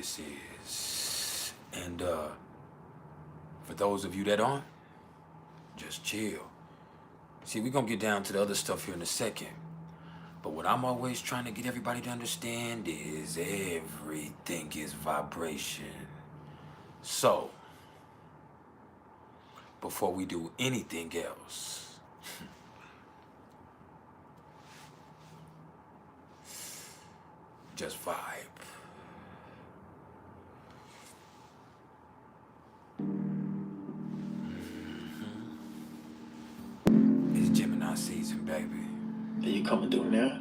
this is. And for those of you that aren't, just chill. See, we're gonna get down to the other stuff here in a second. But what I'm always trying to get everybody to understand is everything is vibration. So, before we do anything else, just vibe. It's Gemini season, baby. Are you coming through now?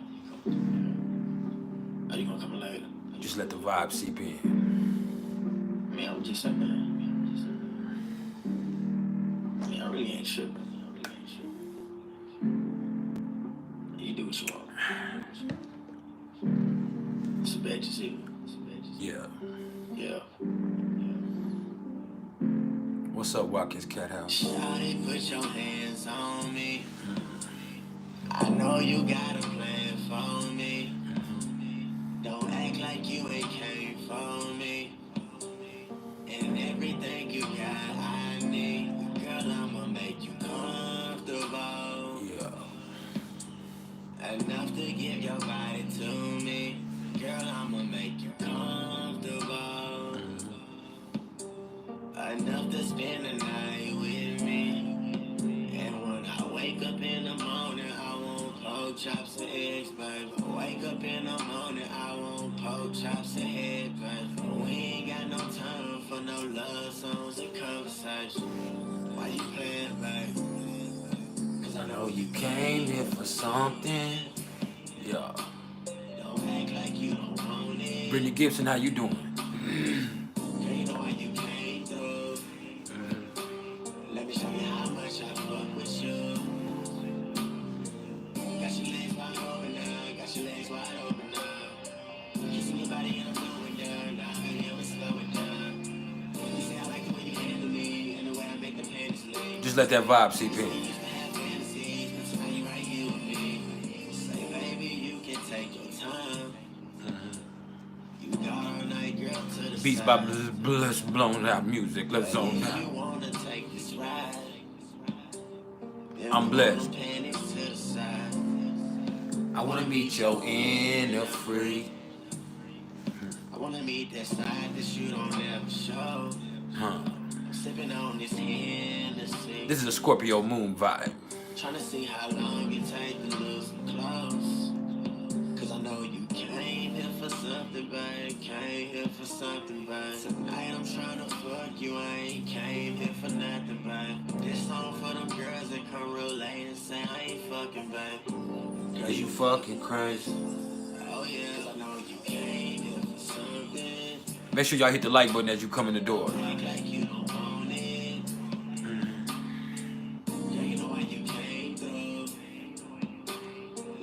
Are you gonna come later? Just let the vibe seep in. Man, I'm just saying, man. I really ain't tripping. You do what you want. It's a bad you see. Yeah. Yeah. What's up, Watkins Cat House? Shawty, put your hands on me. I know you got a plan for me. Don't act like you ain't came for me. And everything you got, I need. Girl, I'ma make you comfortable. Yeah. Enough to give your body to me. Girl, I'ma make you comfortable. Enough to spend the night with me. And when I wake up in the morning, I want pork chops and eggs, baby. Wake up in the morning, I want pork chops and eggs, baby. We ain't got no time for no love songs and conversation. Why you playing, baby? Cause I know you Came here for something. Yeah. don't act like you don't want it. Brittany Gibson, how you doing? Girl, you know why you came through. Let me show you how much I fuck with you. Got your legs wide open now, got your legs wide open now. Kissing your body and I'm slowing down, now I never slow it down. You say I like the way you handle me, and the way I make the panties leak. Just let that vibe seep in. Used to have fantasies, but tonight you right here with me. Say, baby, you can take your time. You got all night, girl, to the Beats side. by bliss, blown out music. Let's zone If you out. wanna take this ride, then I'm move blessed. them panties to the side. I wanna meet your inner freak. I wanna meet that side that you don't ever show. Huh. I'm sipping on this Hennessy, This is a Scorpio moon vibe. trying to see how long it take to lose some clothes. Cause I know you came here for something, babe. Came here for something, babe. Tonight I'm trying to fuck you, I ain't came here for nothing, babe. This song for them girls that come real late and say I ain't fucking, babe. Cause you fucking crazy. Oh yes, I know you came here for something. Make sure y'all hit the like button as you come in the door. Act like you don't want it. Girl, you know why you came through.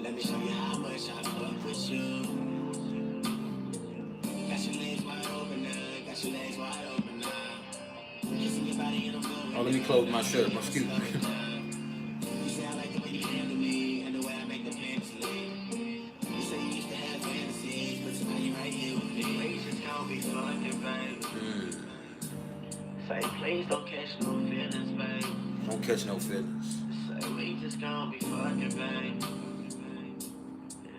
Let me show you how much I fuck with you. Got your legs wide open now, got your legs wide open now. Kissing your body and I'm going. Oh, let me close my shirt. Excuse me. You say I like the way you handle me and the way I make the panties leak. You say you used to have fantasies, but tonight you right here with me. We just gonna be fucking, babe. Say please don't catch no feelings, babe. Don't catch no feelings. Say we just gonna be fucking, babe.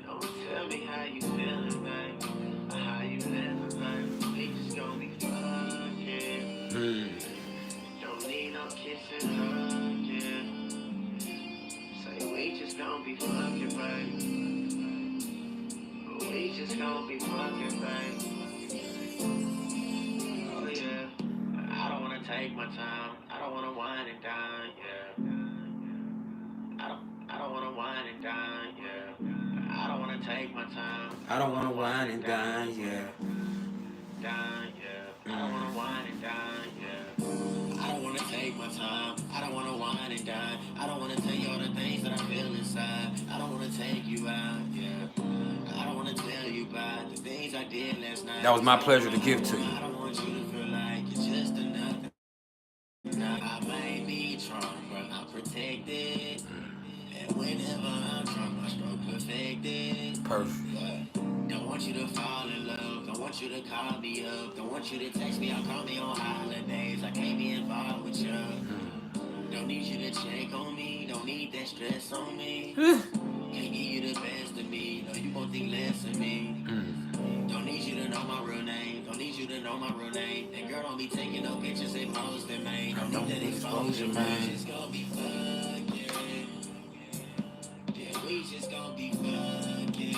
Don't tell me how you feeling, babe. Or how you living, babe. We just gonna be fucking. Don't need no kissing, hugging. Say we just gonna be fucking, babe. We just gonna be fucking, babe. Oh yeah. I don't wanna take my time. I don't wanna whine and dine, yeah. I don't wanna whine and dine, yeah. I don't wanna take my time. I don't wanna whine and dine, yeah. Dine, yeah. I don't wanna whine and dine, yeah. I don't wanna take my time. I don't wanna whine and dine. I don't wanna tell you all the things that I feel inside. I don't wanna take you out, yeah. I don't wanna tell you about the things I did last night. That was my pleasure to give to you. I don't want you to feel like you're just another. I may be drunk, but I'm protected. And whenever I'm drunk, my stroke perfected. Perfect. But don't want you to fall in love. Don't want you to call call me up. Don't want you to text me or call me on holidays. I can't be involved with you. Don't need you to check on me. Don't need that stress on me. Can't give you the best of me. No, you won't think less of me. Don't need you to know my real name. Don't need you to know my real name. That girl don't be taking no pictures and posting, man. Don't need that exposure, man. We just gon' be fucking. Yeah, we just gon' be fucking.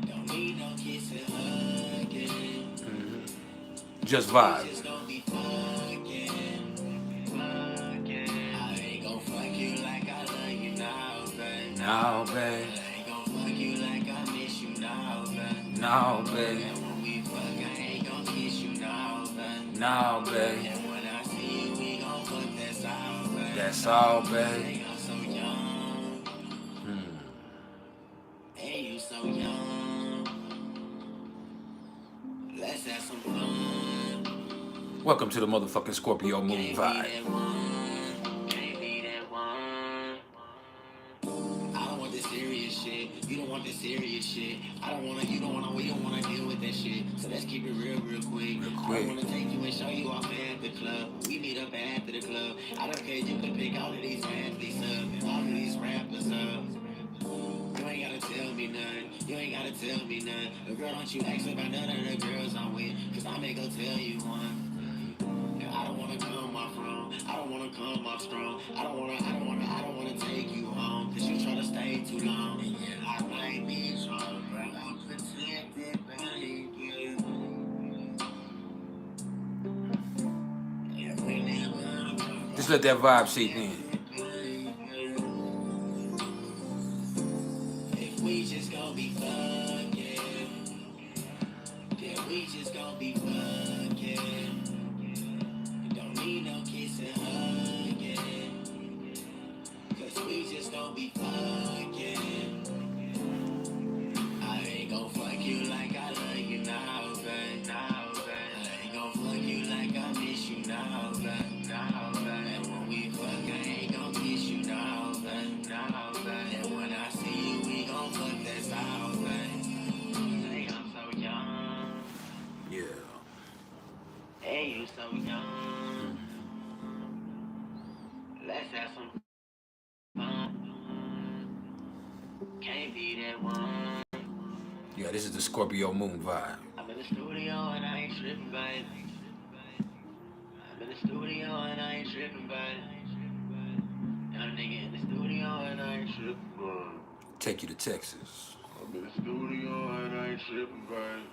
Don't need no kissing, hugging. Just vibe. We just gon' be fucking. I ain't gon' fuck you like I love you now, babe. Now, babe. I ain't gon' fuck you like I miss you now, babe. Now, babe. And when we fuck, I ain't gon' kiss you now, babe. Now, babe. And when I see you, we gon' fuck, that's all, babe. That's all, babe. Hey, I'm so young. Hey, you so young. Let's have some fun. Welcome to the motherfucking Scorpio moon Can't be vibe. that one. Can't be that one. I don't want this serious shit. You don't want this serious shit. I don't wanna, you don't wanna, we don't wanna deal with that shit. So let's keep it real quick. I don't wanna take you and show you off at the club. We meet up after the club. I don't care, you can pick all of these athletes up and all of these rappers up. You ain't gotta tell me nothing. You ain't gotta tell me nothing. But girl, don't you ask about none of the girls I'm with. Cause I may go tell you one. I don't wanna come off wrong. I don't wanna come off strong. I don't wanna take you home. Cause you try to stay too long. And yeah, I might be strong, but I'm protected, baby. Yeah, we never. Just let that vibe seep in. If we just gon' be fucking. Yeah, we just gon' be fucking. Don't need no kissing, hugging. Cause we just gon' be fucking. I ain't gon' fuck you like I love you now, babe. I ain't gon' fuck you like I miss you now, babe. And when we fuck, I ain't gon' kiss you now, babe. And when I see you, we gon' fuck, that's all, babe. Hey, I'm so young. Yeah. Hey, you so young. Let's have some fun. Can't be that one. Yeah, this is the Scorpio moon vibe. I'm in the studio and I ain't tripping, babe. I'm in the studio and I ain't tripping, babe. Young nigga in the studio and I ain't tripping, babe. Take you to Texas. I'm in the studio and I ain't tripping, babe.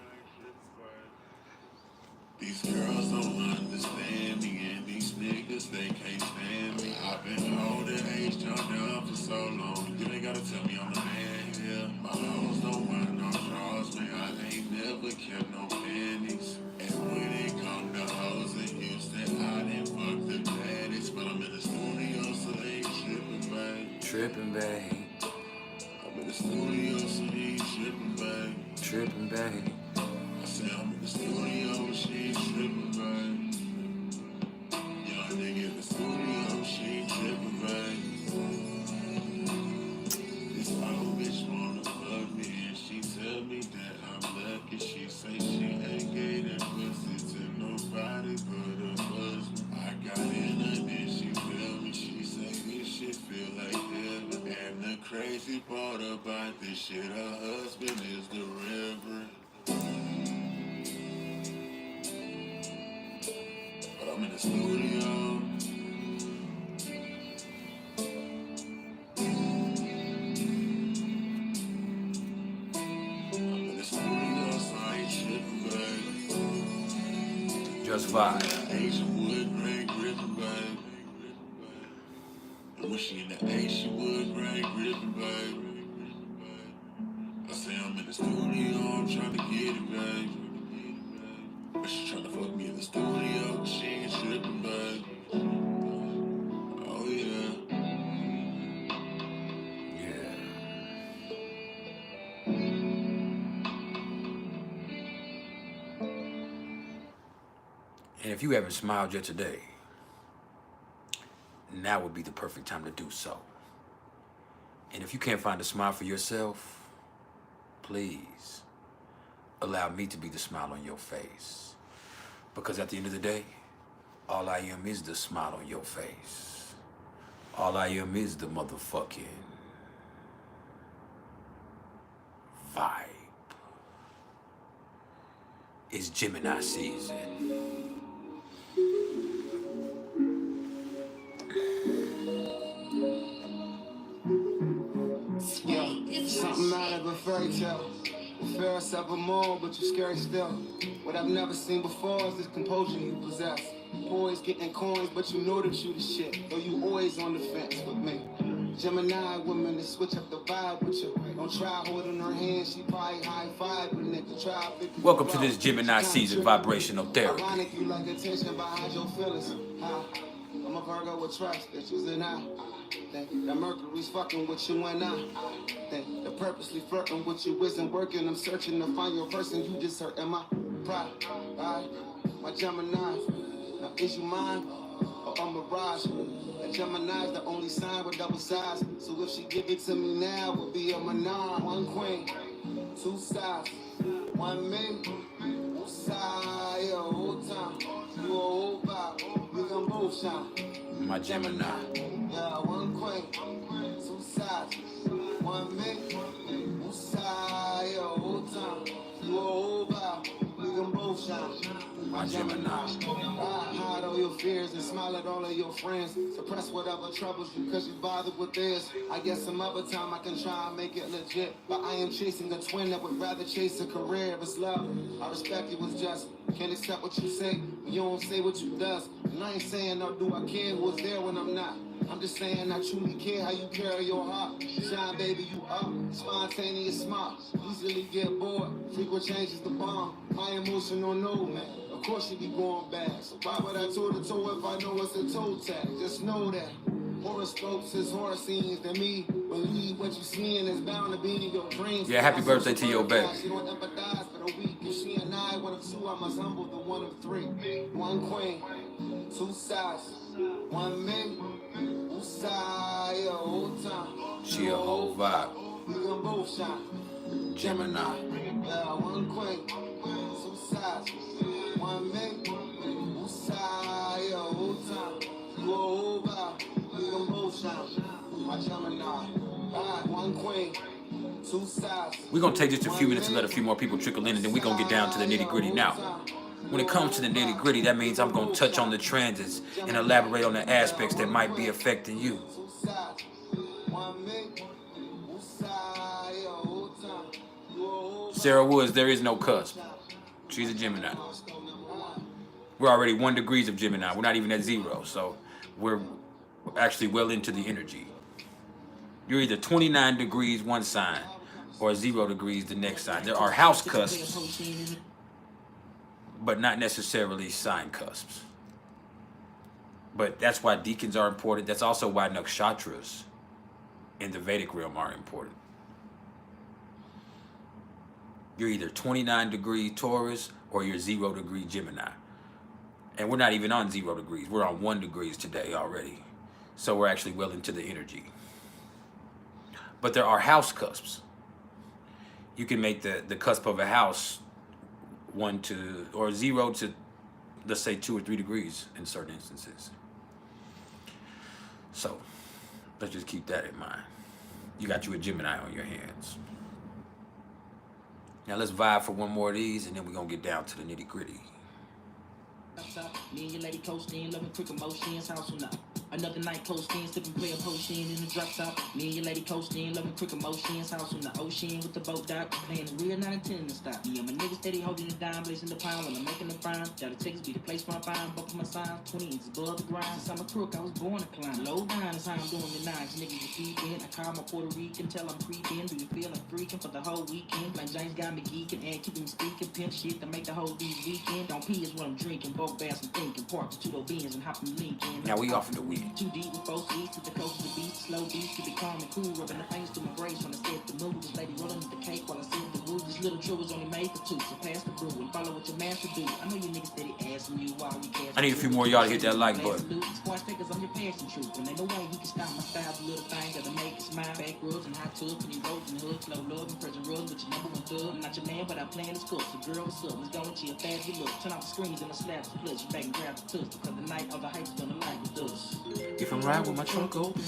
These girls don't understand me, and these niggas, they can't stand me. I've been holding H jumped down for so long. You ain't gotta tell me I'm the man here. My hoes don't wear no drawers, man. I ain't never kept no panties. And when it come to hoes in Houston, I didn't fuck the daddies. But I'm in the studio, so they ain't tripping, babe. Tripping, babe. I'm in the studio, so they ain't tripping, babe. Tripping, babe. I say I'm in the studio, she ain't tripping, babe. Young nigga in the studio, she ain't tripping, babe. This old bitch wanna fuck me, and she tell me that I'm lucky. She say she ain't gave that pussy to nobody but her husband. I got in her, then she feel me. She say this shit feel like heaven. And the crazy part about this shit, her husband is the Reverend. But I'm in the studio. I'm in the studio, so I ain't tripping, babe. Just vibe. Asian wood grain gripping, babe. And when she in the Asian wood grain gripping, babe. I say I'm in the studio, I'm trying to get it, babe. But she trying to fuck me in the studio, she ain't tripping, babe. Oh yeah. Yeah. And if you haven't smiled yet today, now would be the perfect time to do so. And if you can't find a smile for yourself, please allow me to be the smile on your face. Because at the end of the day, all I am is the smile on your face. All I am is the motherfucking vibe. It's Gemini season. Yeah, something out of a fairy tale. The fairest ever more, but you scary still. What I've never seen before is this composure you possess. Boys getting coins, but you know that you the shit. Though you always on the fence with me. Gemini women to switch up the vibe with you. Don't try holding her hand, she probably high five with nigga. Try Welcome to this Gemini season vibrational therapy. Ironic, you like attention behind your feelings. I'm a Virgo with trust, bitches and I. Think that Mercury's fucking with you and I. Think that purposely flirting with you isn't working. I'm searching to find your person, you just hurting my pride. My Gemini. Now is you mine or a mirage? A Gemini's the only sign with double sides. So if she give it to me now, it would be a menage. One queen, two sides, one me. One side, yeah, whole time. You a whole vibe, we gon' both shine. My Gemini. Yeah, one queen, two sides, one me. One side, yeah, whole time. You a whole vibe, we gon' both shine. My Gemini. Hide all your fears and smile at all of your friends. Suppress whatever troubles you cause you bothered with theirs. I guess some other time I can try and make it legit. But I am chasing a twin that would rather chase a career. If it's love, I respect you as just. Can't accept what you say when you don't say what you does. And I ain't saying or do I care who was there when I'm not. I'm just saying I truly care how you carry your heart. Shine, baby, you up. Spontaneous, smart. Easily get bored. Frequent changes the bomb. My emotional no, man. Of course you be going bad. So why would I toe to toe if I know it's a toe tag? Just know that. Horoscopes is horror scenes to me. Believe what you seeing is bound to be in your dreams. Yeah, happy birthday to your baby. She don't empathize for the weak. If she and I, one of two, I must humble the one of three. One queen, two sides, one me. Who side, yeah, whole time. She a whole vibe. We gon' both shine. Gemini. Yeah, one queen, two sides, one me. Who side, yeah, whole time. You a whole vibe, we gon' both shine. My Gemini. One queen, two sides. We're going to take just a few minutes and let a few more people trickle in, and then we're going to get down to the nitty-gritty. Now, when it comes to the nitty-gritty, that means I'm going to touch on the transits and elaborate on the aspects that might be affecting you. Sarah Woods, there is no cusp. She's a Gemini. We're already 1 degree of Gemini. We're not even at 0, so we're actually well into the energy. You're either 29 degrees one sign or 0 degrees the next sign. There are house cusps, but not necessarily sign cusps. But that's why deacons are important. That's also why nakshatras in the Vedic realm are important. You're either 29 degree Taurus or you're 0 degree Gemini. And we're not even on 0 degrees. We're on 1 degrees today already. So we're actually well into the energy. But there are house cusps. You can make the cusp of a house 1 to, or 0 to, let's say 2 or 3 degrees in certain instances. So let's just keep that in mind. You got you a Gemini on your hands. Now let's vibe for one more of these, and then we're going to get down to the nitty gritty. Me and your lady coasting, loving quick emotions, house or not. Another night coasting, slipping play a potion in the drop top. Me and your lady coasting, loving quick emotions, house on the ocean with the boat dock. Playing the real, not intending to stop. Me and my niggas steady holding it down, blazing the pound when I'm making the prime. Down the Texas be the place where I find both of my signs. 20 inches above the grind. Since I'm a crook, I was born to climb. Low down is how I'm doing the nines. Niggas you deep in. I call my Puerto Rican, tell I'm creeping. Do you feel I'm freaking for the whole weekend? Like James got me geeking and keeping me speaking. Pimp shit to make the whole these weekend. Don't pee is what I'm drinking. Both bass and thinking. Park the 2 beans and hop in Lincoln. Now we off in the week. Too deep with 4 seats to the coast of the beach. Slow beats, keep it calm and cool. Rubbing the face to my brace when I set the mood. This lady rolling with the cake while I sit the wood. This little chill was only made for 2. So pass the brew and follow what your master do. I know you niggas steady asking you why we cast. I need a few more of y'all to hit that like button. Squash takers on your passion truth. And ain't no way he can stop my style. The little thing gotta make it smile. Back rubs and hot tubs and he rolls and hooks. slow love and present rules with your number one thug. I'm not your man, but I plan this cook. So girl, what's up? Let's go into your fast look. Turn off the screens and the slaps the clutch. You back and grab the touch because the night of the hype's gonna lie with us. If I'm riding with my trunk open,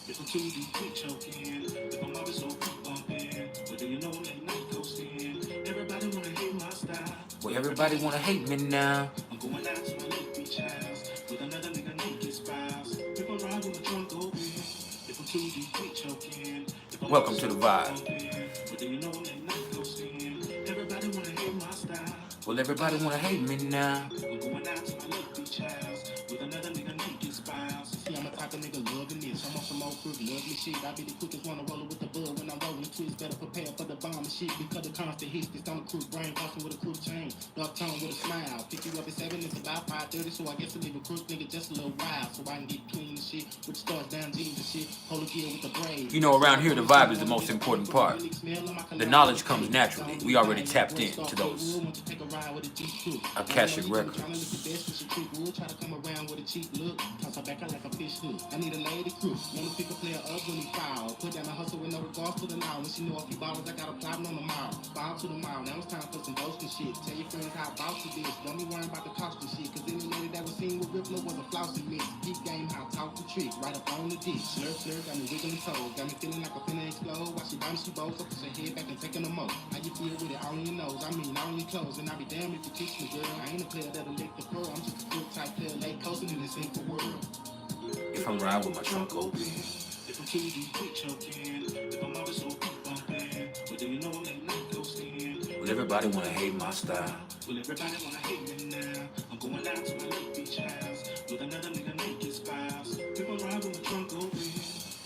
If I'm too deep, we choking. If I'm always so quick bumping, but then you know that night coasting. Everybody wanna hate my style. well, everybody wanna hate me now. I'm going out to my little beach house with another nigga naked spouse. If I'm riding with my trunk open, if I'm too deep, we choking. If I'm Welcome to the vibe. bumping, but then you know that night coasting. Everybody wanna hate my style. Well, everybody wanna hate me now. I'm going out to my little beach house with another nigga naked spouse. See, I'm a type of nigga loving this. I'm on some old crook, lovely shit. I be the quickest one to roll it with the bud when I'm rolling the twist. Better prepare for the bomb and shit because the constant hits. This on the crook brain, crossing with a crook chain. Dark tone with a smile. Pick you up at 7, it's about 5:30, so I guess I leave a crook nigga just a little while so I can get clean and shit. With the stars down jeans and shit. Hold a gear with the braid. You know, around here, the vibe is the most important part. The knowledge comes naturally. We already tapped into those Akashic records. Try to come around with a cheap look. Toss her back out like a fish hook. I need a lady crew. Wanna pick a player up when he foul. Put down a hustle with no regards to the now. When she know a few ballers, I got a problem on the mile. Bow to the mile. Now it's time for some boasting shit. Tell your friends how bossy this. Don't be worrying about the cost of shit. Cause any lady that was seen with Rippler was a flossy mix. Deep game, how talk the trick. Right up on the dick. Slurp, slurp, got me wiggling toes. Got me feeling like a finna explode. While she bounce, she bows up, push her head back and taking a mo. How you feel with it all in your nose? I mean, all in your clothes. And I be damned if you kiss me, girl. I ain't a player that'll lick the pearl. I'm just a good type player, late coasting in this single world. If I'm riding with my trunk open, If I'm too deep, we choking. If I'm always so quick bumping, but then you know that night coasting. well, everybody wanna hate my style. Well, everybody wanna hate me now. I'm going out to my little beach house with another nigga naked spouse. If I'm riding with my trunk open,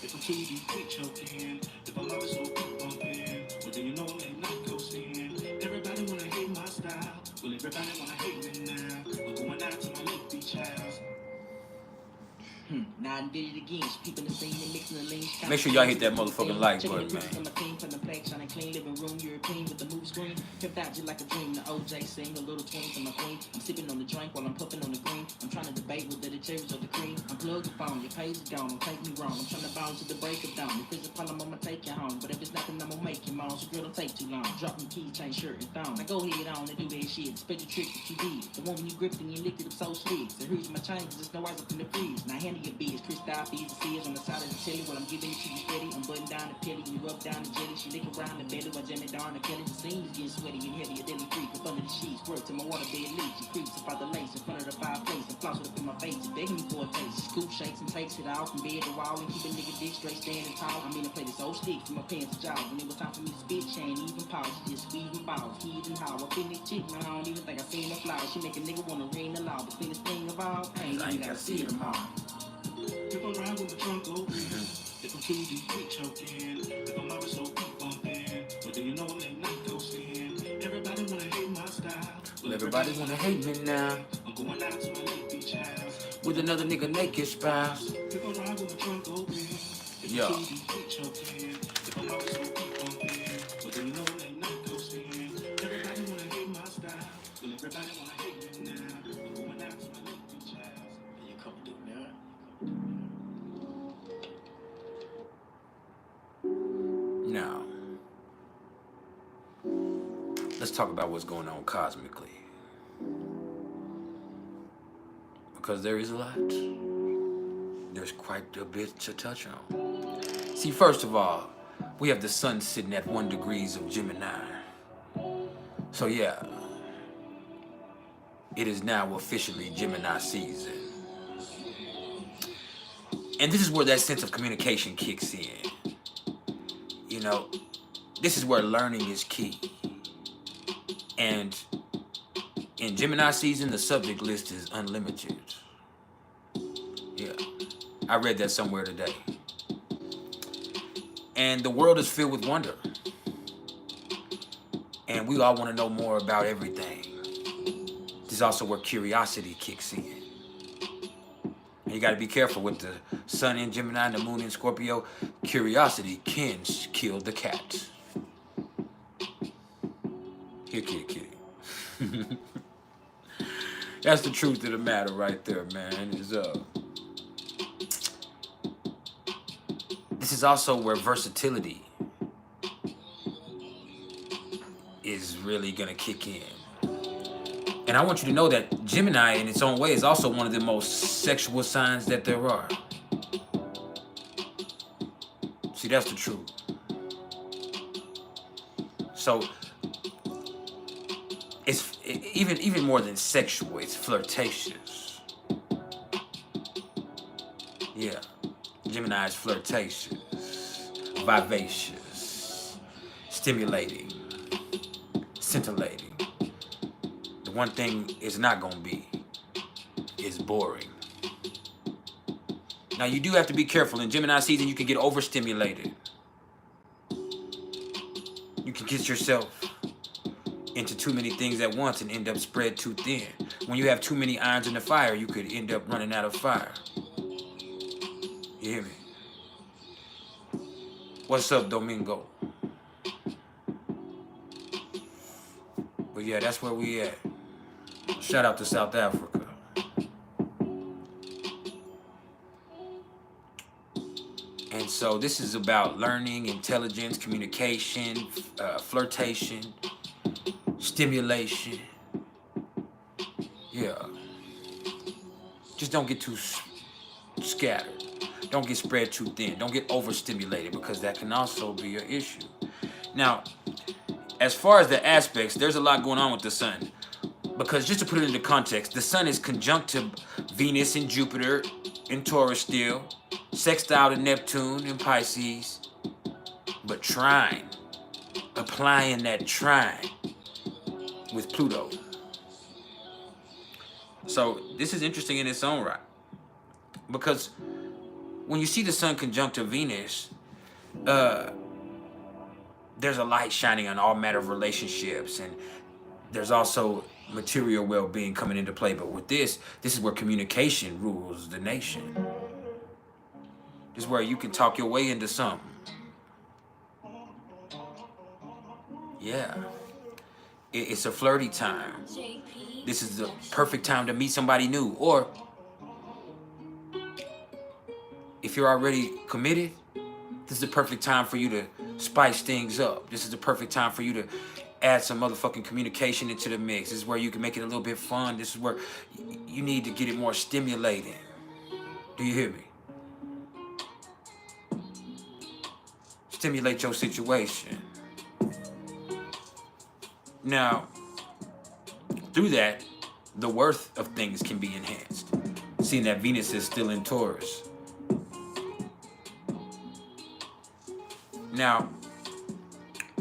if I'm too deep, we choking. If I'm always so quick bumping, but then you know that night coasting. Everybody wanna hate my style. Well, everybody wanna hate me now. I'm going out to my little beach house. Now I did it again. Peeping the scene and mixing the lean. Make sure y'all hit that motherfucking like button, man. From the team, from the black, shining clean, living room, European with the move screen. Pimped out just like a dream. The OJ sing a little twin from my queen. I'm sipping on the drink while I'm puffing on the green. I'm trying to debate whether the cherries or the cream. I'm plugged the phone, your page is gone. Don't take me wrong. I'm trying to bounce to the break of dawn. If it's a problem, I'ma take you home. But if it's nothing, I'm gonna make you moan. So girl, don't take too long. Drop me keys, change shirt and thong. Now go ahead on and do that shit. Spread your trick that you did. The one when you gripped and you licked it up so slick. So here's my chain, cause there's no ice up in the freeze. Now handle your biz, crystal fees and seals on the side of the telly while I'm giving it to you steady. I'm butting down the pilly, you rub down the jelly. She lick around the belly while jamming down the kelly. The scene is getting sweaty and heavy, a deadly freak up under the sheets. Work till my water bed leaks. She creeps up out the lace in front of the fireplace and floss it up in my face. She begging me for a taste. She scoop, shakes, and takes it out from bed to wall and keep a nigga dick straight standing tall. I mean, I play this old stick from my pants to jaws. When it was time for me to spit, she ain't even pause. She just squeezing balls, heat and how. I feel this chick, man, I don't even think I seen her flower. She make a nigga wanna ring the law. Between this thing of all, I ain't even gotta see her tomorrow. If I'm riding with my trunk open, if I'm too deep, we choking. If I'm always so quick bumping, but then you know that night coasting. Everybody wanna hate my style. Well, everybody wanna hate me now. I'm going out to my little beach house With another nigga naked spouse. if I'm riding with my trunk open. If Yeah. I'm too deep, we choking. If I'm always so quick bumping, but then you know that night coasting. Everybody wanna hate my style. Well, everybody wanna hate me now. I'm going out to my little beach house. You come do now. Now, let's talk about what's going on cosmically. Because there is a lot. There's quite a bit to touch on. See, first of all, we have the sun sitting at 1 degree of Gemini. So yeah, it is now officially Gemini season. And this is where that sense of communication kicks in. You know, this is where learning is key. And in Gemini season, the subject list is unlimited. Yeah, I read that somewhere today. And the world is filled with wonder. And we all want to know more about everything. This is also where curiosity kicks in. And you got to be careful with the sun in Gemini and the moon in Scorpio. Curiosity can kill the cat. Here, kitty, kitty. That's the truth of the matter right there, man. This is also where versatility really gonna kick in. And I want you to know that Gemini in its own way is also one of the most sexual signs that there are. See, that's the truth. So it's even more than sexual, it's flirtatious. Yeah. Gemini is flirtatious, vivacious, stimulating, scintillating. The one thing it's not gonna be is boring. Now you do have to be careful. In Gemini season, you can get overstimulated. You can get yourself into too many things at once and end up spread too thin. When you have too many irons in the fire, you could end up running out of fire. You hear me? What's up, Domingo? But yeah, that's where we at. Shout out to South Africa. And so this is about learning, intelligence, communication, flirtation, stimulation. Yeah. Just don't get too scattered. Don't get spread too thin. Don't get overstimulated, because that can also be an issue. Now, as far as the aspects, there's a lot going on with the sun. Because just to put it into context, the sun is conjunct to Venus and Jupiter in Taurus still, sextile to Neptune in Pisces, but trine, applying that trine with Pluto. So this is interesting in its own right, because when you see the sun conjunct to Venus, there's a light shining on all matter of relationships, and there's also material well-being coming into play. But with this is where communication rules the nation. This is where you can talk your way into something. Yeah. It's a flirty time. This is the perfect time to meet somebody new. Or if you're already committed, this is the perfect time for you to spice things up. This is the perfect time for you to add some motherfucking communication into the mix. This is where you can make it a little bit fun. This is where you need to get it more stimulating. Do you hear me? Stimulate your situation. Now, through that, the worth of things can be enhanced. Seeing that Venus is still in Taurus. Now,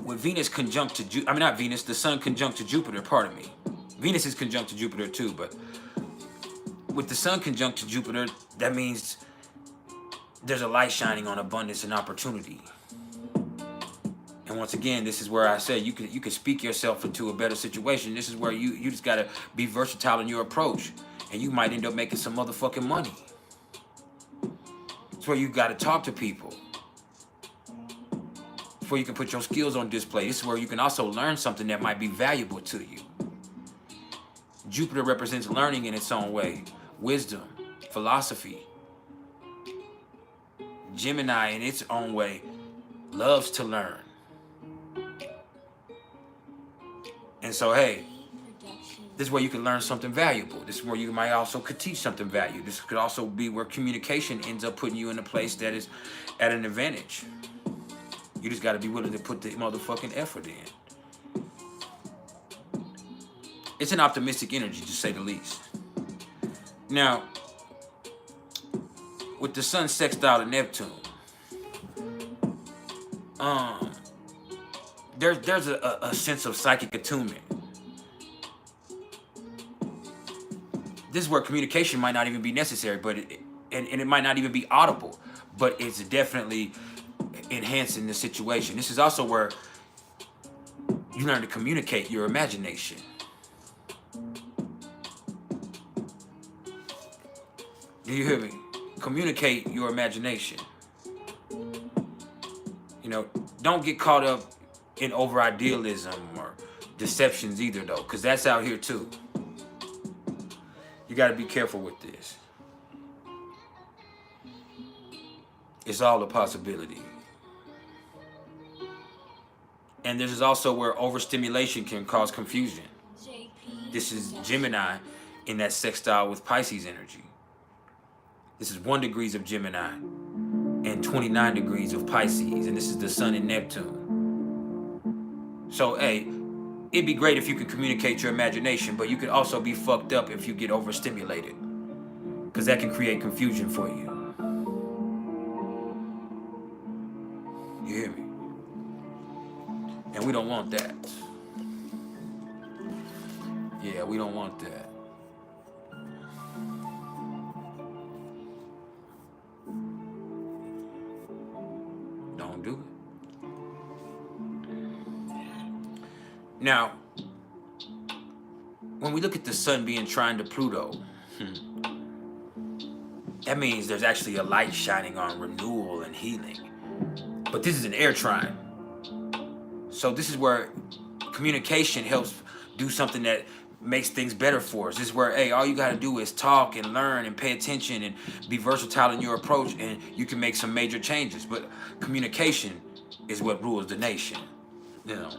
with Venus conjunct to the sun conjunct to Jupiter, pardon me. Venus is conjunct to Jupiter too, but with the sun conjunct to Jupiter, that means there's a light shining on abundance and opportunity. And once again, this is where I say you can speak yourself into a better situation. This is where you just gotta be versatile in your approach, and you might end up making some motherfucking money. It's where you gotta talk to people. It's where you can put your skills on display. This is where you can also learn something that might be valuable to you. Jupiter represents learning in its own way, wisdom, philosophy. Gemini in its own way loves to learn. And so, hey, this is where you can learn something valuable. This is where you might also could teach something valuable. This could also be where communication ends up putting you in a place that is at an advantage. You just got to be willing to put the motherfucking effort in. It's an optimistic energy, to say the least. Now, with the sun sextile to Neptune, there's a sense of psychic attunement. This is where communication might not even be necessary, but it might not even be audible, but it's definitely enhancing the situation. This is also where you learn to communicate your imagination. Do you hear me? Communicate your imagination. You know, don't get caught up in over idealism or deceptions either, though, because that's out here too. You got to be careful with this. It's all a possibility. And this is also where overstimulation can cause confusion. This is Gemini in that sextile with Pisces energy. This is 1 degrees of Gemini and 29 degrees of Pisces. And this is the Sun in Neptune. So, hey, it'd be great if you could communicate your imagination, but you could also be fucked up if you get overstimulated, because that can create confusion for you. You hear me? And we don't want that. Yeah, we don't want that. Don't do it. Now, when we look at the Sun being trine to Pluto, that means there's actually a light shining on renewal and healing. But this is an air trine. So this is where communication helps do something that makes things better for us. This is where, hey, all you gotta do is talk and learn and pay attention and be versatile in your approach, and you can make some major changes. But communication is what rules the nation, you know.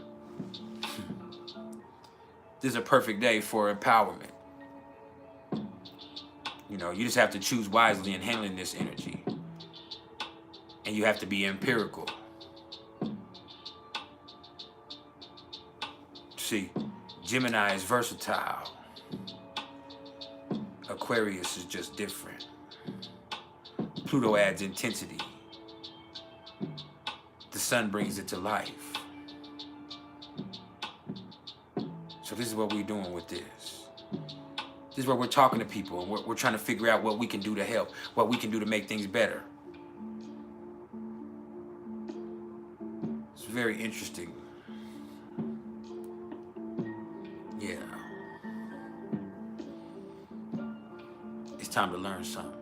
This is a perfect day for empowerment. You know, you just have to choose wisely in handling this energy. And you have to be empirical. See, Gemini is versatile. Aquarius is just different. Pluto adds intensity. The Sun brings it to life. So this is what we're doing with this. This is where we're talking to people, and we're trying to figure out what we can do to help, what we can do to make things better. It's very interesting. Yeah. It's time to learn something.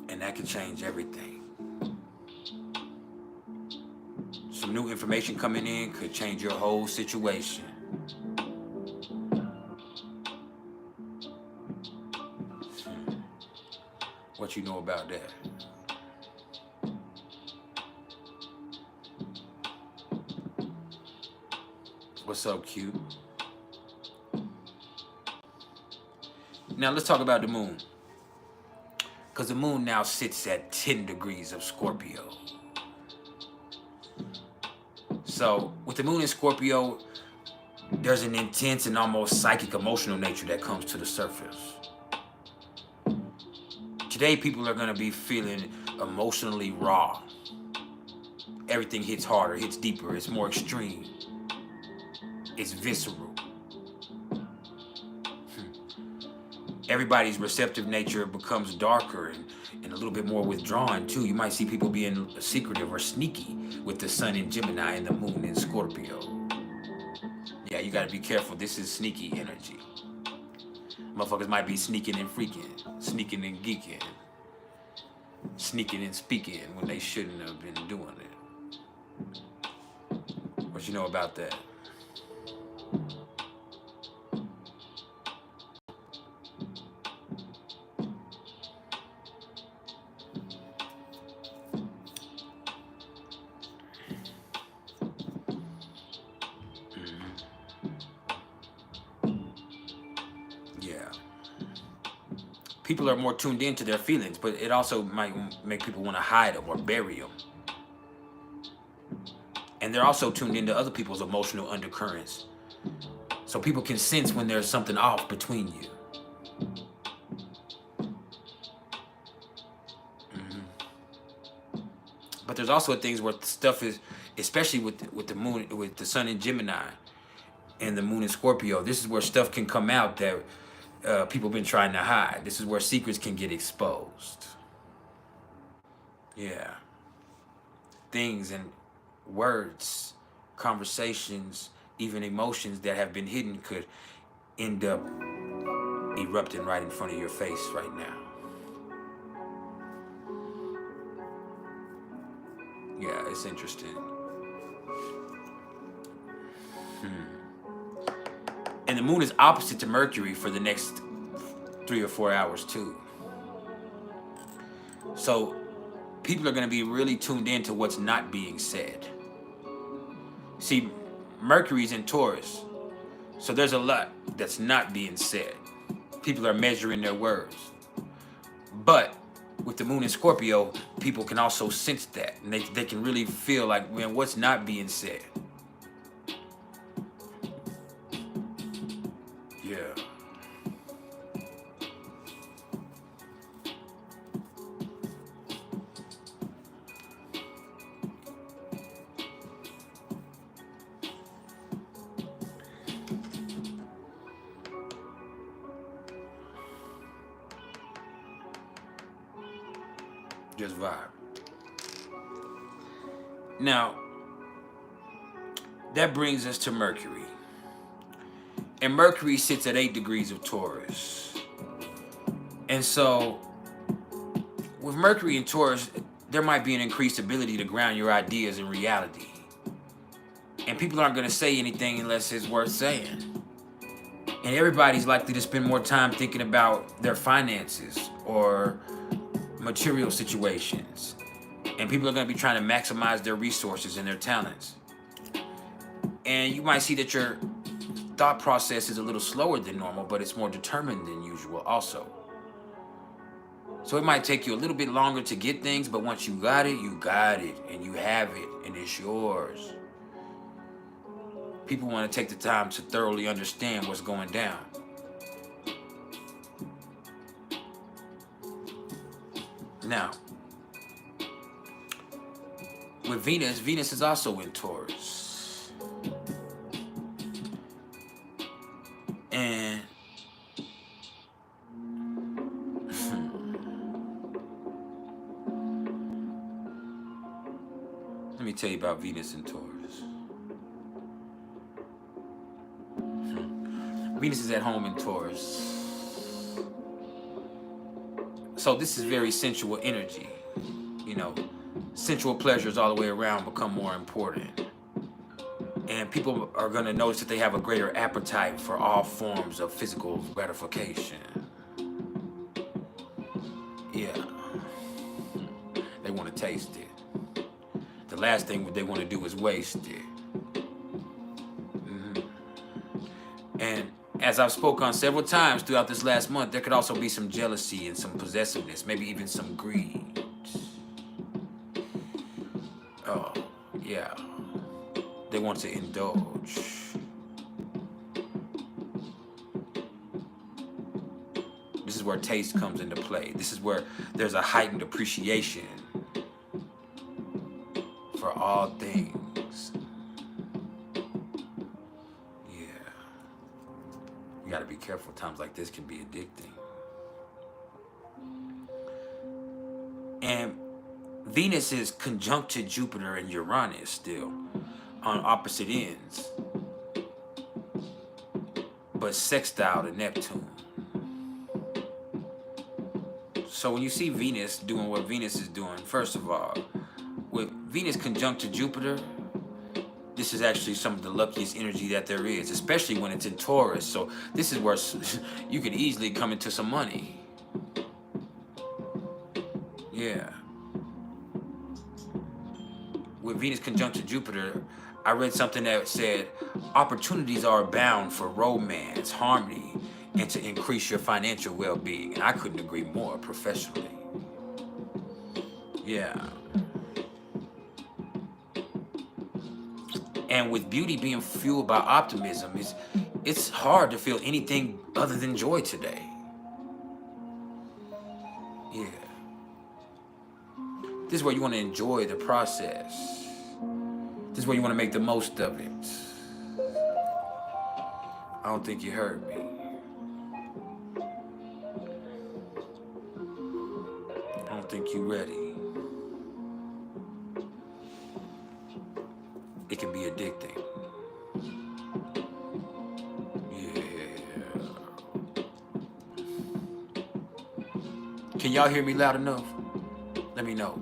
And that can change everything. Some new information coming in could change your whole situation. What you know about that? What's up, Q? Now let's talk about the moon. Because the moon now sits at 10 degrees of Scorpio. So with the moon in Scorpio, there's an intense and almost psychic emotional nature that comes to the surface. Today, people are gonna be feeling emotionally raw. Everything hits harder, hits deeper, it's more extreme. It's visceral. Everybody's receptive nature becomes darker and a little bit more withdrawn too. You might see people being secretive or sneaky with the Sun in Gemini and the moon in Scorpio. Yeah, you gotta be careful. This is sneaky energy. Motherfuckers might be sneaking and freaking, sneaking and geeking, sneaking and speaking when they shouldn't have been doing it. What you know about that? People are more tuned into their feelings, but it also might make people want to hide them or bury them. And they're also tuned into other people's emotional undercurrents. So people can sense when there's something off between you. But there's also things where stuff is, especially with the moon, with the Sun in Gemini and the moon in Scorpio, this is where stuff can come out that people have been trying to hide. This is where secrets can get exposed. Yeah. Things and words, conversations, even emotions that have been hidden could end up erupting right in front of your face right now. Yeah, it's interesting. And the moon is opposite to Mercury for the next 3 or 4 hours too. So people are going to be really tuned into what's not being said. See, Mercury's in Taurus, so there's a lot that's not being said. People are measuring their words. But with the moon in Scorpio, people can also sense that. And they can really feel like, man, what's not being said? Yeah. Just vibe. Now, that brings us to Mercury. And Mercury sits at 8 degrees of Taurus. And so, with Mercury in Taurus, there might be an increased ability to ground your ideas in reality. And people aren't going to say anything unless it's worth saying. And everybody's likely to spend more time thinking about their finances or material situations. And people are going to be trying to maximize their resources and their talents. And you might see that your thought process is a little slower than normal, but it's more determined than usual also. So it might take you a little bit longer to get things, but once you got it, and you have it, and it's yours. People want to take the time to thoroughly understand what's going down. Now, with Venus is also in Taurus. And let me tell you about Venus in Taurus. Venus is at home in Taurus. So this is very sensual energy. You know, sensual pleasures all the way around become more important. And people are going to notice that they have a greater appetite for all forms of physical gratification. Yeah. They want to taste it. The last thing they want to do is waste it. And as I've spoken on several times throughout this last month, there could also be some jealousy and some possessiveness, maybe even some greed. Oh, yeah. They want to indulge. This is where taste comes into play. This is where there's a heightened appreciation for all things. Yeah. You gotta be careful. Times like this can be addicting. And Venus is conjunct to Jupiter and Uranus still on opposite ends, but sextile to Neptune. So when you see Venus doing what Venus is doing, first of all, with Venus conjunct to Jupiter, this is actually some of the luckiest energy that there is, especially when it's in Taurus. So this is where you could easily come into some money. Yeah. With Venus conjunct to Jupiter, I read something that said opportunities are abound for romance, harmony, and to increase your financial well-being. And I couldn't agree more professionally. Yeah. And with beauty being fueled by optimism, it's hard to feel anything other than joy today. Yeah. This is where you want to enjoy the process. This is where you want to make the most of it. I don't think you heard me. I don't think you're ready. It can be addicting. Yeah. Can y'all hear me loud enough? Let me know.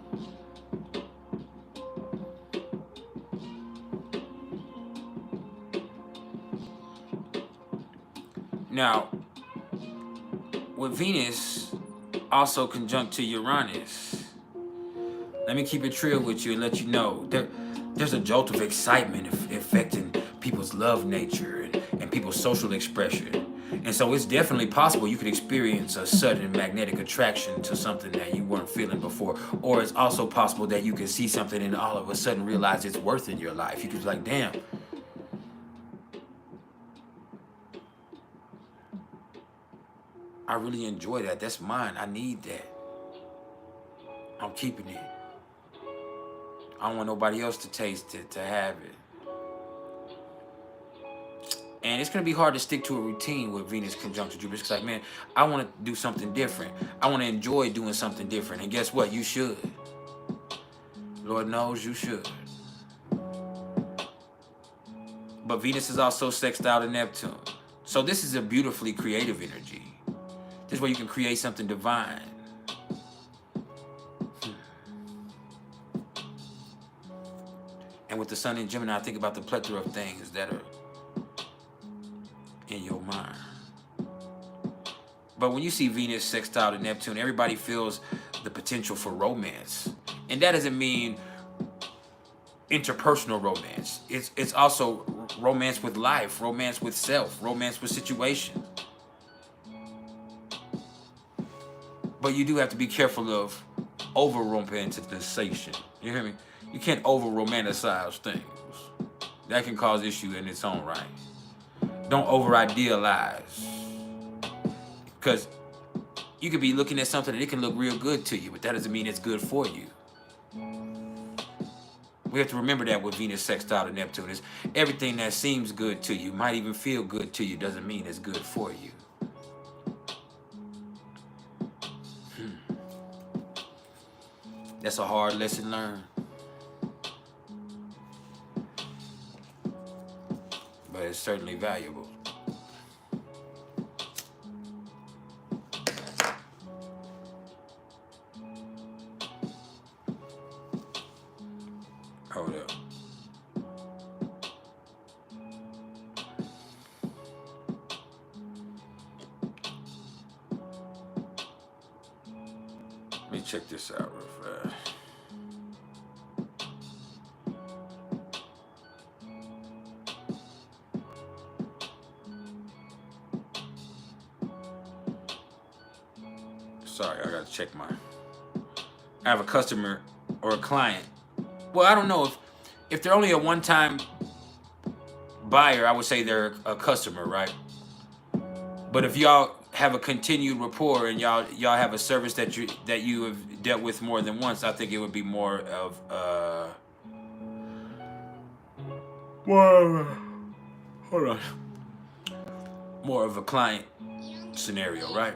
Now, with Venus also conjunct to Uranus, Let me keep it real with you and let you know there's a jolt of excitement affecting people's love nature and people's social expression. And so it's definitely possible you could experience a sudden magnetic attraction to something that you weren't feeling before. Or it's also possible that you can see something and all of a sudden realize it's worth in your life. You could be like, damn. I really enjoy that. That's mine. I need that. I'm keeping it. I don't want nobody else to taste it, to have it. And it's going to be hard to stick to a routine with Venus conjunct Jupiter. It's like, man, I want to do something different. I want to enjoy doing something different. And guess what? You should. Lord knows you should. But Venus is also sextile to Neptune. So this is a beautifully creative energy. This is where you can create something divine. And with the sun in Gemini, I think about the plethora of things that are in your mind. But when you see Venus sextile to Neptune, everybody feels the potential for romance. And that doesn't mean interpersonal romance. It's also romance with life, romance with self, romance with situations. But you do have to be careful of over-romanticization. You hear me? You can't over-romanticize things. That can cause issue in its own right. Don't over-idealize. Because you could be looking at something and it can look real good to you, but that doesn't mean it's good for you. We have to remember that with Venus sextile to Neptune. Is everything that seems good to you, might even feel good to you, doesn't mean it's good for you. That's a hard lesson learned. But it's certainly valuable. Hold up. Let me check this out real fast. Sorry, I gotta check my. I have a customer or a client. Well, I don't know if they're only a one-time buyer, I would say they're a customer, right? But if y'all have a continued rapport and y'all have a service that you have dealt with more than once, I think it would be more of more of a client scenario, right?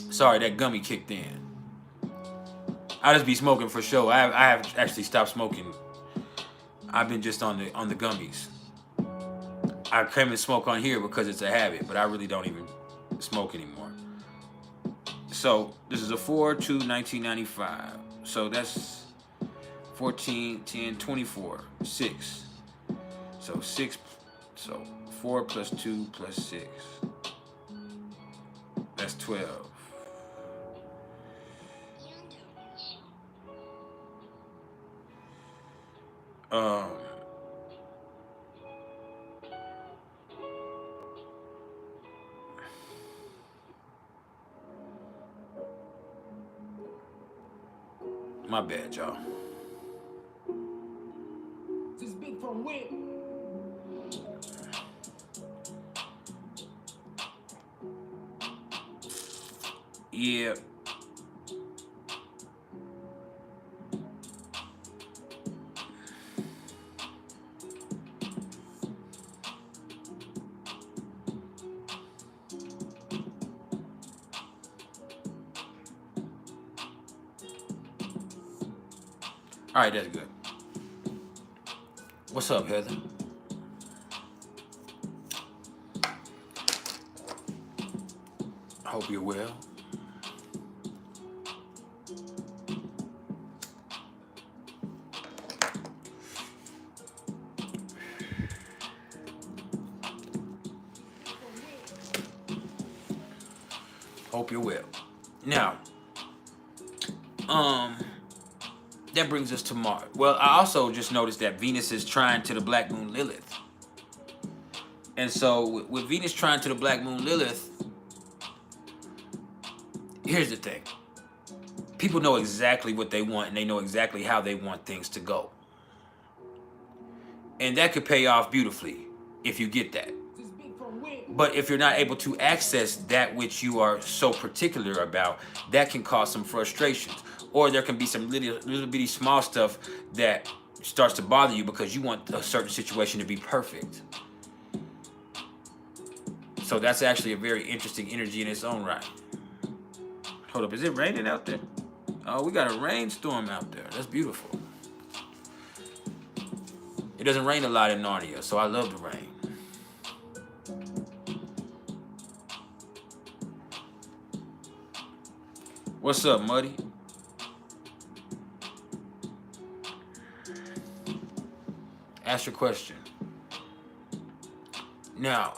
Sorry, that gummy kicked in. I just be smoking for sure. I have actually stopped smoking. I've been just on the gummies. I came and smoke on here because it's a habit, but I really don't even smoke anymore. So this is a 4/2/1995. So that's 14, 10, 24, 6. So 6. So 4 plus 2 plus 6. That's 12. My bad, y'all. This is big from where? Yeah. All right, that's good. What's up, Heather? Hope you're well. Hope you're well. Now, that brings us to Mars. Well, I also just noticed that Venus is trine to the black moon Lilith. And so with Venus trine to the black moon Lilith, here's the thing. People know exactly what they want, and they know exactly how they want things to go. And that could pay off beautifully if you get that. But if you're not able to access that which you are so particular about, that can cause some frustrations. Or there can be some little bitty small stuff that starts to bother you because you want a certain situation to be perfect. So that's actually a very interesting energy in its own right. Hold up, is it raining out there? Oh, we got a rainstorm out there. That's beautiful. It doesn't rain a lot in Narnia, so I love the rain. What's up, Muddy? Ask your question. Now,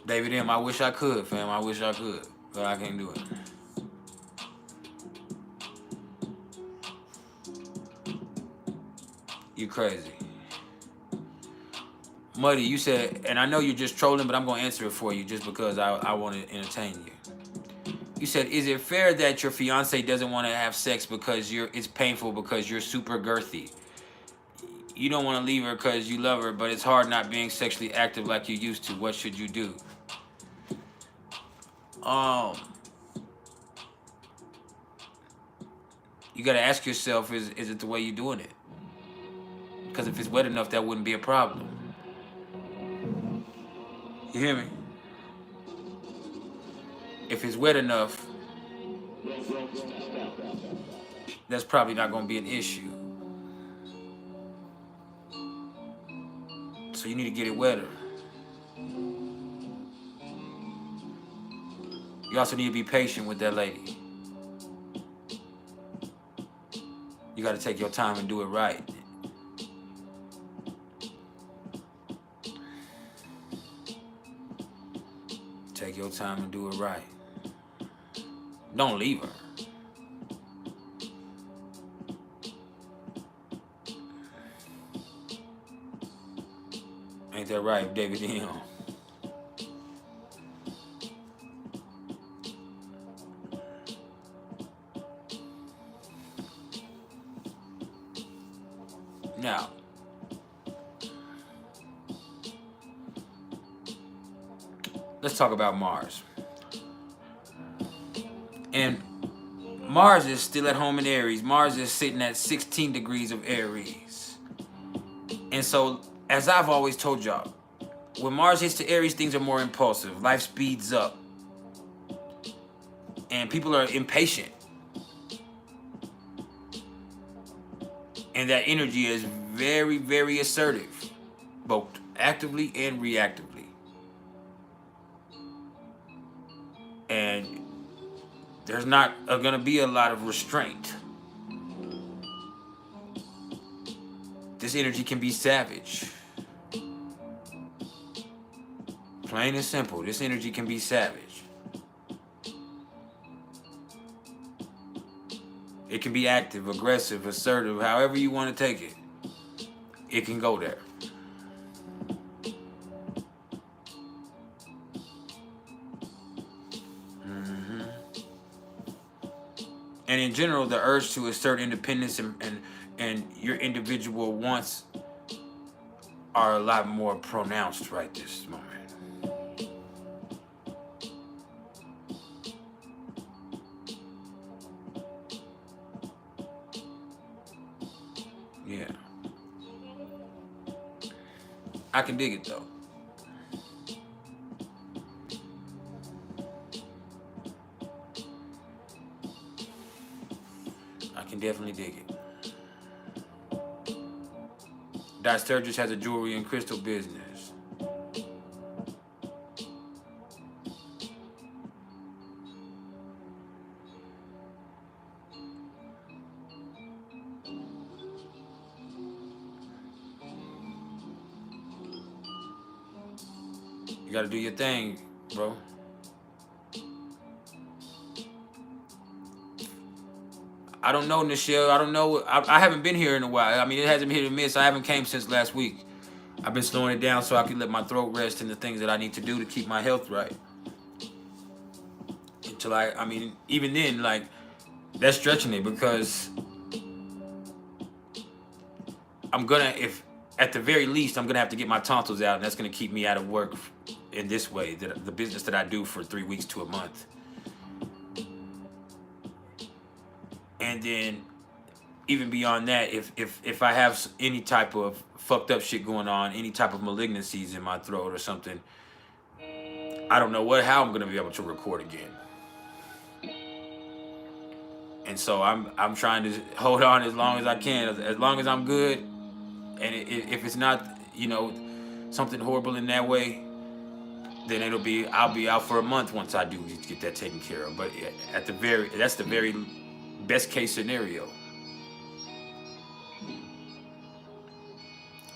David M., I wish I could, fam. I wish I could, but I can't do it. You crazy. Muddy, you said, and I know you're just trolling, but I'm going to answer it for you just because I want to entertain you. You said, is it fair that your fiance doesn't want to have sex because it's painful because you're super girthy? You don't want to leave her because you love her, but it's hard not being sexually active like you used to. What should you do? You got to ask yourself, is it the way you're doing it? Because if it's wet enough, that wouldn't be a problem. You hear me? If it's wet enough, that's probably not going to be an issue. So you need to get it wetter. You also need to be patient with that lady. You got to take your time and do it right. Take your time and do it right. Don't leave her. Ain't that right, David M.? Now, let's talk about Mars. And Mars is still at home in Aries. Mars is sitting at 16 degrees of Aries. And so, as I've always told y'all, when Mars hits to Aries, things are more impulsive. Life speeds up. And people are impatient. And that energy is very, very assertive, both actively and reactively. And there's not going to be a lot of restraint. This energy can be savage. Plain and simple, this energy can be savage. It can be active, aggressive, assertive, however you want to take it. It can go there. And in general, the urge to assert independence and your individual wants are a lot more pronounced right this moment. Yeah. I can dig it though. I can definitely dig it. Sturgis has a jewelry and crystal business. You gotta do your thing, bro. I don't know, Nichelle. I don't know. I haven't been here in a while. I mean, it hasn't been hit or miss. I haven't came since last week. I've been slowing it down so I can let my throat rest and the things that I need to do to keep my health right. Until I mean, even then, like, that's stretching it because I'm gonna, if at the very least, I'm gonna have to get my tonsils out, and that's gonna keep me out of work in this way. The business that I do for 3 weeks to a month. And then, even beyond that, if I have any type of fucked up shit going on, any type of malignancies in my throat or something, I don't know how I'm gonna be able to record again. And so I'm trying to hold on as long as I can, as long as I'm good. And if it's not, you know, something horrible in that way, then I'll be out for a month once I do get that taken care of. But that's the very best case scenario.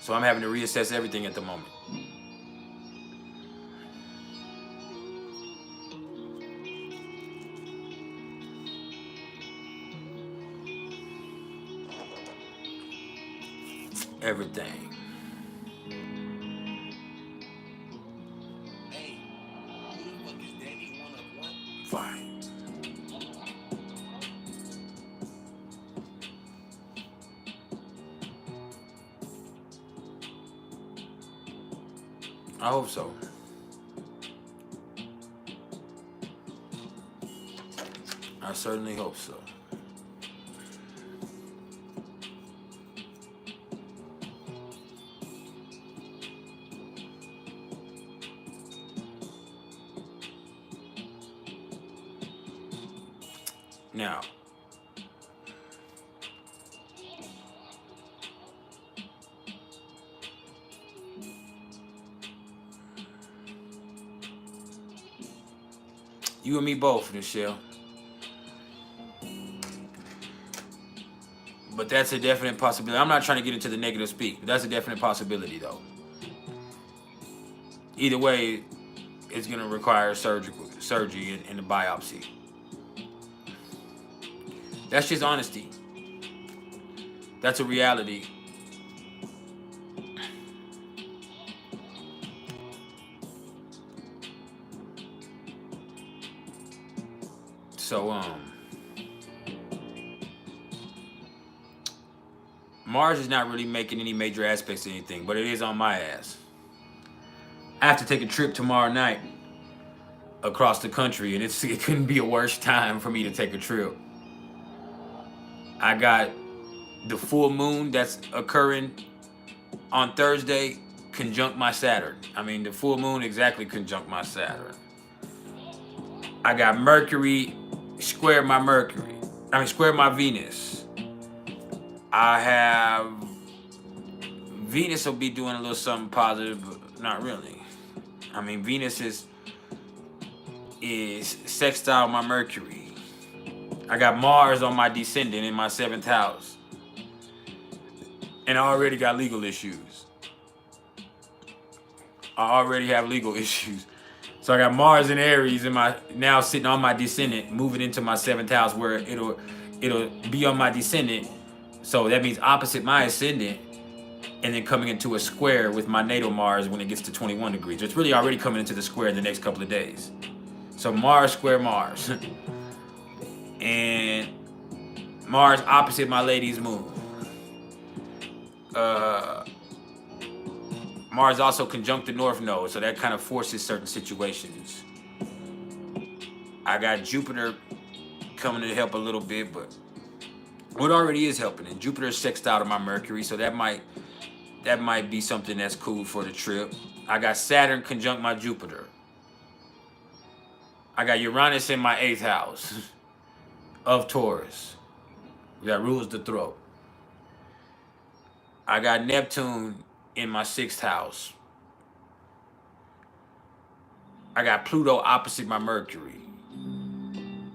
So I'm having to reassess everything at the moment. Everything. Hey, who the fuck is Danny one of one? Fine. I hope so. I certainly hope so. Now, you and me both, Michelle. But that's a definite possibility. I'm not trying to get into the negative speak, but that's a definite possibility, though. Either way, it's going to require surgery and a biopsy. That's just honesty. That's a reality. So, Mars is not really making any major aspects of anything, but it is on my ass. I have to take a trip tomorrow night across the country, and it couldn't be a worse time for me to take a trip. I got the full moon that's occurring on Thursday conjunct my Saturn. I mean, the full moon exactly conjunct my Saturn. I got Mercury square my Mercury. I mean, square my Venus. I have Venus will be doing a little something positive, but not really. I mean, Venus is sextile my Mercury. I got Mars on my descendant in my 7th house. And I already got legal issues. I already have legal issues. So I got Mars in Aries in my now sitting on my descendant, moving into my 7th house where it'll be on my descendant. So that means opposite my ascendant, and then coming into a square with my natal Mars when it gets to 21 degrees. It's really already coming into the square in the next couple of days. So Mars square Mars. And Mars opposite my lady's moon. Mars also conjunct the North Node, so that kind of forces certain situations. I got Jupiter coming to help a little bit, but what already is helping, and Jupiter is sextile to my Mercury, so that might be something that's cool for the trip. I got Saturn conjunct my Jupiter. I got Uranus in my 8th house of Taurus. That rules the throat. I got Neptune in my 6th house. I got Pluto opposite my Mercury.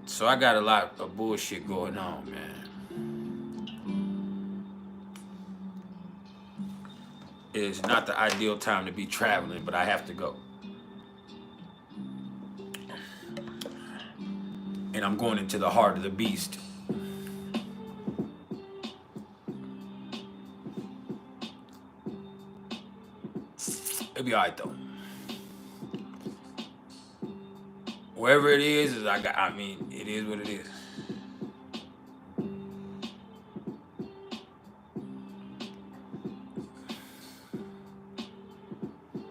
So I got a lot of bullshit going on, man. It's not the ideal time to be traveling, but I have to go. And I'm going into the heart of the beast. It'll be alright though. Wherever it is I mean, it is what it is.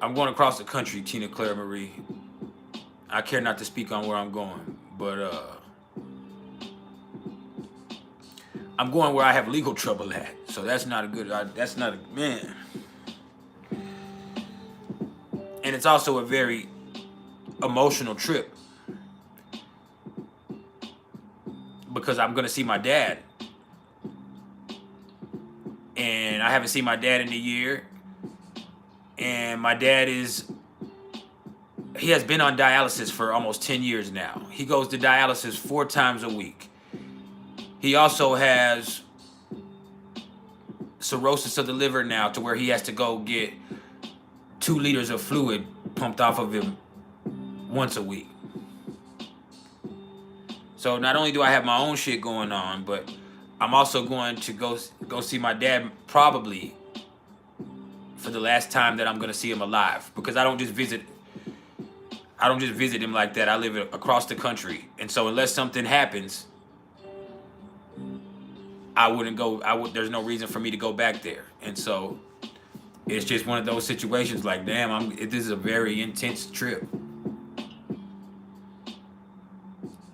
I'm going across the country, Tina Claire Marie. I care not to speak on where I'm going, but I'm going where I have legal trouble at. So that's not a good, that's not a, man. And it's also a very emotional trip. Because I'm going to see my dad. And I haven't seen my dad in a year. And my dad he has been on dialysis for almost 10 years now. He goes to dialysis 4 times a week. He also has cirrhosis of the liver now, to where he has to go get 2 liters of fluid pumped off of him once a week. So not only do I have my own shit going on, but I'm also going to go see my dad probably for the last time that I'm going to see him alive, because I don't just visit him like that. I live across the country. And so unless something happens, I wouldn't go. There's no reason for me to go back there. And so it's just one of those situations like, damn, this is a very intense trip.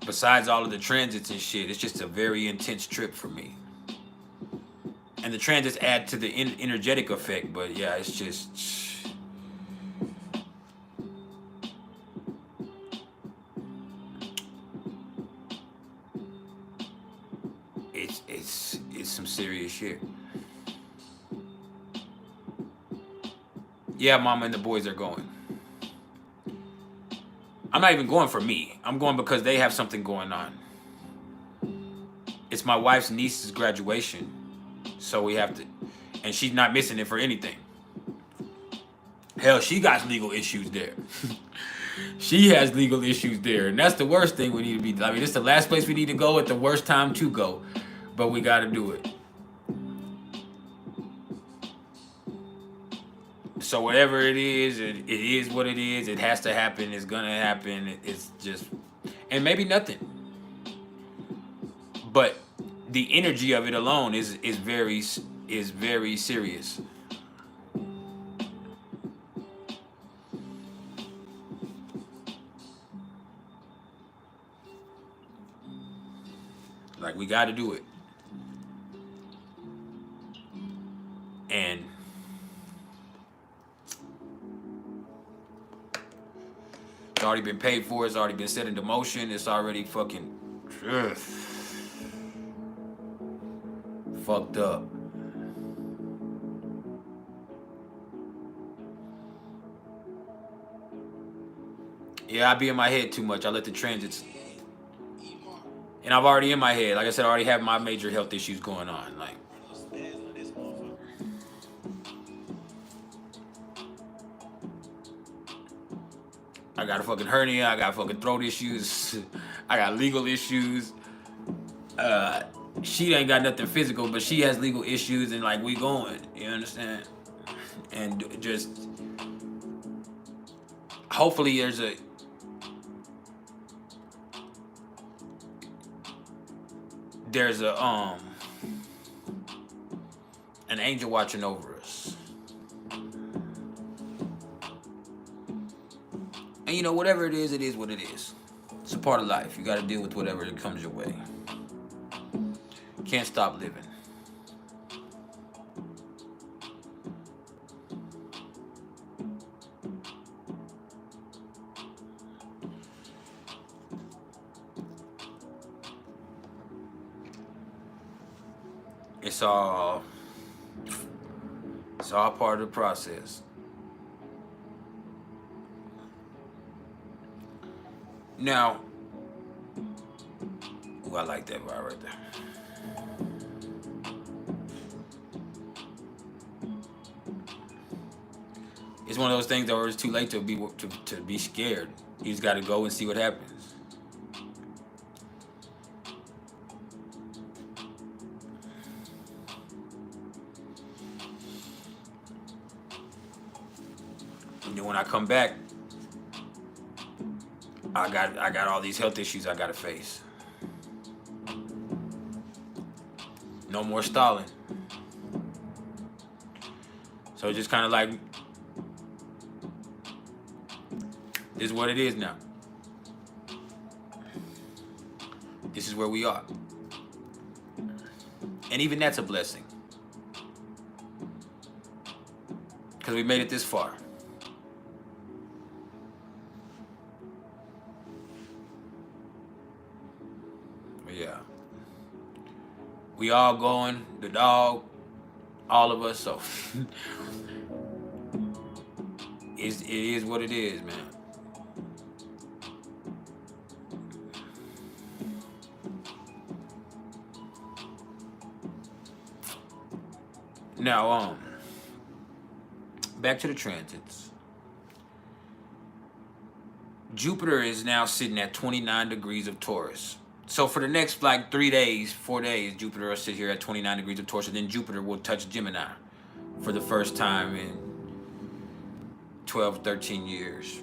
Besides all of the transits and shit, it's just a very intense trip for me. And the transits add to the energetic effect, but yeah, it's just... It's some serious shit. Yeah, Mama and the boys are going. I'm not even going for me. I'm going because they have something going on. It's my wife's niece's graduation. So we have to... And she's not missing it for anything. Hell, she got legal issues there. She has legal issues there. And that's the worst thing we need to be... I mean, it's the last place we need to go at the worst time to go. But we got to do it. So whatever it is what it is. It has to happen. It's going to happen. It's just... And maybe nothing. But the energy of it alone is very serious. Like, we got to do it. And it's already been paid for. It's already been set into motion. It's already fucking fucked up. Yeah, I be in my head too much. I let the transits... And I'm already in my head. Like I said, I already have my major health issues going on. Like... I got a fucking hernia. I got fucking throat issues. I got legal issues. She ain't got nothing physical, but she has legal issues, and like, we going. You understand? And just hopefully there's an angel watching over us. And you know, whatever it is what it is. It's a part of life. You got to deal with whatever that comes your way. Can't stop living. It's all part of the process. Now, ooh, I like that vibe right there. It's one of those things that it's too late to be scared. You just got to go and see what happens. then when I come back, I got all these health issues I gotta face. No more stalling. So just kind of like, this is what it is now. This is where we are. And even that's a blessing. Because we made it this far. But yeah. We all going, the dog, all of us, so it is what it is, man. Now, back to the transits. Jupiter is now sitting at 29 degrees of Taurus. So for the next like 3 days, 4 days, Jupiter will sit here at 29 degrees of Taurus, and then Jupiter will touch Gemini for the first time in 12, 13 years.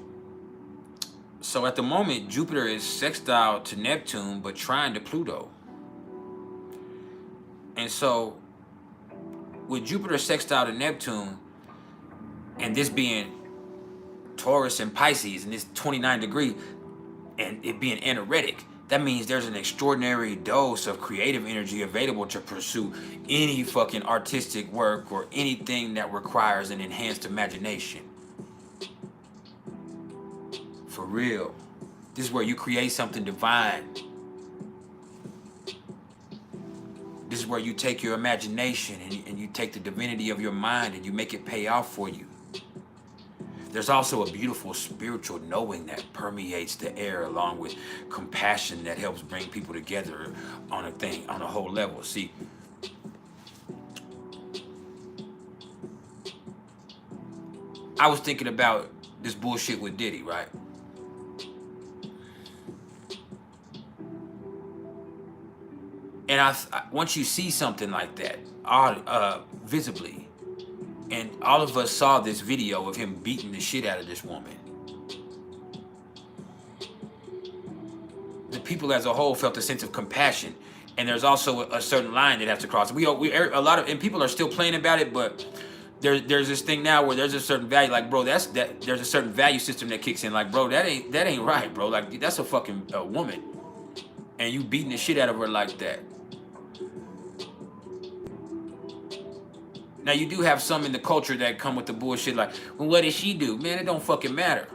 So at the moment, Jupiter is sextile to Neptune, but trine to Pluto. And so with Jupiter sextile to Neptune, and this being Taurus and Pisces, and this 29 degree, and it being anoretic, that means there's an extraordinary dose of creative energy available to pursue any fucking artistic work or anything that requires an enhanced imagination. For real. This is where you create something divine. This is where you take your imagination and you take the divinity of your mind and you make it pay off for you. There's also a beautiful spiritual knowing that permeates the air, along with compassion that helps bring people together on a whole level. See, I was thinking about this bullshit with Diddy, right? And once you see something like that, visibly, and all of us saw this video of him beating the shit out of this woman, the people as a whole felt a sense of compassion, and there's also a certain line that has to cross. And people are still playing about it, but there's this thing now where there's a certain value, like, bro, there's a certain value system that kicks in, like, bro, that ain't right, bro, like, that's a fucking woman, and you beating the shit out of her like that. Now, you do have some in the culture that come with the bullshit like, well, what did she do? Man, it don't fucking matter.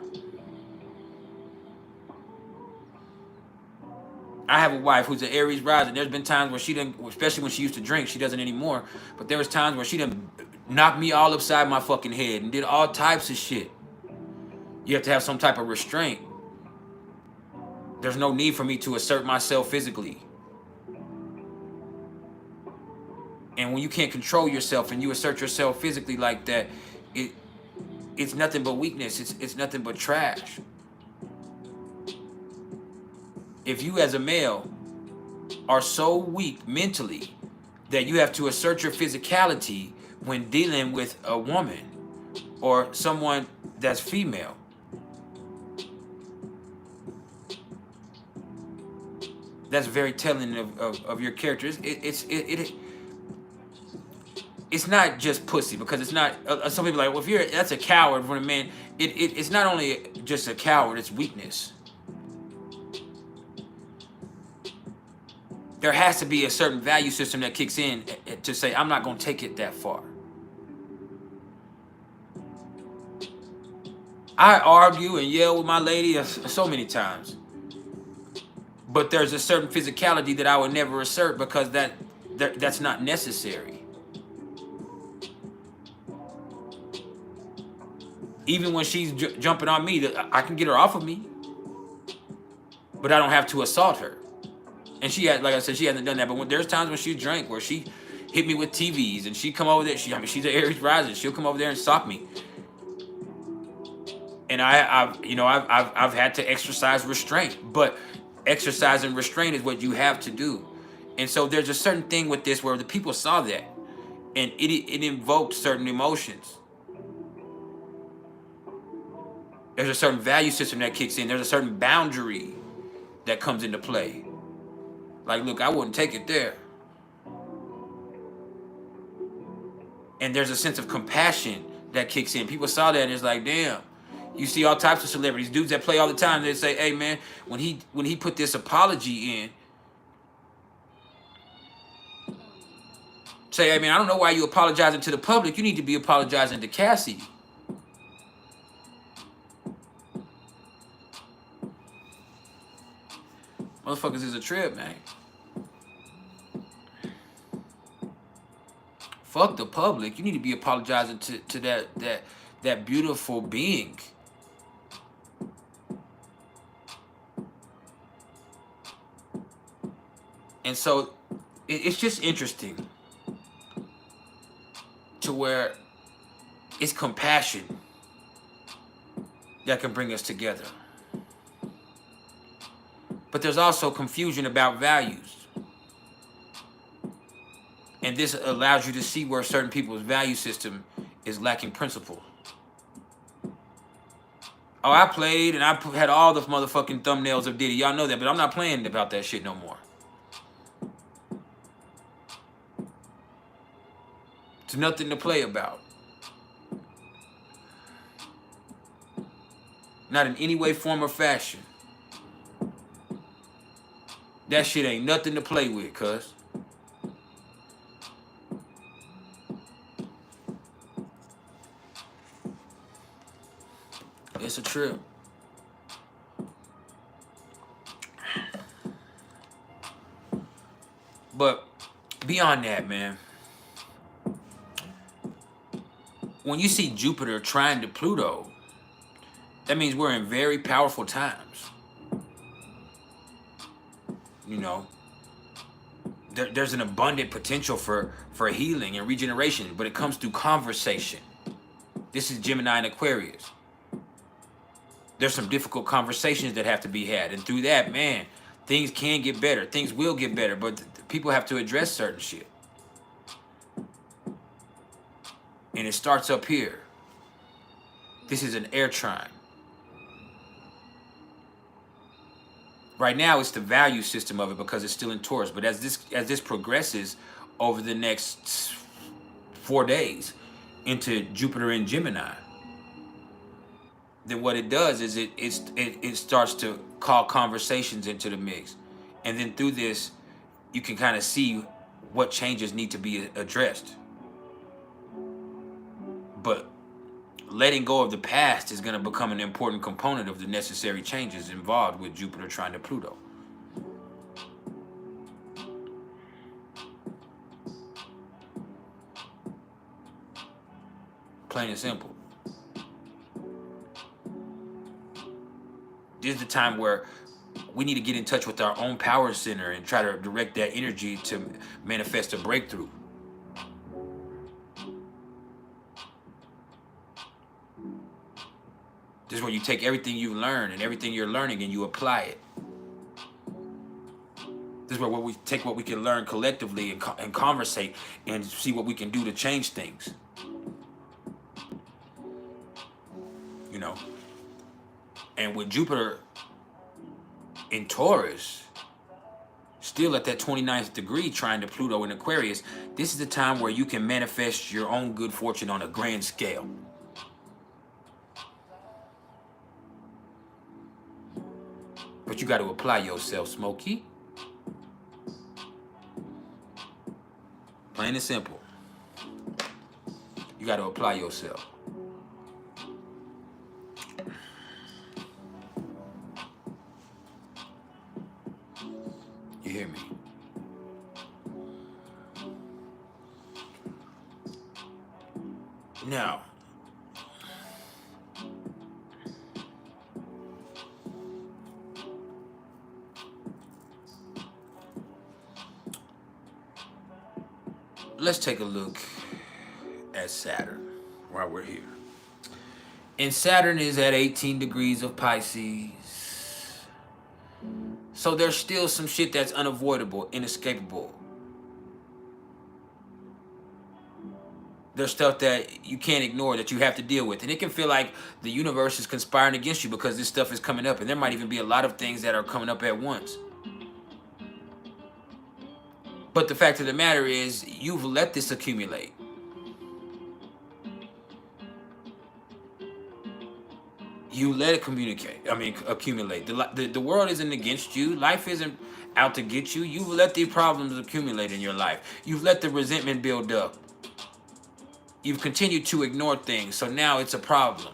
I have a wife who's an Aries rising. There's been times where she didn't, especially when she used to drink, she doesn't anymore, but there was times where she done knocked me all upside my fucking head and did all types of shit. You have to have some type of restraint. There's no need for me to assert myself physically. And when you can't control yourself and you assert yourself physically like that, it's nothing but weakness. It's nothing but trash. If you as a male are so weak mentally that you have to assert your physicality when dealing with a woman or someone that's female, that's very telling of your character. It's not just pussy, because it's not. Some people are like, well, that's a coward for a man. It's not only just a coward; it's weakness. There has to be a certain value system that kicks in to say, I'm not going to take it that far. I argue and yell with my lady so many times, but there's a certain physicality that I would never assert, because that's not necessary. Even when she's jumping on me, I can get her off of me, but I don't have to assault her. And she had, like I said, she hasn't done that. But there's times when she drank where she hit me with TVs, and she come over there. She's an Aries rising. She'll come over there and sock me. And I've had to exercise restraint. But exercising restraint is what you have to do. And so there's a certain thing with this where the people saw that, and it invoked certain emotions. There's a certain value system that kicks in. There's a certain boundary that comes into play. Like, look, I wouldn't take it there. And there's a sense of compassion that kicks in. People saw that and it's like, damn. You see all types of celebrities, dudes that play all the time. They say, hey man, when he put this apology in, say, hey man, I don't know why you apologizing to the public. You need to be apologizing to Cassie. Motherfuckers is a trip, man. Fuck the public. You need to be apologizing to that beautiful being. And so it's just interesting to where it's compassion that can bring us together. But there's also confusion about values. And this allows you to see where certain people's value system is lacking principle. Oh, I played and I had all the motherfucking thumbnails of Diddy. Y'all know that, but I'm not playing about that shit no more. It's nothing to play about. Not in any way, form, or fashion. That shit ain't nothing to play with, cuz. It's a trip. But beyond that, man, when you see Jupiter trine to Pluto, that means we're in very powerful times. You know, there's an abundant potential for healing and regeneration, but it comes through conversation. This is Gemini and Aquarius. There's some difficult conversations that have to be had, and through that, man, things can get better. Things will get better, but people have to address certain shit. And it starts up here. This is an air trine. Right now, it's the value system of it because it's still in Taurus. But as this progresses over the next 4 days into Jupiter in Gemini, then what it does is it starts to call conversations into the mix. And then through this, you can kind of see what changes need to be addressed. But letting go of the past is going to become an important component of the necessary changes involved with Jupiter trine to Pluto. Plain and simple. This is the time where we need to get in touch with our own power center and try to direct that energy to manifest a breakthrough. This is where you take everything you've learned and everything you're learning and you apply it. This is where we take what we can learn collectively and conversate and see what we can do to change things. You know? And with Jupiter in Taurus, still at that 29th degree trying to Pluto in Aquarius, this is the time where you can manifest your own good fortune on a grand scale. But you got to apply yourself, Smokey. Plain and simple. You got to apply yourself. You hear me? Now, let's take a look at Saturn while we're here. And Saturn is at 18 degrees of Pisces. So there's still some shit that's unavoidable, inescapable. There's stuff that you can't ignore that you have to deal with. And it can feel like the universe is conspiring against you because this stuff is coming up. And there might even be a lot of things that are coming up at once. But the fact of the matter is, you've let this accumulate. You let it accumulate. The world isn't against you. Life isn't out to get you. You've let these problems accumulate in your life. You've let the resentment build up. You've continued to ignore things, so now it's a problem.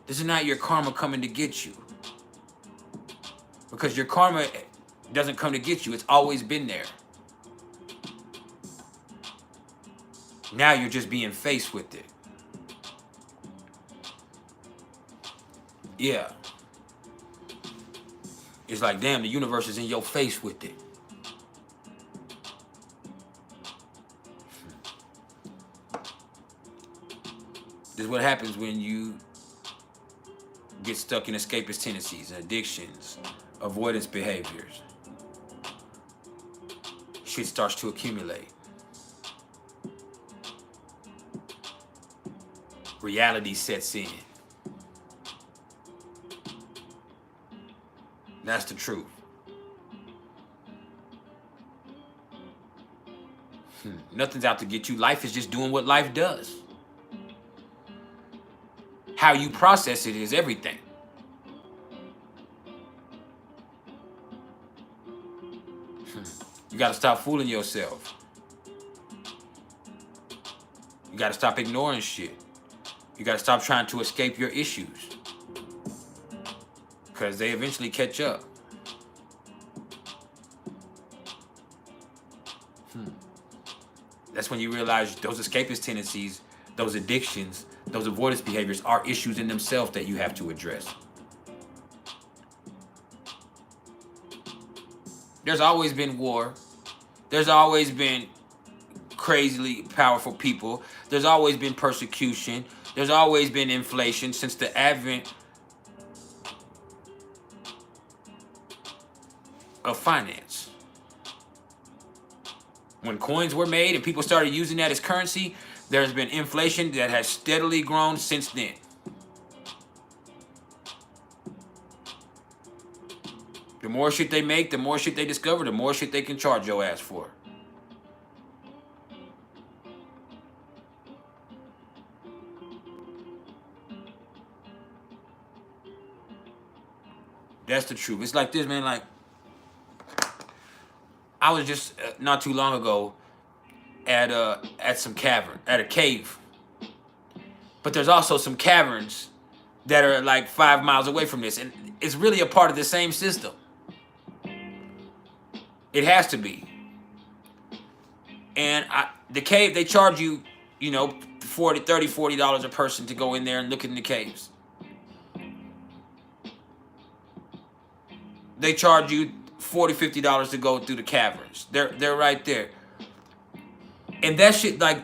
This is not your karma coming to get you. Because your karma doesn't come to get you. It's always been there. Now you're just being faced with it. Yeah. It's like, damn, the universe is in your face with it. This is what happens when you get stuck in escapist tendencies, addictions, avoidance behaviors. Shit starts to accumulate. Reality sets in. That's the truth. Nothing's out to get you. Life is just doing what life does. How you process it is everything. You got to stop fooling yourself. You got to stop ignoring shit. You got to stop trying to escape your issues. Because they eventually catch up. That's when you realize those escapist tendencies, those addictions, those avoidance behaviors are issues in themselves that you have to address. There's always been war. There's always been crazily powerful people. There's always been persecution. There's always been inflation since the advent of finance. When coins were made and people started using that as currency, there's been inflation that has steadily grown since then. The more shit they make, the more shit they discover, the more shit they can charge your ass for. That's the truth. It's like this, man. Like, I was just not too long ago at a cave. But there's also some caverns that are like 5 miles away from this, and it's really a part of the same system. It has to be. And the cave, they charge you, $40 a person to go in there and look in the caves. They charge you $40, $50 to go through the caverns. They're right there. And that shit, like,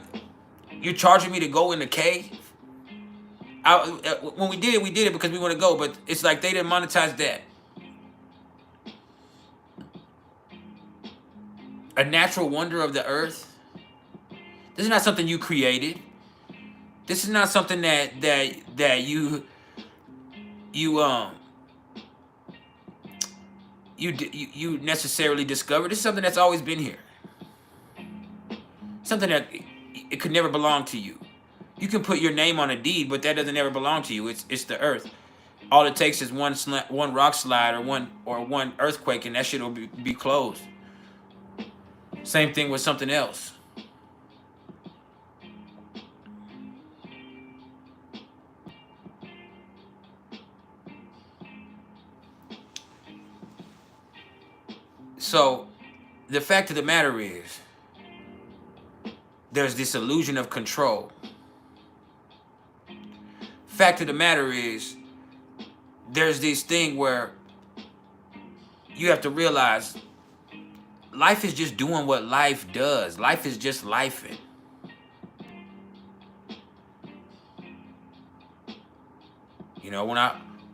you're charging me to go in the cave? When we did it because we want to go, but it's like they didn't monetize that. A natural wonder of the earth. This is not something you created. This is not something that you necessarily discovered. This is something that's always been here. Something that it could never belong to you. You can put your name on a deed, but that doesn't ever belong to you. It's the earth. All it takes is one rock slide or one earthquake, and that shit will be closed. Same thing with something else. So, the fact of the matter is, there's this illusion of control. Fact of the matter is, there's this thing where you have to realize life is just doing what life does. Life is just lifing.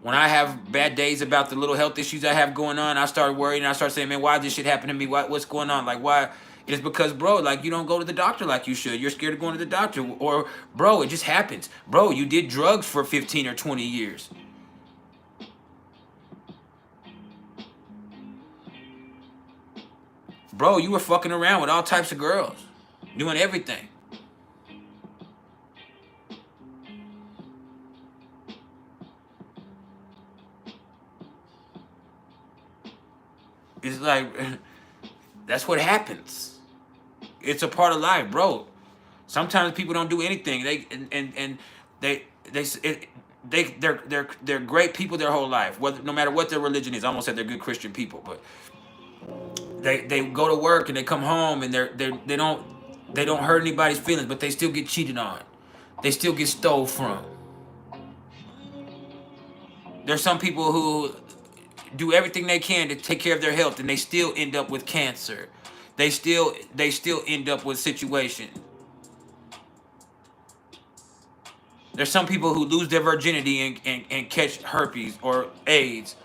When I have bad days about the little health issues I have going on, I start worrying and I start saying, man, why did this shit happen to me? What's going on? Like, why? It's because, bro, like, you don't go to the doctor like you should. You're scared of going to the doctor. Or, bro, it just happens. Bro, you did drugs for 15 or 20 years. Bro, you were fucking around with all types of girls. Doing everything. It's like, that's what happens. It's a part of life, bro. Sometimes people don't do anything. They're great people their whole life. Whether, no matter what their religion is. I almost said they're good Christian people, but they go to work and they come home and they don't hurt anybody's feelings, but they still get cheated on. They still get stole from. There's some people who do everything they can to take care of their health, and they still end up with cancer. They still end up with situations. There's some people who lose their virginity and catch herpes or AIDS.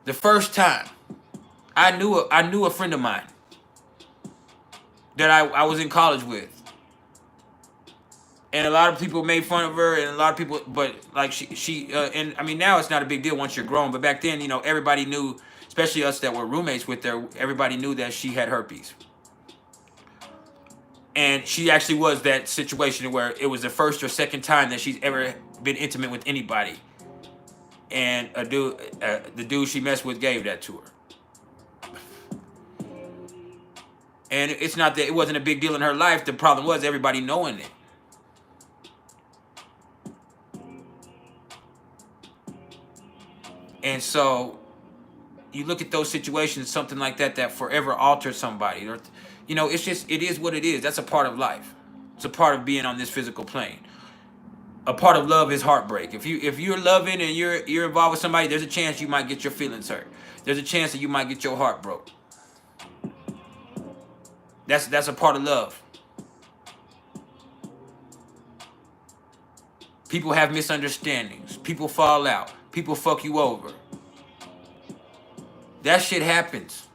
The first time, I knew a friend of mine that I was in college with. And a lot of people made fun of her, and a lot of people, but like she and I mean, now it's not a big deal once you're grown, but back then, you know, everybody knew, especially us that were roommates with her, everybody knew that she had herpes. And she actually was that situation where it was the first or second time that she's ever been intimate with anybody. And the dude she messed with gave that to her. And it's not that it wasn't a big deal in her life. The problem was everybody knowing it. And so you look at those situations, something like that, that forever alters somebody. Or, you know, it's just, it is what it is. That's a part of life. It's a part of being on this physical plane. A part of love is heartbreak. If you're loving and you're involved with somebody, there's a chance you might get your feelings hurt. There's a chance that you might get your heart broke. That's a part of love. People have misunderstandings. People fall out. People fuck you over. That shit happens.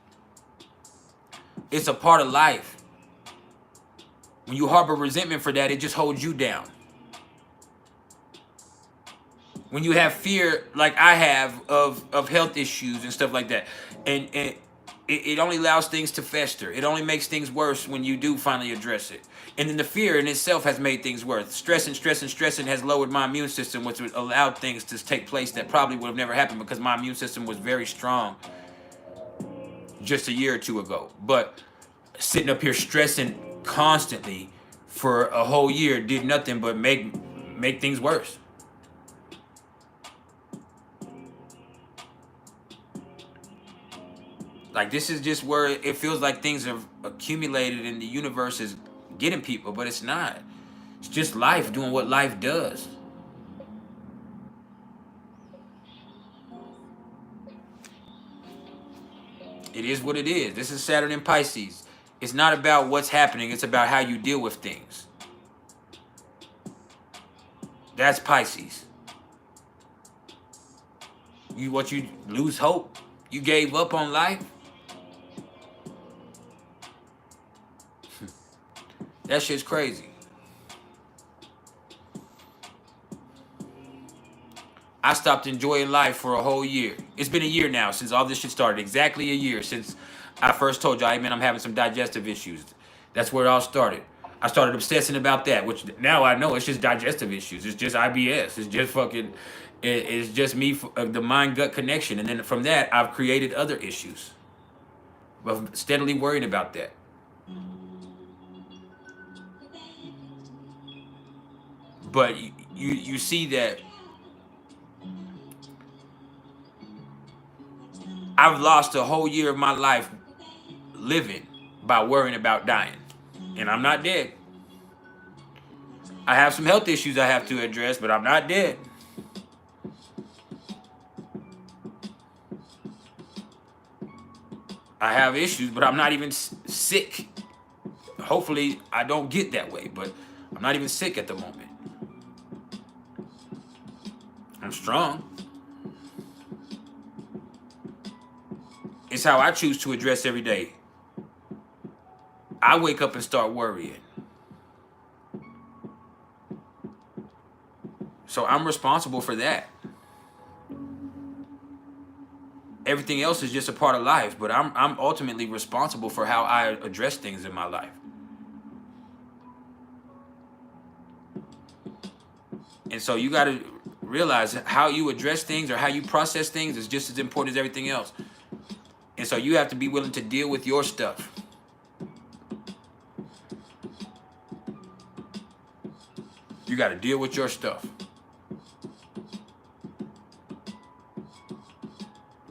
It's a part of life. When you harbor resentment for that, it just holds you down. When you have fear, like I have, of health issues and stuff like that, and it only allows things to fester. It only makes things worse when you do finally address it. And then the fear in itself has made things worse. Stressing has lowered my immune system, which would allow things to take place that probably would have never happened because my immune system was very strong just a year or two ago. But sitting up here stressing constantly for a whole year did nothing but make things worse. Like, this is just where it feels like things have accumulated and the universe is getting people, but it's not. It's just life doing what life does. It is what it is. This is Saturn in Pisces. It's not about what's happening. It's about how you deal with things. That's Pisces. You lose hope? You gave up on life? That shit's crazy. I stopped enjoying life for a whole year. It's been a year now since all this shit started. Exactly a year since I first told you, hey man, I'm having some digestive issues. That's where it all started. I started obsessing about that, which now I know it's just digestive issues. It's just IBS. It's just fucking, it's just me, the mind-gut connection. And then from that, I've created other issues. But steadily worrying about that. But you see that I've lost a whole year of my life living by worrying about dying. And I'm not dead. I have some health issues I have to address, but I'm not dead. I have issues, but I'm not even sick. Hopefully, I don't get that way, but I'm not even sick at the moment. I'm strong. It's how I choose to address every day. I wake up and start worrying. So I'm responsible for that. Everything else is just a part of life, but I'm ultimately responsible for how I address things in my life. And so you got to realize how you address things or how you process things is just as important as everything else. And so you have to be willing to deal with your stuff. You got to deal with your stuff.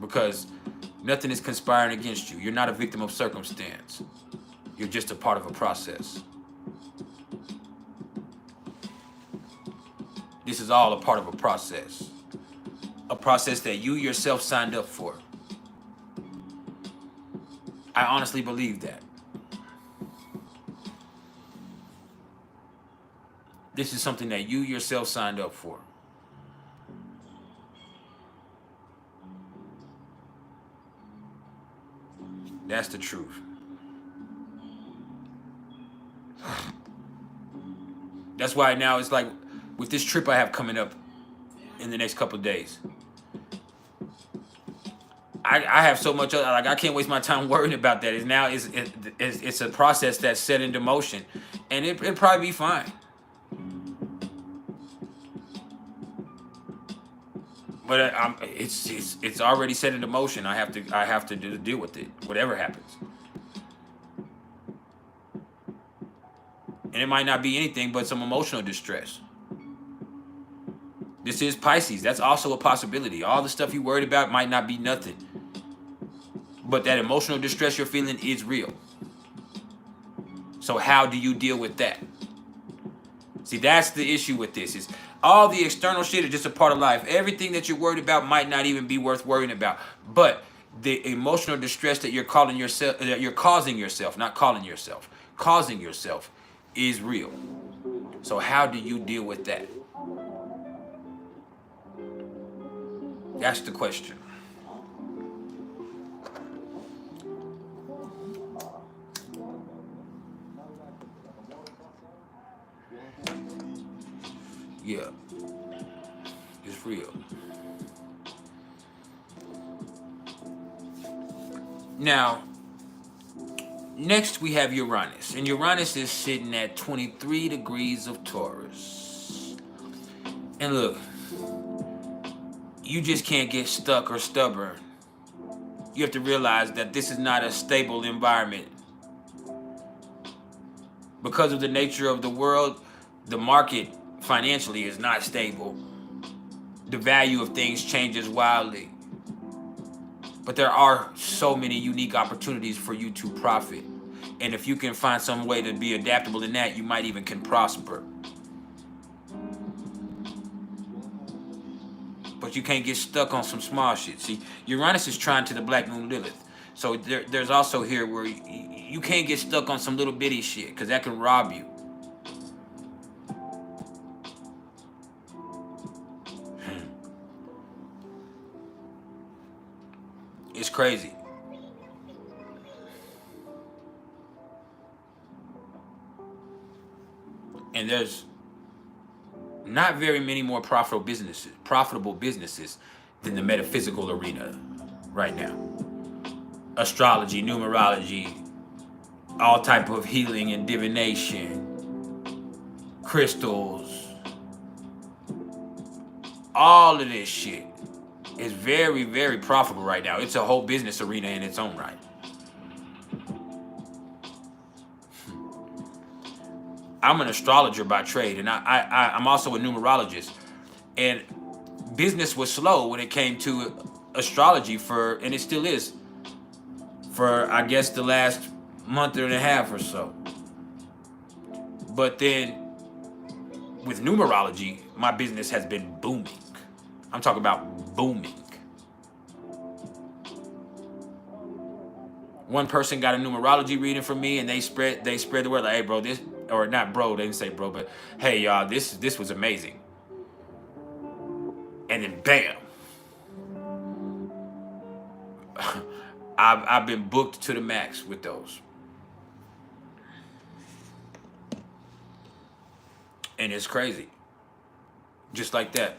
Because nothing is conspiring against you. You're not a victim of circumstance. You're just a part of a process. This is all a part of a process. A process that you yourself signed up for. I honestly believe that. This is something that you yourself signed up for. That's the truth. That's why now it's like with this trip I have coming up in the next couple of days. I have so much, like I can't waste my time worrying about that. It's a process that's set into motion, and it'll probably be fine. But it's already set into motion. I have to deal with it, whatever happens. And it might not be anything but some emotional distress. This is Pisces. That's also a possibility. All the stuff you worried about might not be nothing. But that emotional distress you're feeling is real. So how do you deal with that? See, that's the issue with this. Is all the external shit is just a part of life. Everything that you're worried about might not even be worth worrying about. But the emotional distress that you're causing yourself, causing yourself is real. So how do you deal with that? That's the question. Yeah, it's real. Now, next we have Uranus, and Uranus is sitting at 23 degrees of Taurus. And look, you just can't get stuck or stubborn. You have to realize that this is not a stable environment. Because of the nature of the world, the market financially is not stable. The value of things changes wildly. But there are so many unique opportunities for you to profit. And if you can find some way to be adaptable in that, you might even can prosper. But you can't get stuck on some small shit. See, Uranus is trying to the Black Moon Lilith. So there's also here where you can't get stuck on some little bitty shit, because that can rob you. It's crazy. And there's not very many more profitable businesses than the metaphysical arena right now. Astrology, numerology, all type of healing and divination, crystals, all of this shit is very, very profitable right now. It's a whole business arena in its own right. I'm an astrologer by trade, and I'm also a numerologist. And business was slow when it came to astrology and it still is, for I guess the last month and a half or so. But then with numerology, my business has been booming. I'm talking about booming. One person got a numerology reading from me, and they spread the word like, hey bro, this, or not bro, they didn't say bro, but hey y'all, this was amazing. And then bam, I've been booked to the max with those. And it's crazy. Just like that.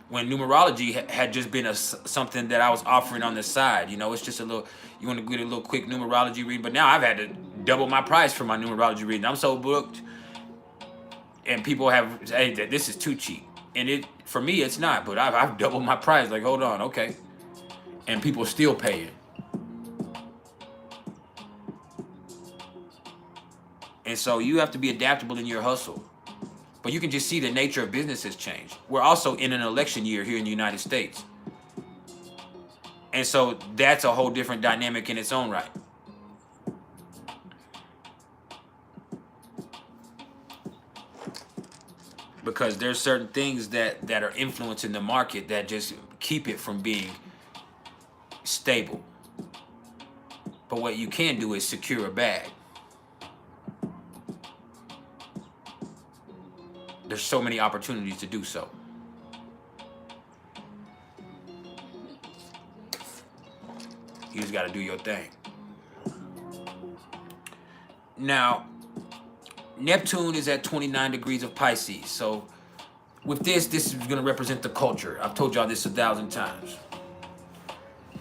When numerology had just been something that I was offering on the side, you know, it's just a little, you want to get a little quick numerology reading, but now I've had to double my price for my numerology reading. I'm so booked, and people have, hey, this is too cheap. And it, for me, it's not, but I've doubled my price. Like, hold on, okay. And people are still paying. And so you have to be adaptable in your hustle. But you can just see the nature of business has changed. We're also in an election year here in the United States. And so that's a whole different dynamic in its own right. Because there's certain things that are influencing the market that just keep it from being stable. But what you can do is secure a bag. There's so many opportunities to do so. You just got to do your thing. Now, Neptune is at 29 degrees of Pisces. So with this is going to represent the culture. I've told y'all this 1,000 times.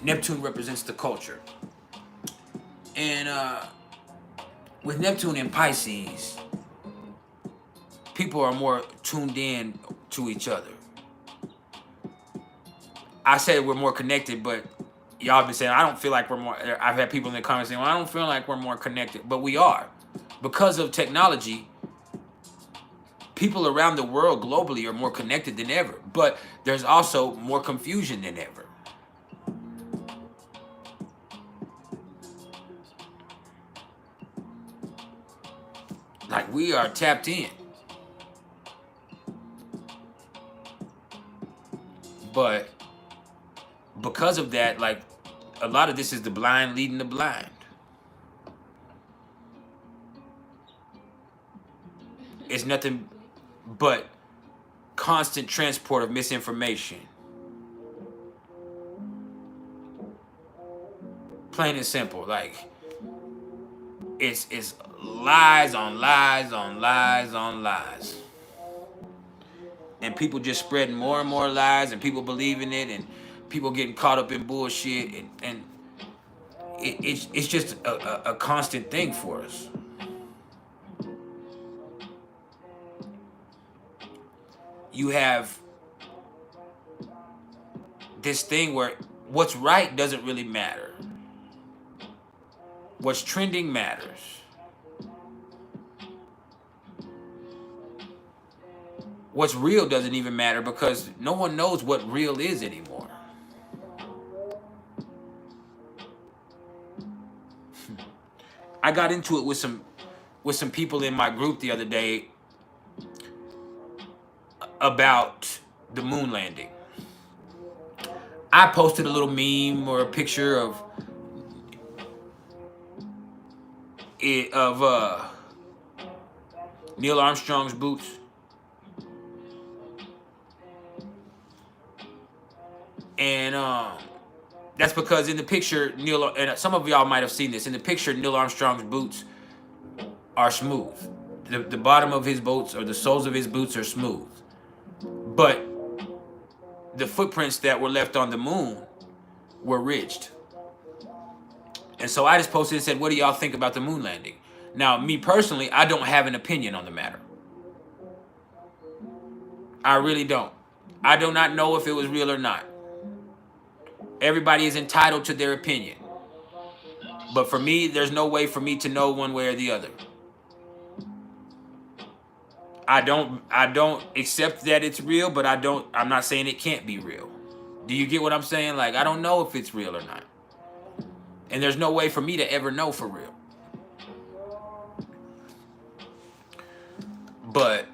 Neptune represents the culture. And with Neptune in Pisces, people are more tuned in to each other. I said we're more connected, but y'all have been saying, I don't feel like we're more. I've had people in the comments saying, well, I don't feel like we're more connected, but we are. Because of technology, people around the world globally are more connected than ever, but there's also more confusion than ever. Like, we are tapped in. But because of that, like, a lot of this is the blind leading the blind. It's nothing but constant transport of misinformation. Plain and simple. Like, it's lies on lies on lies on lies. And people just spreading more and more lies, and people believing it, and people getting caught up in bullshit, and it's just a constant thing for us. You have this thing where what's right doesn't really matter. What's trending matters. What's real doesn't even matter because no one knows what real is anymore. I got into it with some people in my group the other day about the moon landing. I posted a little meme or a picture of Neil Armstrong's boots. And that's because in the picture, and some of y'all might have seen this, in the picture, Neil Armstrong's boots are smooth. The bottom of his boots, or the soles of his boots, are smooth. But the footprints that were left on the moon were ridged. And so I just posted and said, what do y'all think about the moon landing? Now, me personally, I don't have an opinion on the matter. I really don't. I do not know if it was real or not. Everybody is entitled to their opinion. But for me, there's no way for me to know one way or the other. I don't accept that it's real, but I'm not saying it can't be real. Do you get what I'm saying? Like, I don't know if it's real or not. And there's no way for me to ever know for real. But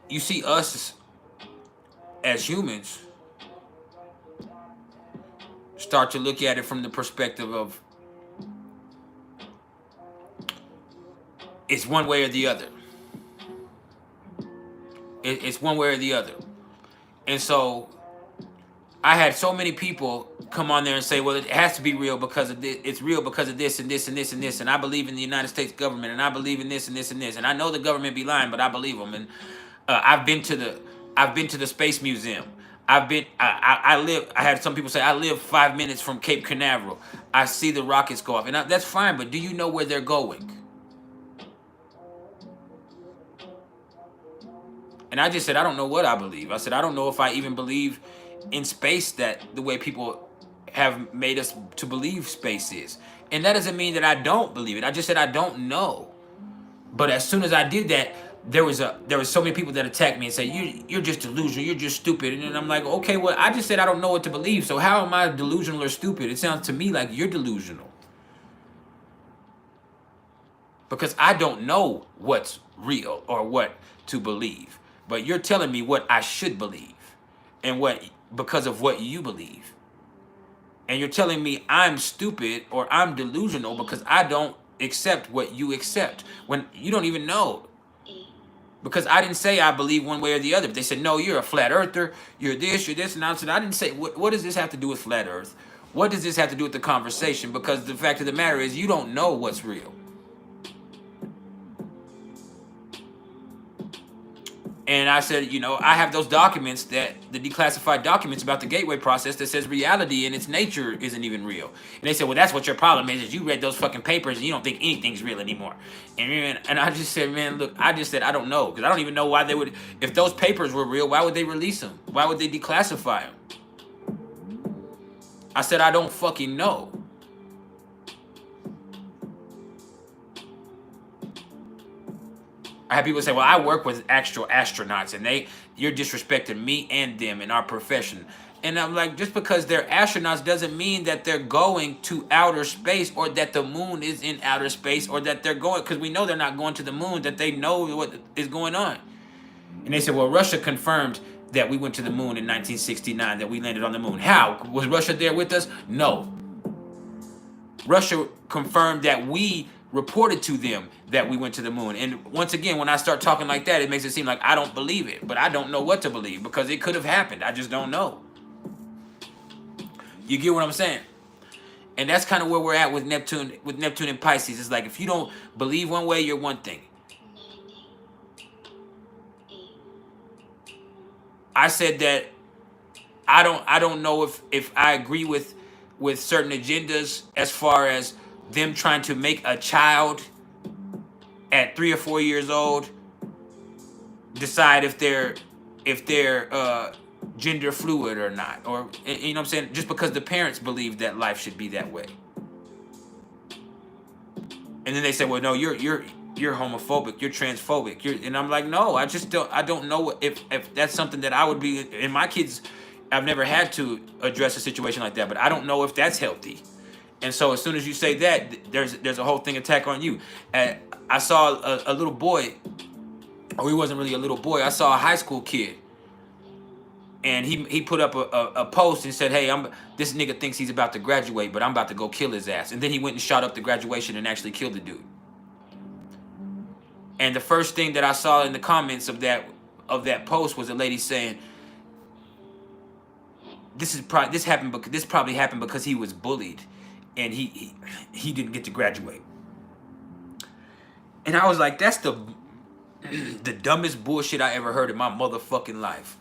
you see, us as humans start to look at it from the perspective of it's one way or the other. It's one way or the other. And so I had so many people come on there and say, well, it has to be real because of this. It's real because of this and this and this and this. And I believe in the United States government, and I believe in this and this and this. And I know the government be lying, but I believe them. And I've been to the Space Museum. I had some people say I live 5 minutes from Cape Canaveral. I see the rockets go off, and that's fine. But do you know where they're going? And I just said, I don't know what I believe. I said, I don't know if I even believe in space that the way people have made us to believe space is. And that doesn't mean that I don't believe it. I just said I don't know. But as soon as I did that, there was so many people that attacked me and said, you're just delusional, you're just stupid. And I'm like, okay, well, I just said I don't know what to believe. So how am I delusional or stupid? It sounds to me like you're delusional. Because I don't know what's real or what to believe. But you're telling me what I should believe and what because of what you believe. And you're telling me I'm stupid or I'm delusional because I don't accept what you accept when you don't even know. Because I didn't say I believe one way or the other. They said, no, you're a flat earther, you're this. And I said, I didn't say, what does this have to do with flat earth? What does this have to do with the conversation? Because the fact of the matter is you don't know what's real. And I said, you know, I have those documents, the declassified documents about the gateway process that says reality in its nature isn't even real. And they said, well, that's what your problem is you read those fucking papers and you don't think anything's real anymore. And I just said, man, look, I just said, I don't know. Because I don't even know why they would, if those papers were real, why would they release them? Why would they declassify them? I said, I don't fucking know. I have people say, well, I work with actual astronauts and you're disrespecting me and them in our profession. And I'm like, just because they're astronauts doesn't mean that they're going to outer space or that the moon is in outer space or that they're going, because we know they're not going to the moon, that they know what is going on. And they said, well, Russia confirmed that we went to the moon in 1969, that we landed on the moon. How? Was Russia there with us? No. Russia confirmed that we reported to them that we went to the moon. And once again, when I start talking like that, it makes it seem like I don't believe it. But I don't know what to believe because it could have happened. I just don't know. You get what I'm saying? And that's kind of where we're at with Neptune and Pisces. It's like if you don't believe one way, you're one thing. I said that I don't know if I agree with certain agendas as far as them trying to make a child at 3 or 4 years old decide if they're gender fluid or not, or you know what I'm saying, just because the parents believe that life should be that way. And then they say, well, no, you're homophobic, you're transphobic, and I'm like, no, I don't know if that's something that I would be. In my kids, I've never had to address a situation like that, but I don't know if that's healthy. And so as soon as you say that, there's a whole thing attack on you. I saw a little boy, or he wasn't really a little boy. I saw a high school kid, and he put up a post and said, hey, this nigga thinks he's about to graduate, but I'm about to go kill his ass. And then he went and shot up the graduation and actually killed the dude. And the first thing that I saw in the comments of that post was a lady saying, this probably happened because he was bullied and he didn't get to graduate. And I was like, that's the dumbest bullshit I ever heard in my motherfucking life.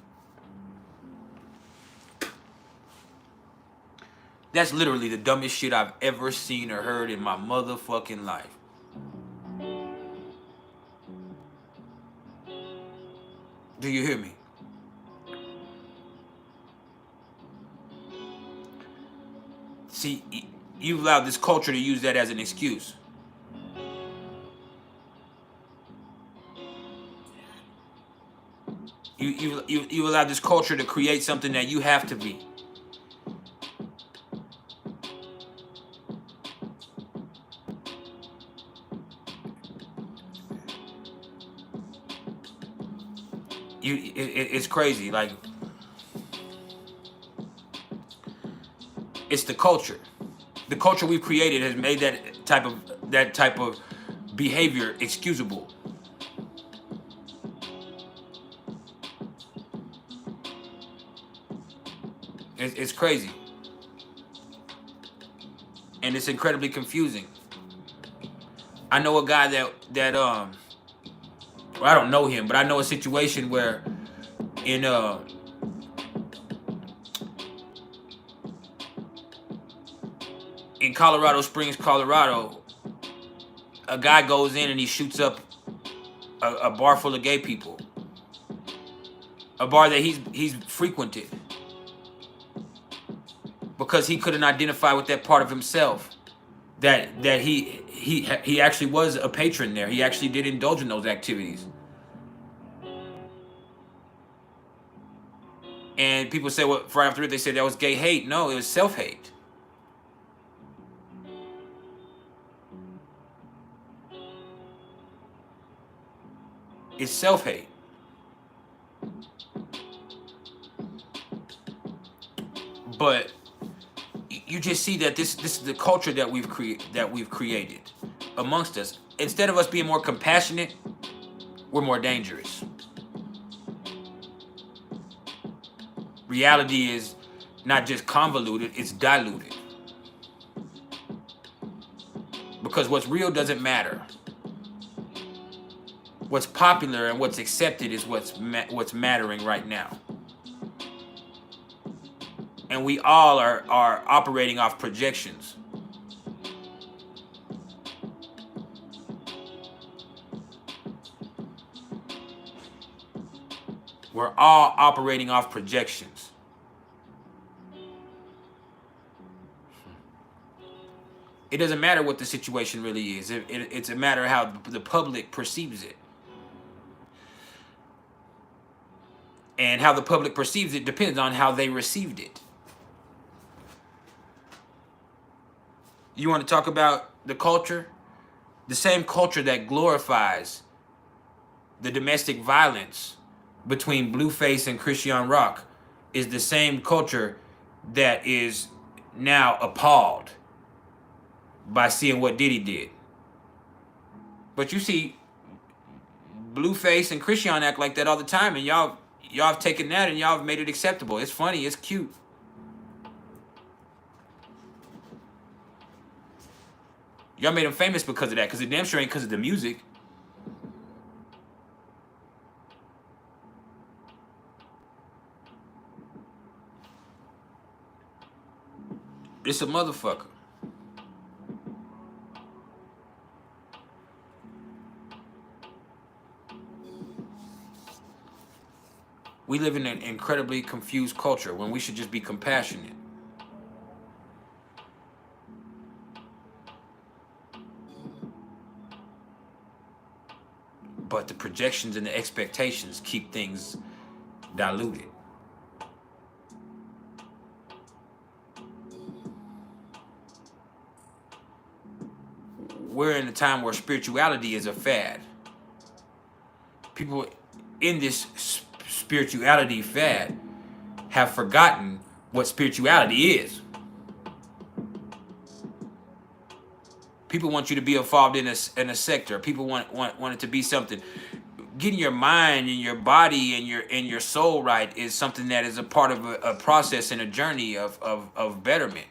That's literally the dumbest shit I've ever seen or heard in my motherfucking life. Do you hear me? See, you allowed this culture to use that as an excuse. You allowed this culture to create something that you have to be. It's crazy. Like, it's the culture. The culture we've created has made that type of behavior excusable. It's crazy. And it's incredibly confusing. I know a guy that well, I don't know him, but I know a situation where in Colorado Springs, Colorado, a guy goes in and he shoots up a bar full of gay people. A bar that he's frequented. Because he couldn't identify with that part of himself. That he actually was a patron there. He actually did indulge in those activities. And people say, well, right after it, they said that was gay hate. No, it was self-hate. It's self-hate. But you just see that this is the culture that we've created amongst us. Instead of us being more compassionate, we're more dangerous. Reality is not just convoluted, it's diluted. Because what's real doesn't matter. What's popular and what's accepted is what's mattering right now. And we all are operating off projections. We're all operating off projections. It doesn't matter what the situation really is. It's a matter of how the public perceives it. And how the public perceives it depends on how they received it. You want to talk about the culture? The same culture that glorifies the domestic violence between Blueface and Christian Rock is the same culture that is now appalled by seeing what Diddy did. But you see, Blueface and Christian act like that all the time, and y'all have taken that and y'all have made it acceptable. It's funny, it's cute. Y'all made him famous because of that, because it damn sure ain't because of the music. It's a motherfucker. We live in an incredibly confused culture when we should just be compassionate. But the projections and the expectations keep things diluted. We're in a time where spirituality is a fad. People in this spirituality fad have forgotten what spirituality is. People want you to be involved in a sector. People want it to be something. Getting your mind and your body and your soul right is something that is a part of a process and a journey of betterment.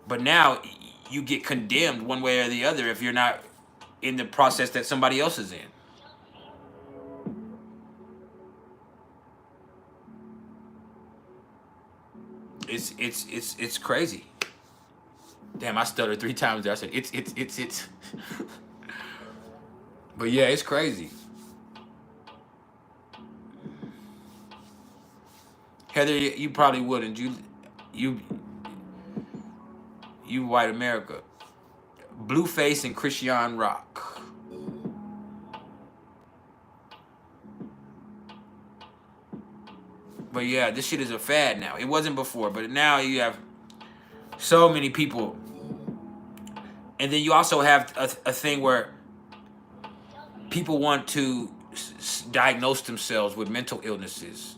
But now you get condemned one way or the other if you're not in the process that somebody else is in. It's crazy. Damn, I stuttered 3 times there. I said it's. But yeah, it's crazy. Heather, you probably wouldn't. You white America. Blueface and Christian Rock. But yeah, this shit is a fad now. It wasn't before, but now you have so many people. And then you also have a thing where people want to diagnose themselves with mental illnesses.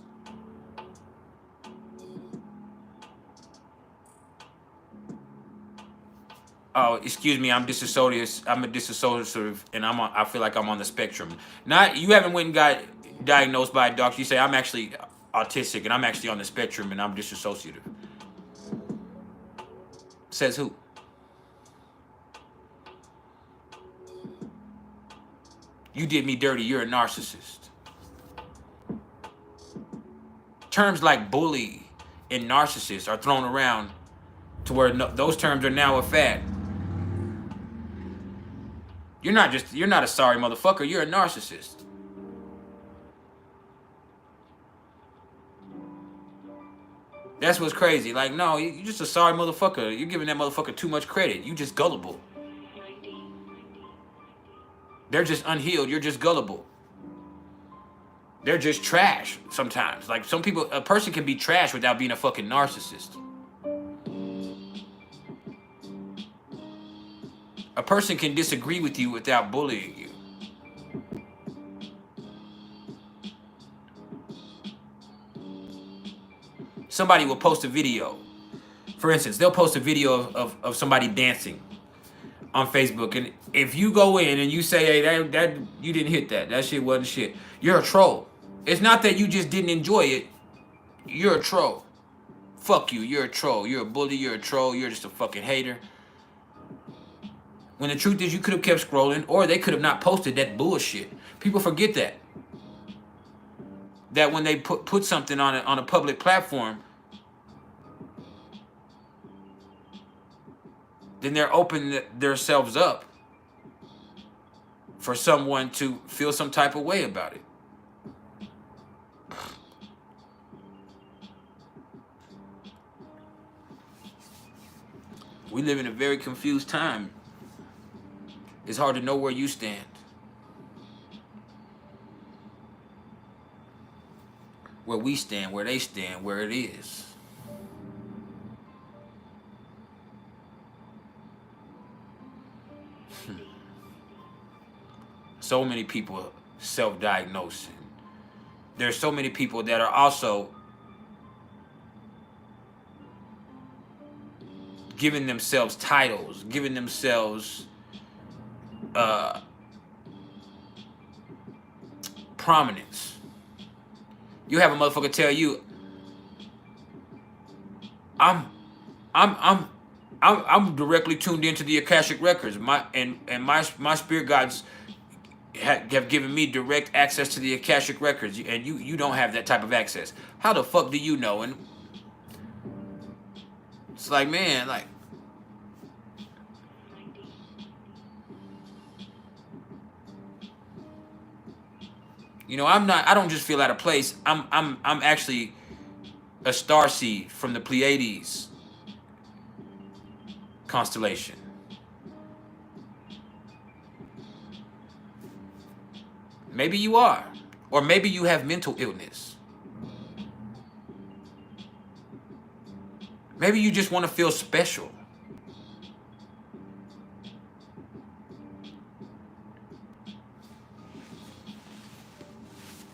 Oh, excuse me, I'm disassociative. I'm a disassociative, and I feel like I'm on the spectrum. Not you haven't went and got diagnosed by a doctor. You say I'm actually autistic and I'm actually on the spectrum and I'm dissociative. Says who? You did me dirty. You're a narcissist. Terms like bully and narcissist are thrown around to where those terms are now a fad. You're not a sorry motherfucker. You're a narcissist. That's what's crazy. Like, no, you're just a sorry motherfucker. You're giving that motherfucker too much credit. You just gullible. They're just unhealed. You're just gullible. They're just trash sometimes. Like some people, a person can be trash without being a fucking narcissist. A person can disagree with you without bullying you. Somebody will post a video. For instance, they'll post a video of somebody dancing on Facebook, and if you go in and you say, hey, that you didn't hit that shit wasn't shit, you're a troll. It's not that you just didn't enjoy it. You're a troll. Fuck you. You're a troll. You're a bully. You're a troll. You're just a fucking hater. When the truth is, you could have kept scrolling, or they could have not posted that bullshit. People forget that. That when they put something on a public platform, then they're opening themselves up for someone to feel some type of way about it. We live in a very confused time. It's hard to know where you stand. Where we stand, where they stand, where it is. So many people self-diagnosing. There's so many people that are also giving themselves titles, giving themselves prominence. You have a motherfucker tell you, I'm directly tuned into the Akashic records. My spirit guides have given me direct access to the Akashic records, and you don't have that type of access. How the fuck do you know? And it's like, man, like, you know, I don't just feel out of place. I'm actually a starseed from the Pleiades constellation. Maybe you are, or maybe you have mental illness. Maybe you just want to feel special.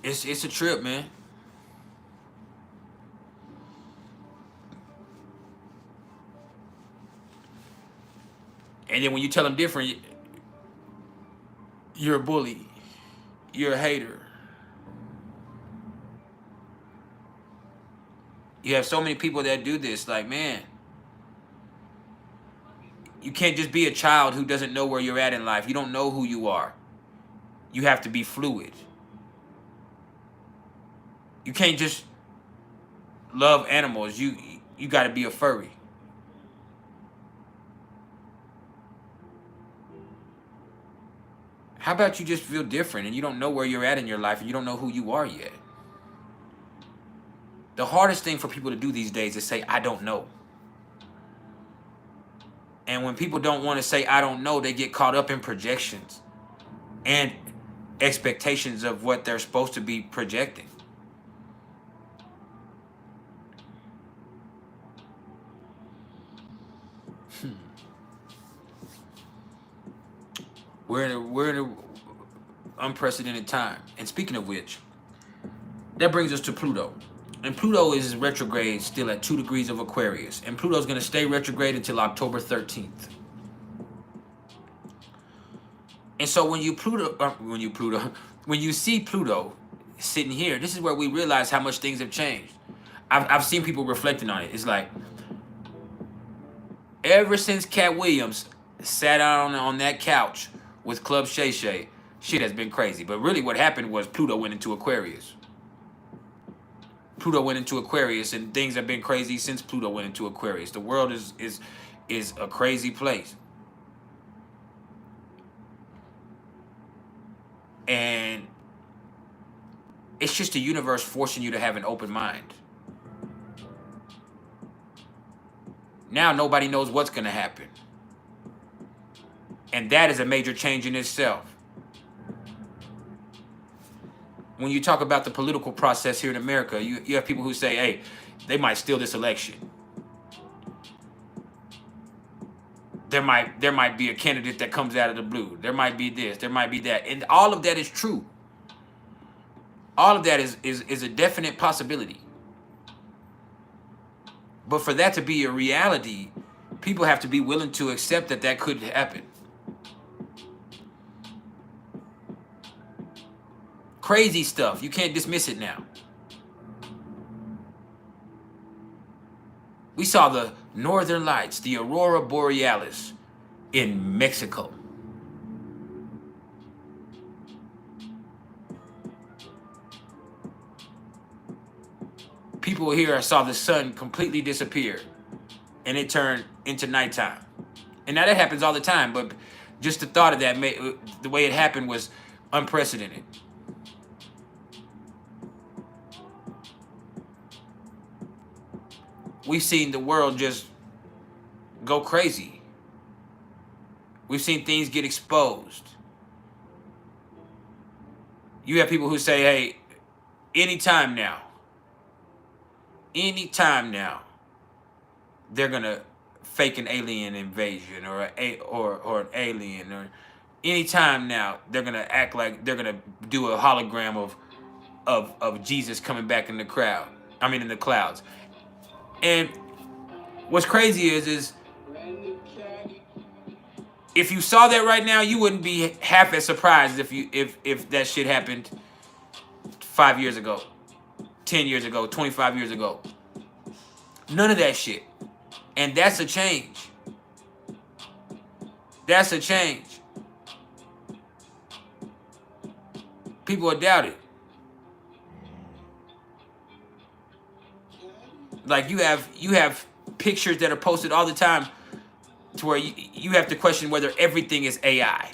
It's a trip, man. And then when you tell them different, you're a bully. You're a hater. You have so many people that do this. Like, man, you can't just be a child who doesn't know where you're at in life. You don't know who you are. You have to be fluid. You can't just love animals. You got to be a furry. How about you just feel different and you don't know where you're at in your life and you don't know who you are yet? The hardest thing for people to do these days is say, I don't know. And when people don't want to say, I don't know, they get caught up in projections and expectations of what they're supposed to be projecting. We're in an unprecedented time. And speaking of which, that brings us to Pluto. And Pluto is retrograde still at 2 degrees of Aquarius. And Pluto's going to stay retrograde until October 13th. And so when you see Pluto sitting here, this is where we realize how much things have changed. I've seen people reflecting on it. It's like, ever since Cat Williams sat on that couch with Club Shay Shay, shit has been crazy. But really what happened was Pluto went into Aquarius. Pluto went into Aquarius, and things have been crazy since Pluto went into Aquarius. The world is a crazy place. And it's just the universe forcing you to have an open mind. Now nobody knows what's going to happen. And that is a major change in itself. When you talk about the political process here in America, you have people who say, hey, they might steal this election. There might be a candidate that comes out of the blue. There might be this, there might be that. And all of that is true. All of that is a definite possibility. But for that to be a reality, people have to be willing to accept that that could happen. Crazy stuff. You can't dismiss it now. We saw the Northern Lights, the Aurora Borealis in Mexico. People here saw the sun completely disappear and it turned into nighttime. And now that happens all the time, but just the thought of that, the way it happened was unprecedented. We've seen the world just go crazy. We've seen things get exposed. You have people who say, hey, anytime now, they're going to fake an alien invasion or an alien, or anytime now, they're going to act like they're going to do a hologram of Jesus coming back in the crowd. I mean, in the clouds. And what's crazy is if you saw that right now, you wouldn't be half as surprised if that shit happened 5 years ago, 10 years ago, 25 years ago. None of that shit. And that's a change. That's a change. People are doubted. Like you have pictures that are posted all the time to where you have to question whether everything is AI.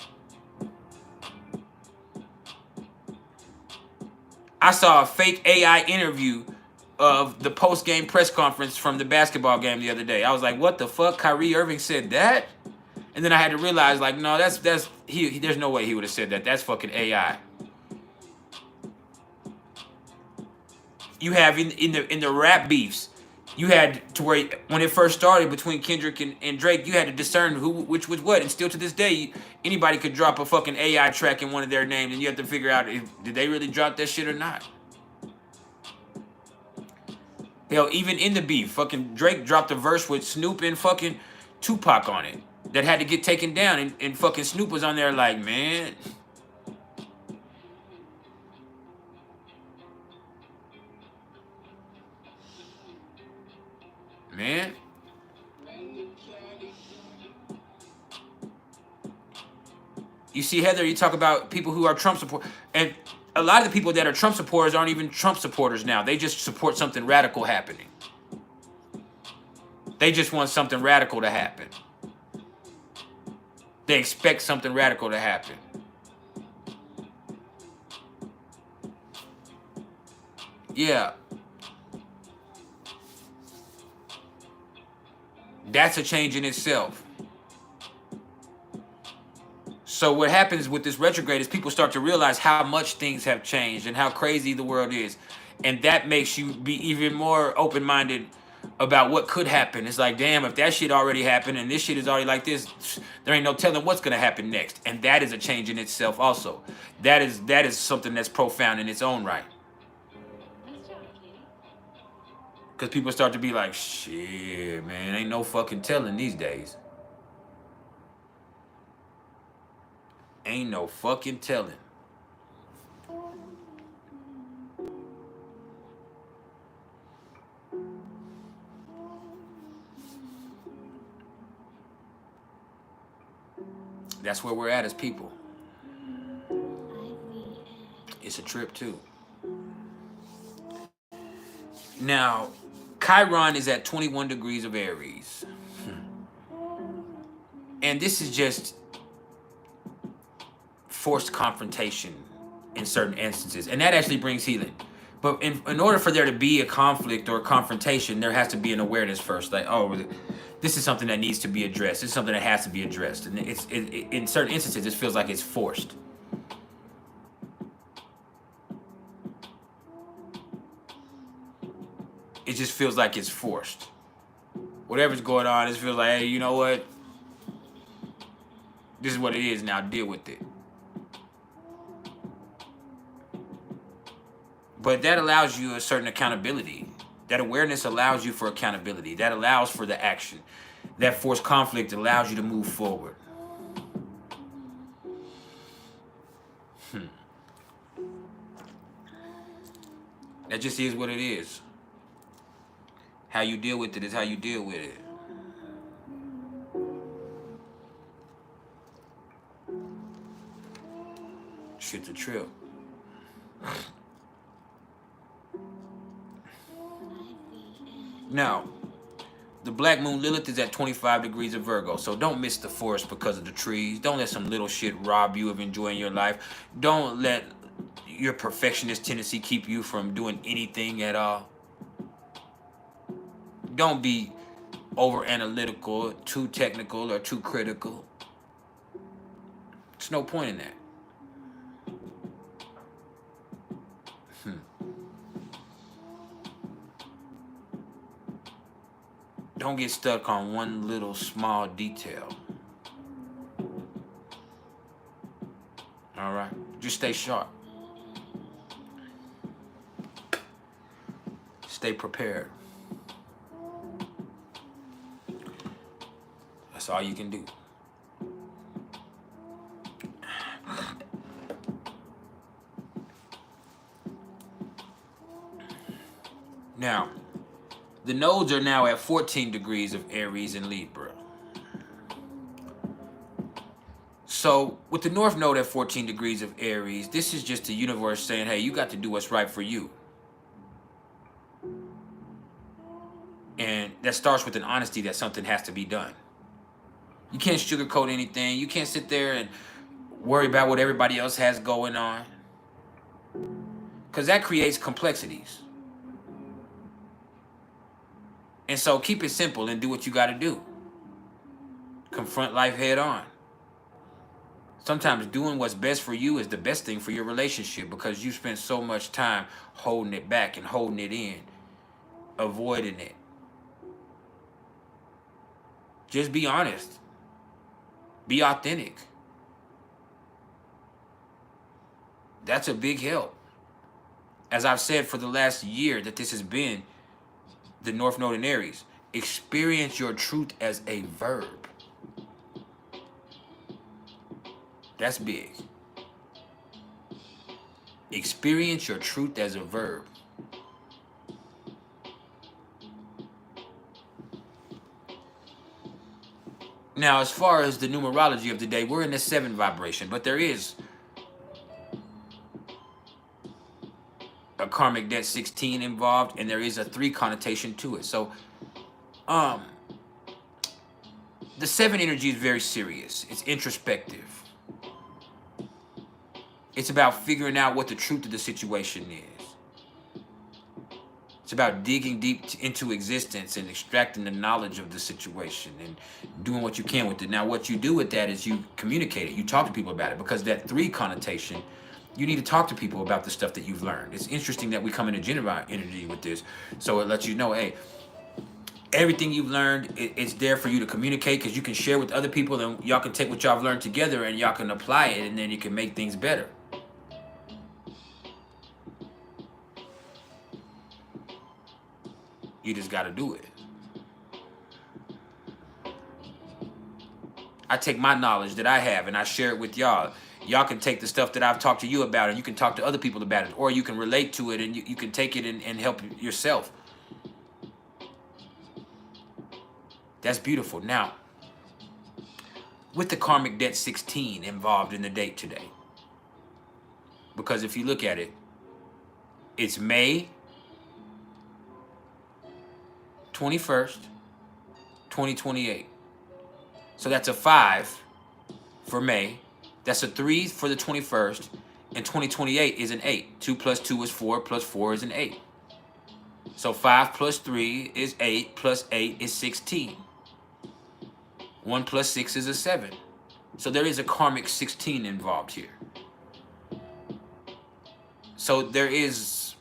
I saw a fake AI interview of the post-game press conference from the basketball game the other day. I was like, what the fuck? Kyrie Irving said that? And then I had to realize, like, no, there's no way he would have said that. That's fucking AI. You have in the rap beefs, you had to where when it first started between Kendrick and Drake, you had to discern which was what. And still to this day, anybody could drop a fucking AI track in one of their names, and you have to figure out did they really drop that shit or not. Hell, even in the beef, fucking Drake dropped a verse with Snoop and fucking Tupac on it that had to get taken down, and fucking Snoop was on there like, man. Man. You see, Heather, you talk about people who are Trump supporters. And a lot of the people that are Trump supporters aren't even Trump supporters now. They just support something radical happening. They just want something radical to happen. They expect something radical to happen. Yeah. That's a change in itself. So what happens with this retrograde is people start to realize how much things have changed and how crazy the world is. And that makes you be even more open-minded about what could happen. It's like, damn, if that shit already happened and this shit is already like this, there ain't no telling what's going to happen next. And that is a change in itself also. That is something that's profound in its own right. Because people start to be like, shit, man, ain't no fucking telling these days. Ain't no fucking telling. That's where we're at as people. It's a trip too. Now, Chiron is at 21 degrees of Aries. And this is just forced confrontation in certain instances. And that actually brings healing. But in order for there to be a conflict or a confrontation, there has to be an awareness first. Like, oh, this is something that needs to be addressed. This is something that has to be addressed. And in certain instances, it feels like it's forced. It just feels like it's forced. Whatever's going on, it feels like, hey, you know what? This is what it is now. Deal with it. But that allows you a certain accountability. That awareness allows you for accountability. That allows for the action. That forced conflict allows you to move forward. That just is what it is. How you deal with it is how you deal with it. Shit's a trip. Now, the black moon Lilith is at 25 degrees of Virgo, so don't miss the forest because of the trees. Don't let some little shit rob you of enjoying your life. Don't let your perfectionist tendency keep you from doing anything at all. Don't be over analytical, too technical, or too critical. There's no point in that. Don't get stuck on one little small detail. All right? Just stay sharp. Stay prepared. That's all you can do. Now, the nodes are now at 14 degrees of Aries and Libra. So, with the North Node at 14 degrees of Aries, this is just the universe saying, hey, you got to do what's right for you. And that starts with an honesty that something has to be done. You can't sugarcoat anything. You can't sit there and worry about what everybody else has going on. Because that creates complexities. And so keep it simple and do what you got to do. Confront life head on. Sometimes doing what's best for you is the best thing for your relationship because you spend so much time holding it back and holding it in, avoiding it. Just be honest. Be authentic. That's a big help. As I've said for the last year that this has been the North Node in Aries, experience your truth as a verb. That's big. Experience your truth as a verb. Now, as far as the numerology of the day, we're in the 7 vibration, but there is a karmic debt 16 involved, and there is a 3 connotation to it. So, the 7 energy is very serious. It's introspective. It's about figuring out what the truth of the situation is. It's about digging deep into existence and extracting the knowledge of the situation and doing what you can with it. Now, what you do with that is you communicate it. You talk to people about it because that 3 connotation, you need to talk to people about the stuff that you've learned. It's interesting that we come into Gemini energy with this. So it lets you know, hey, everything you've learned, it's there for you to communicate because you can share with other people and y'all can take what y'all have learned together and y'all can apply it and then you can make things better. You just got to do it. I take my knowledge that I have and I share it with y'all. Y'all can take the stuff that I've talked to you about and you can talk to other people about it. Or you can relate to it and you can take it and help yourself. That's beautiful. Now, with the karmic debt 16 involved in the date today. Because if you look at it, it's May 21st, 2028. So that's a 5 for May. That's a 3 for the 21st. And 2028 is an 8. 2 plus 2 is 4, plus 4 is an 8. So 5 plus 3 is 8, plus 8 is 16. 1 plus 6 is a 7. So there is a karmic 16 involved here. So there is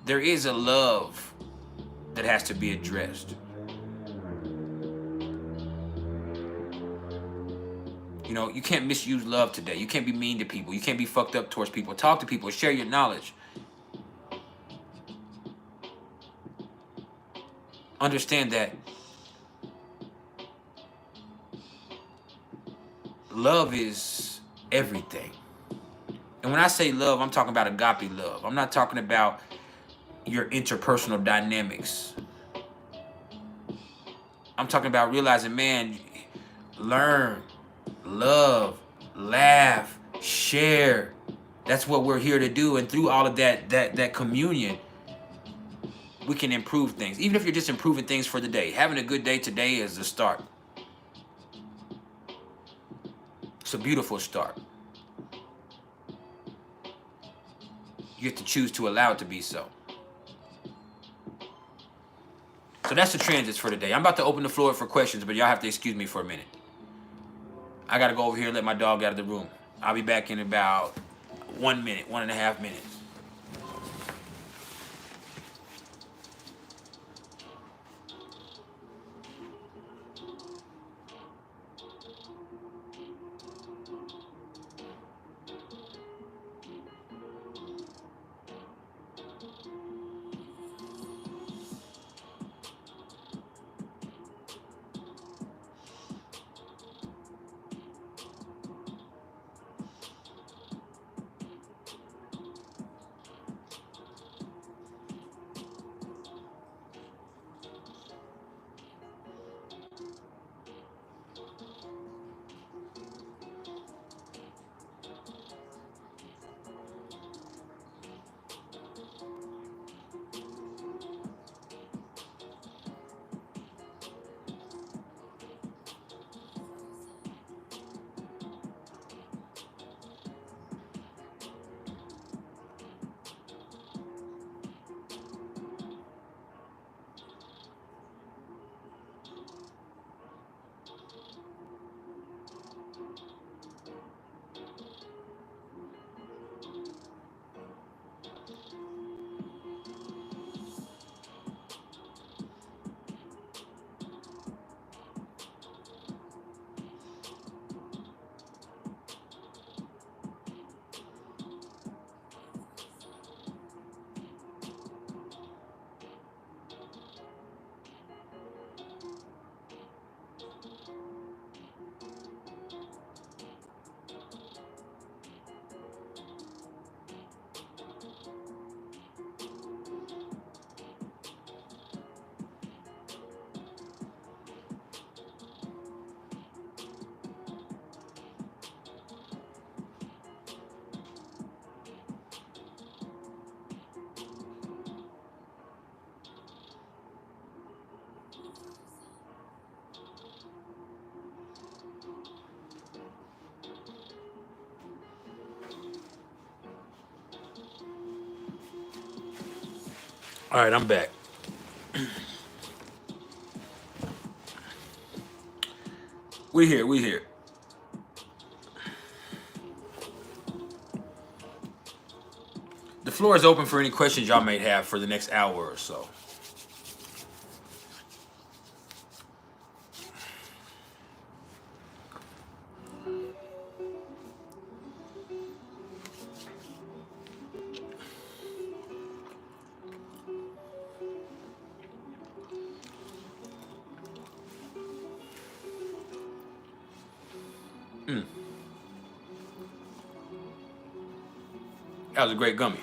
a love that has to be addressed. You know, you can't misuse love today. You can't be mean to people. You can't be fucked up towards people. Talk to people. Share your knowledge. Understand that love is everything. And when I say love, I'm talking about agape love. I'm not talking about your interpersonal dynamics. I'm talking about realizing, man, learn, love, laugh, share. That's what we're here to do. And through all of that communion, we can improve things. Even if you're just improving things for the day. Having a good day today is the start. It's a beautiful start. You get to choose to allow it to be so. So that's the transits for today. I'm about to open the floor for questions, but y'all have to excuse me for a minute. I got to go over here and let my dog out of the room. I'll be back in about 1 minute, 1.5 minutes. All right, I'm back. We here. The floor is open for any questions y'all may have for the next hour or so. That was a great gummy.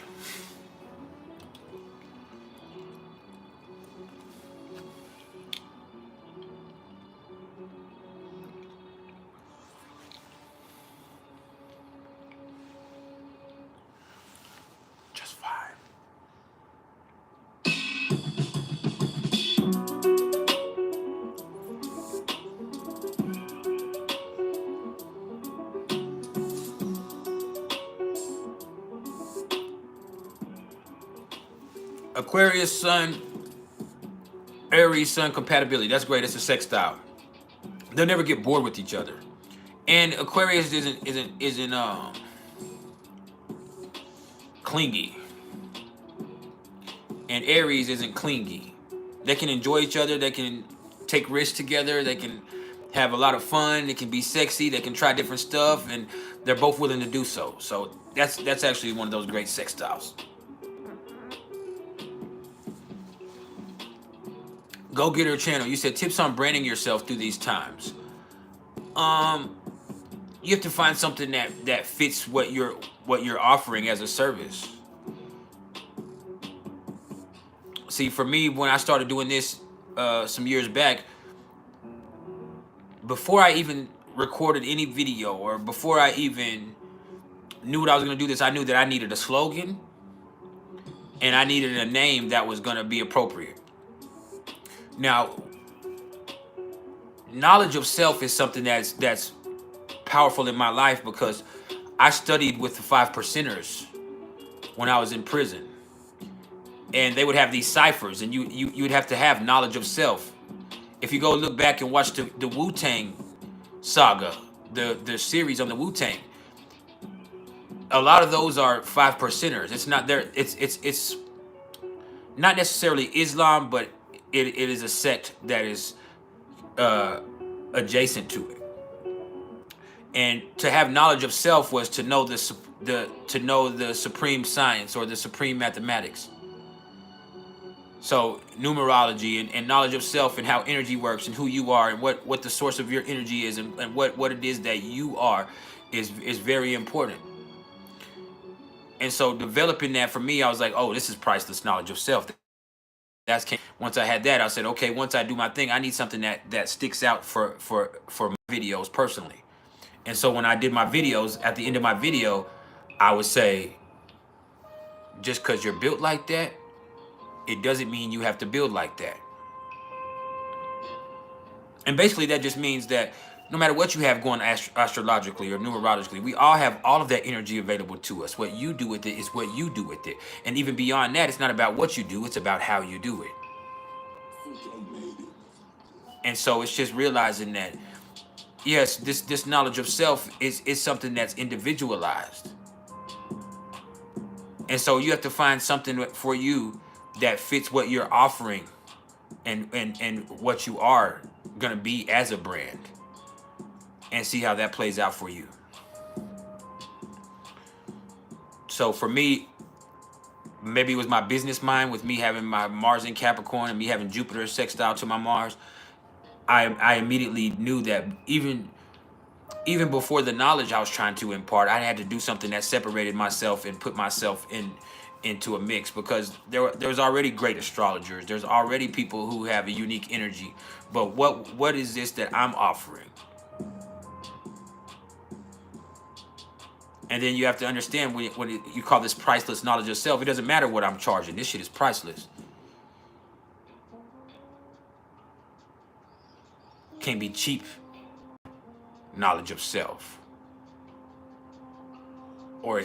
Aquarius Sun, Aries Sun compatibility. That's great. That's a sex style. They'll never get bored with each other. And Aquarius isn't clingy. And Aries isn't clingy. They can enjoy each other. They can take risks together. They can have a lot of fun. They can be sexy. They can try different stuff, and they're both willing to do so. So that's actually one of those great sex styles. Go Getter channel. You said tips on branding yourself through these times. You have to find something that fits what you're offering as a service. See, for me, when I started doing this some years back, before I even recorded any video or before I even knew what I was going to do this, I knew that I needed a slogan and I needed a name that was going to be appropriate. Now, knowledge of self is something that's powerful in my life because I studied with the 5%ers when I was in prison. And they would have these ciphers, and you'd have to have knowledge of self. If you go look back and watch the Wu-Tang saga, the series on the Wu-Tang, a lot of those are 5%ers. It's not there. It's not necessarily Islam, but it is a sect that is adjacent to it. And to have knowledge of self was to know the supreme science or the supreme mathematics. So numerology and knowledge of self and how energy works and who you are and what the source of your energy is and what it is that you are is very important. And so developing that for me, I was like, oh, this is priceless knowledge of self. Once I had that, I said, okay, once I do my thing, I need something that sticks out for my videos personally. And so when I did my videos, at the end of my video, I would say, just because you're built like that, it doesn't mean you have to build like that. And basically that just means that no matter what you have going astrologically or numerologically, we all have all of that energy available to us. What you do with it is what you do with it. And even beyond that, it's not about what you do, it's about how you do it. And so it's just realizing that, yes, this knowledge of self is something that's individualized. And so you have to find something for you that fits what you're offering and what you are going to be as a brand, and see how that plays out for you. So for me, maybe it was my business mind with me having my Mars in Capricorn and me having Jupiter sextile to my Mars. I immediately knew that even before the knowledge I was trying to impart, I had to do something that separated myself and put myself into a mix, because there's already great astrologers. There's already people who have a unique energy. But what is this that I'm offering? And then you have to understand when you call this priceless knowledge of self, it doesn't matter what I'm charging. This shit is priceless. Can't be cheap knowledge of self. Or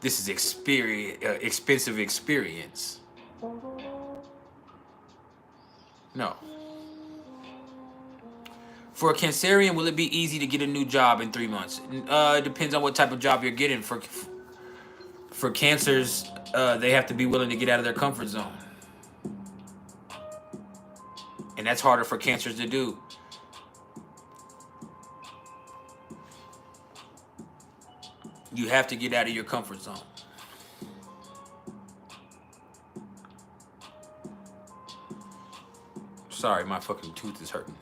this is expensive experience. No. For a Cancerian, will it be easy to get a new job in 3 months? It depends on what type of job you're getting. For Cancers, they have to be willing to get out of their comfort zone. And that's harder for Cancers to do. You have to get out of your comfort zone. Sorry, my fucking tooth is hurting.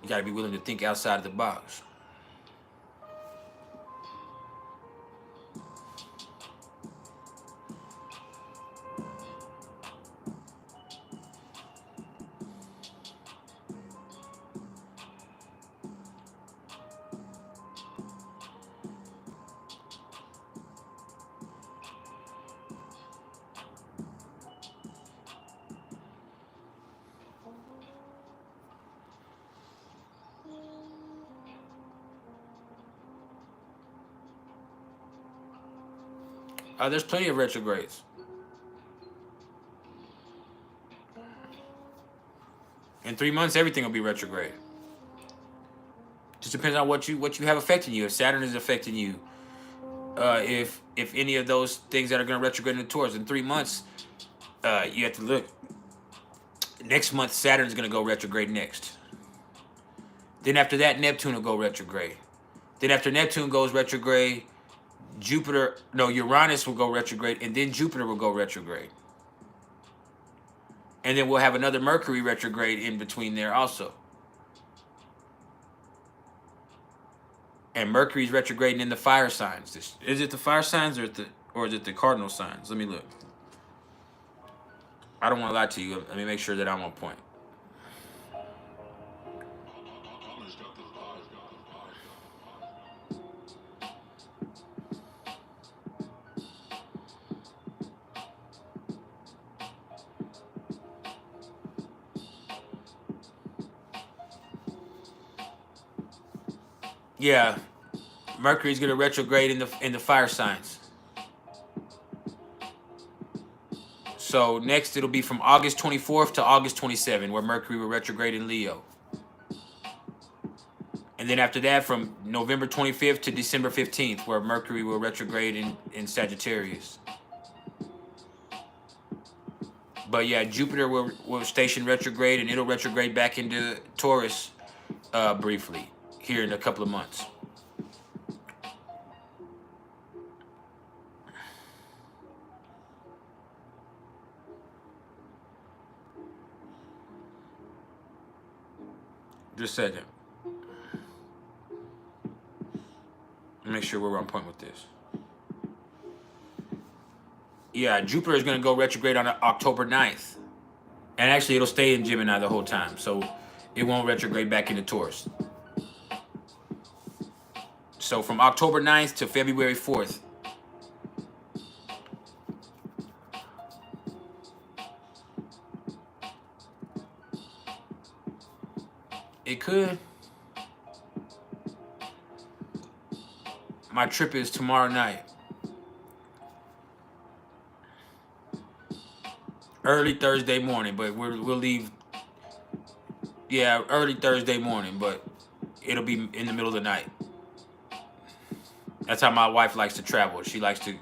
You gotta be willing to think outside of the box. There's plenty of retrogrades. In 3 months, everything will be retrograde. Just depends on what you have affecting you. If Saturn is affecting you, if any of those things that are going to retrograde into Taurus in 3 months, you have to look. Next month, Saturn's going to go retrograde next. Then after that, Neptune will go retrograde. Then after Neptune goes retrograde, Uranus will go retrograde, and then Jupiter will go retrograde. And then we'll have another Mercury retrograde in between there also. And Mercury's retrograding in the fire signs. Is it the fire signs or is it the cardinal signs? Let me look. I don't want to lie to you. Let me make sure that I'm on point. Yeah, Mercury's gonna retrograde in the fire signs. So next it'll be from August 24th to August 27th, where Mercury will retrograde in Leo. And then after that, from November 25th to December 15th, where Mercury will retrograde in Sagittarius. But yeah, Jupiter will station retrograde, and it'll retrograde back into Taurus briefly here in a couple of months. Just a second. Make sure we're on point with this. Yeah, Jupiter is going to go retrograde on October 9th. And actually, it'll stay in Gemini the whole time. So it won't retrograde back into Taurus. So from October 9th to February 4th. It could. My trip is tomorrow night. Early Thursday morning, but we'll leave. Yeah, early Thursday morning, but it'll be in the middle of the night. That's how my wife likes to travel. She likes to,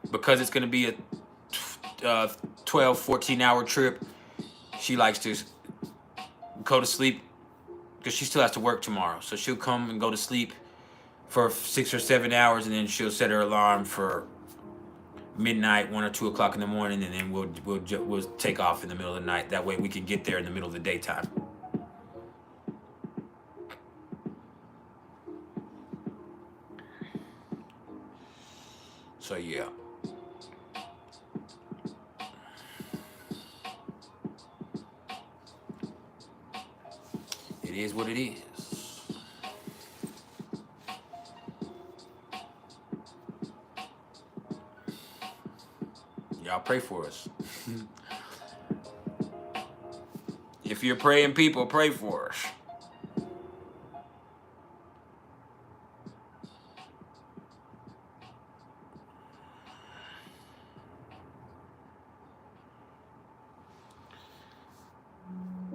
because it's going to be a 12, 14-hour trip, she likes to go to sleep because she still has to work tomorrow. So she'll come and go to sleep for 6 or 7 hours, and then she'll set her alarm for midnight, 1 or 2 o'clock in the morning, and then we'll take off in the middle of the night. That way we can get there in the middle of the daytime. So yeah. It is what it is. Y'all pray for us. If you're praying people, pray for us.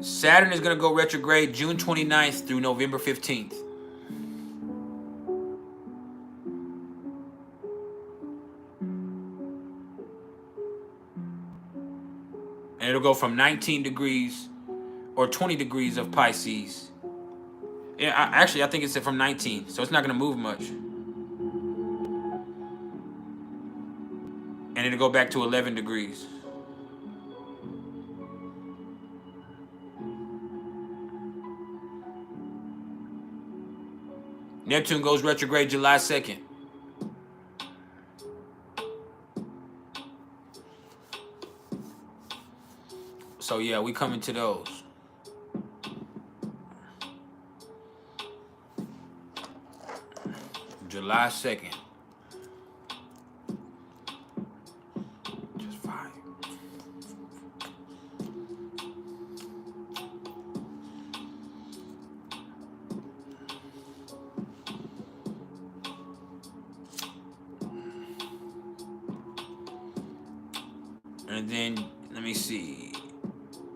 Saturn is going to go retrograde June 29th through November 15th. And it'll go from 19 degrees or 20 degrees of Pisces. Yeah, I think it's from 19, so it's not going to move much. And it'll go back to 11 degrees. Neptune goes retrograde July 2nd. So yeah, we coming to those. July 2nd. Just fine. And then, let me see.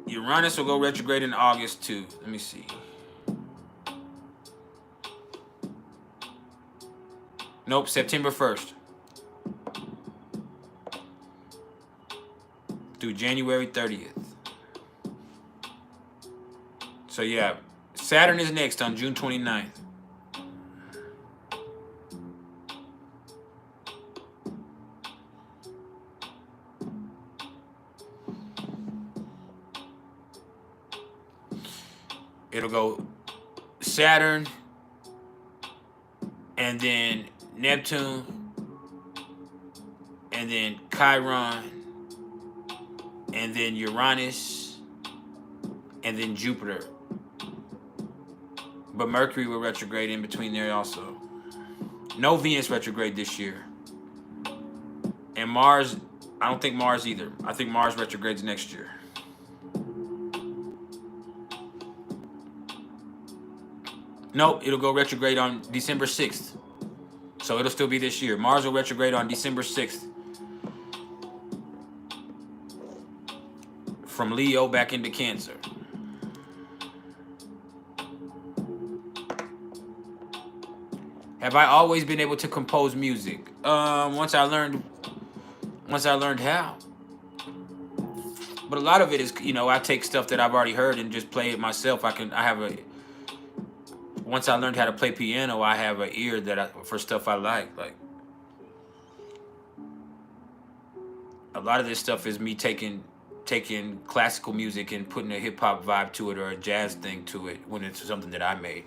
Uranus will go retrograde in August too. Let me see. Nope, September 1st. Through January 30th. So yeah, Saturn is next on June 29th. It'll go Saturn, and then Neptune, and then Chiron, and then Uranus, and then Jupiter. But Mercury will retrograde in between there also. No Venus retrograde this year. And Mars, I don't think Mars either. I think Mars retrogrades next year. Nope, it'll go retrograde on December 6th. So it'll still be this year. Mars will retrograde on December 6th. From Leo back into Cancer. Have I always been able to compose music? Once I learned how. But a lot of it is, you know, I take stuff that I've already heard and just play it myself. Once I learned how to play piano, I have an ear for stuff I like. Like, a lot of this stuff is me taking classical music and putting a hip hop vibe to it or a jazz thing to it when it's something that I made.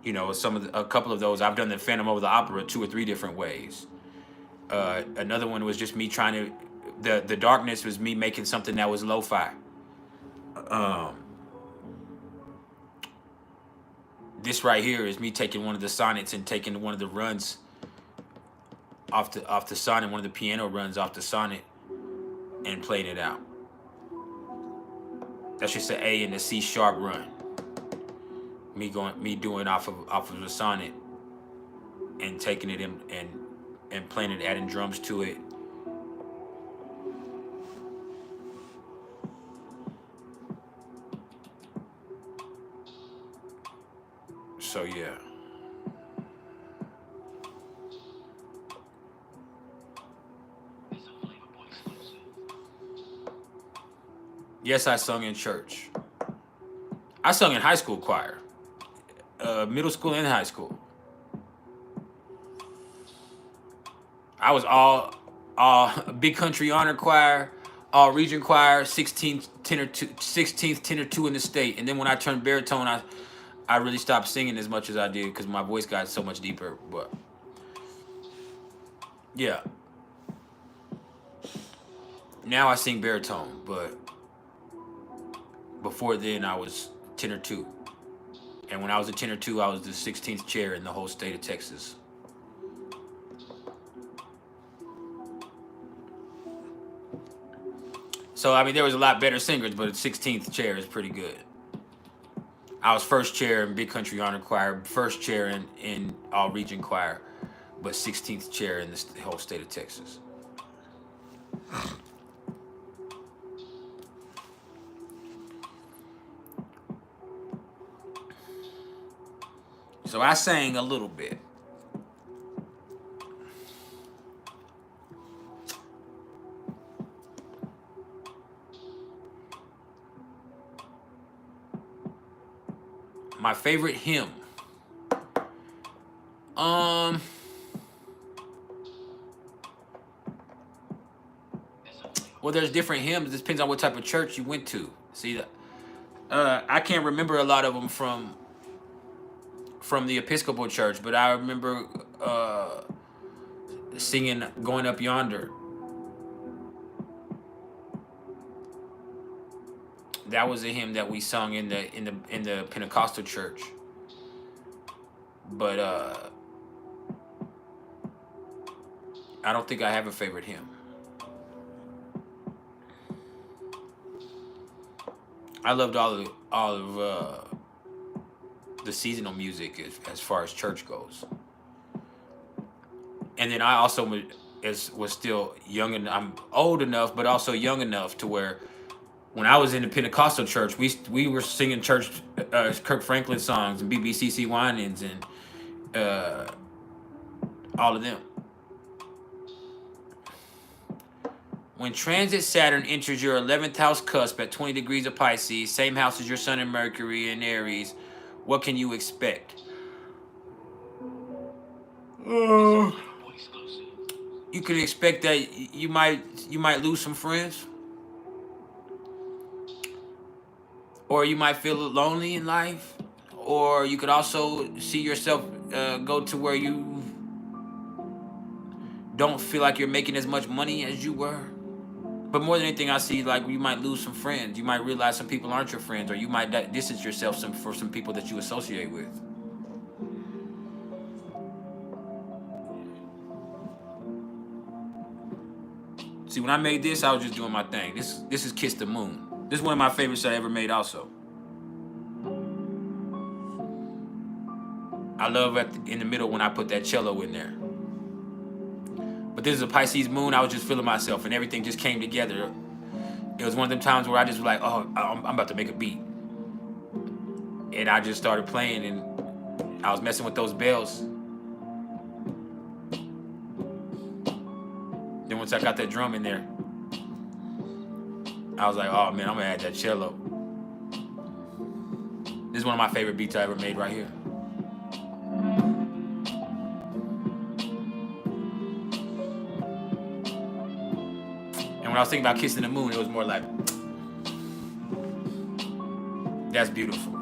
You know, a couple of those, I've done the Phantom of the Opera 2 or 3 different ways. Another one was just me trying to, the darkness was me making something that was lo-fi. This right here is me taking one of the sonnets and taking one of the runs off the sonnet, one of the piano runs off the sonnet, and playing it out. That's just an A and a C sharp run. Me doing off of the sonnet and taking it in and playing it, adding drums to it. So yeah. Yes, I sung in church. I sung in high school choir. Middle school and high school. I was all big country honor choir, all region choir, 16th tenor 2 in the state. And then when I turned baritone, I really stopped singing as much as I did because my voice got so much deeper. But yeah, now I sing baritone, but before then I was tenor 2. And when I was a tenor 2, I was the 16th chair in the whole state of Texas. So, I mean, there was a lot better singers, but a 16th chair is pretty good. I was first chair in Big Country Honor Choir, first chair in all region choir, but 16th chair in the whole state of Texas. So I sang a little bit. My favorite hymn. Well, there's different hymns. It depends on what type of church you went to. See, I can't remember a lot of them from the Episcopal church, but I remember singing "Going Up Yonder." That was a hymn that we sung in the Pentecostal church. But I don't think I have a favorite hymn. I loved all of the seasonal music as far as church goes. And then I also was still young, and I'm old enough, but also young enough to where when I was in the Pentecostal church, we were singing church Kirk Franklin songs and BBCC Winans and all of them. When transit Saturn enters your 11th house cusp at 20 degrees of Pisces, same house as your Sun and Mercury in Aries, what can you expect? You can expect that you might lose some friends, or you might feel lonely in life, or you could also see yourself go to where you don't feel like you're making as much money as you were. But more than anything, I see like you might lose some friends. You might realize some people aren't your friends, or you might distance yourself for some people that you associate with. See, when I made this, I was just doing my thing. This is Kiss the Moon. This is one of my favorites I ever made also. I love in the middle when I put that cello in there. But this is a Pisces moon. I was just feeling myself, and everything just came together. It was one of them times where I just was like, oh, I'm about to make a beat. And I just started playing, and I was messing with those bells. Then once I got that drum in there, I was like, oh man, I'm gonna add that cello. This is one of my favorite beats I ever made right here. And when I was thinking about Kissing the Moon, it was more like, that's beautiful.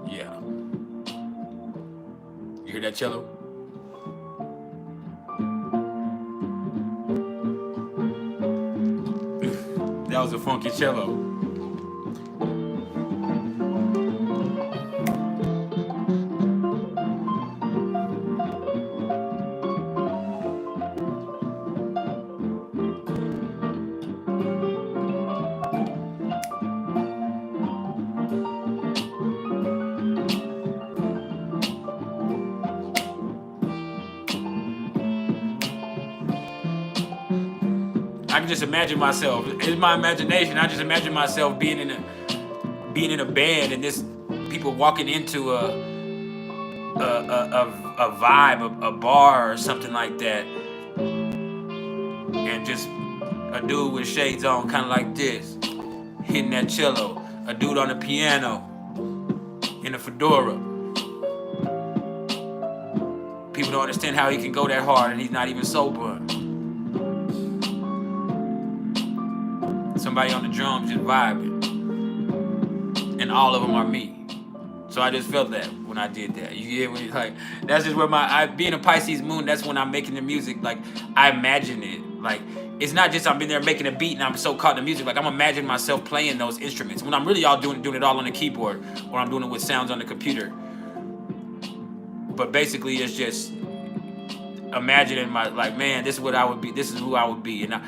Yeah. You hear that cello? That was a funky cello. I can just imagine myself. It's my imagination. I just imagine myself being in a band, and this people walking into a vibe, a bar or something like that, and just a dude with shades on, kind of like this, hitting that cello. A dude on the piano in a fedora. People don't understand how he can go that hard and he's not even sober. Somebody on the drums just vibing, and all of them are me. So I just felt that when I did that. You hear me? Like, that's just where being a Pisces moon, that's when I'm making the music. Like, I imagine it. Like, it's not just I'm in there making a beat and I'm so caught in the music. Like, I'm imagining myself playing those instruments when I'm really doing it all on the keyboard, or I'm doing it with sounds on the computer. But basically, it's just imagining man, this is what I would be. This is who I would be. And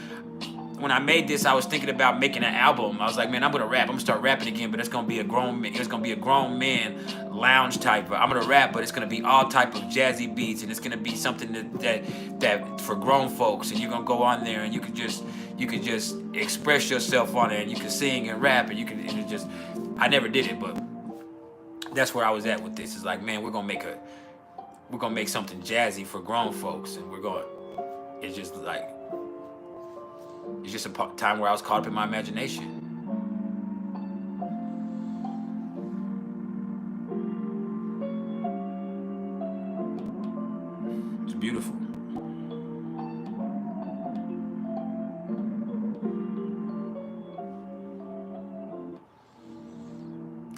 when I made this, I was thinking about making an album. I was like, man, I'm gonna rap. I'm gonna start rapping again, but it's gonna be a grown man lounge type. I'm gonna rap, but it's gonna be all type of jazzy beats, and it's gonna be something that for grown folks. And you're gonna go on there, and you can just express yourself on it, and you can sing and rap, and I never did it, but that's where I was at with this. It's like, man, we're gonna make something jazzy for grown folks, and it's just a time where I was caught up in my imagination. It's beautiful.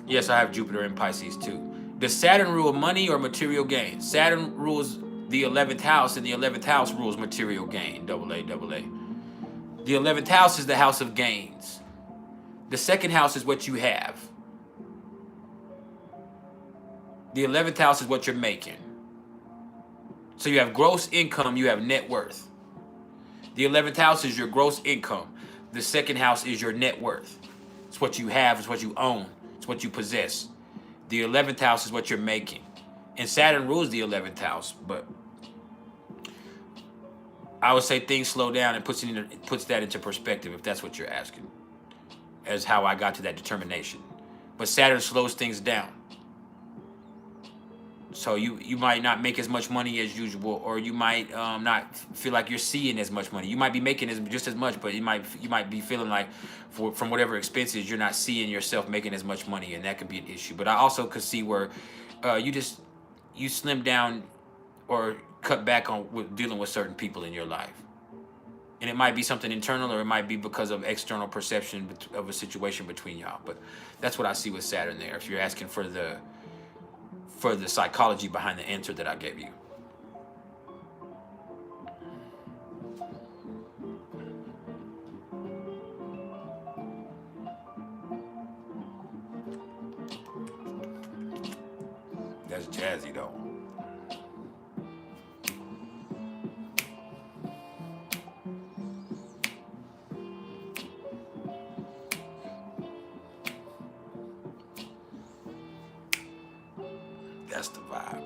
Yes, I have Jupiter in Pisces too. Does Saturn rule money or material gain? Saturn rules the 11th house, and the 11th house rules material gain. Double A. The 11th house is the house of gains. The second house is what you have. The 11th house is what you're making. So you have gross income, you have net worth. The 11th house is your gross income. The second house is your net worth. It's what you have, it's what you own, it's what you possess. The 11th house is what you're making. And Saturn rules the 11th house, but I would say things slow down and puts that into perspective, if that's what you're asking, as how I got to that determination. But Saturn slows things down. So you might not make as much money as usual, or you might not feel like you're seeing as much money. You might be making just as much, but you might be feeling like from whatever expenses, you're not seeing yourself making as much money, and that could be an issue. But I also could see where you slim down or cut back on dealing with certain people in your life. And it might be something internal, or it might be because of external perception of a situation between y'all. But that's what I see with Saturn there, if you're asking for the psychology behind the answer that I gave you. That's jazzy though. That's the vibe.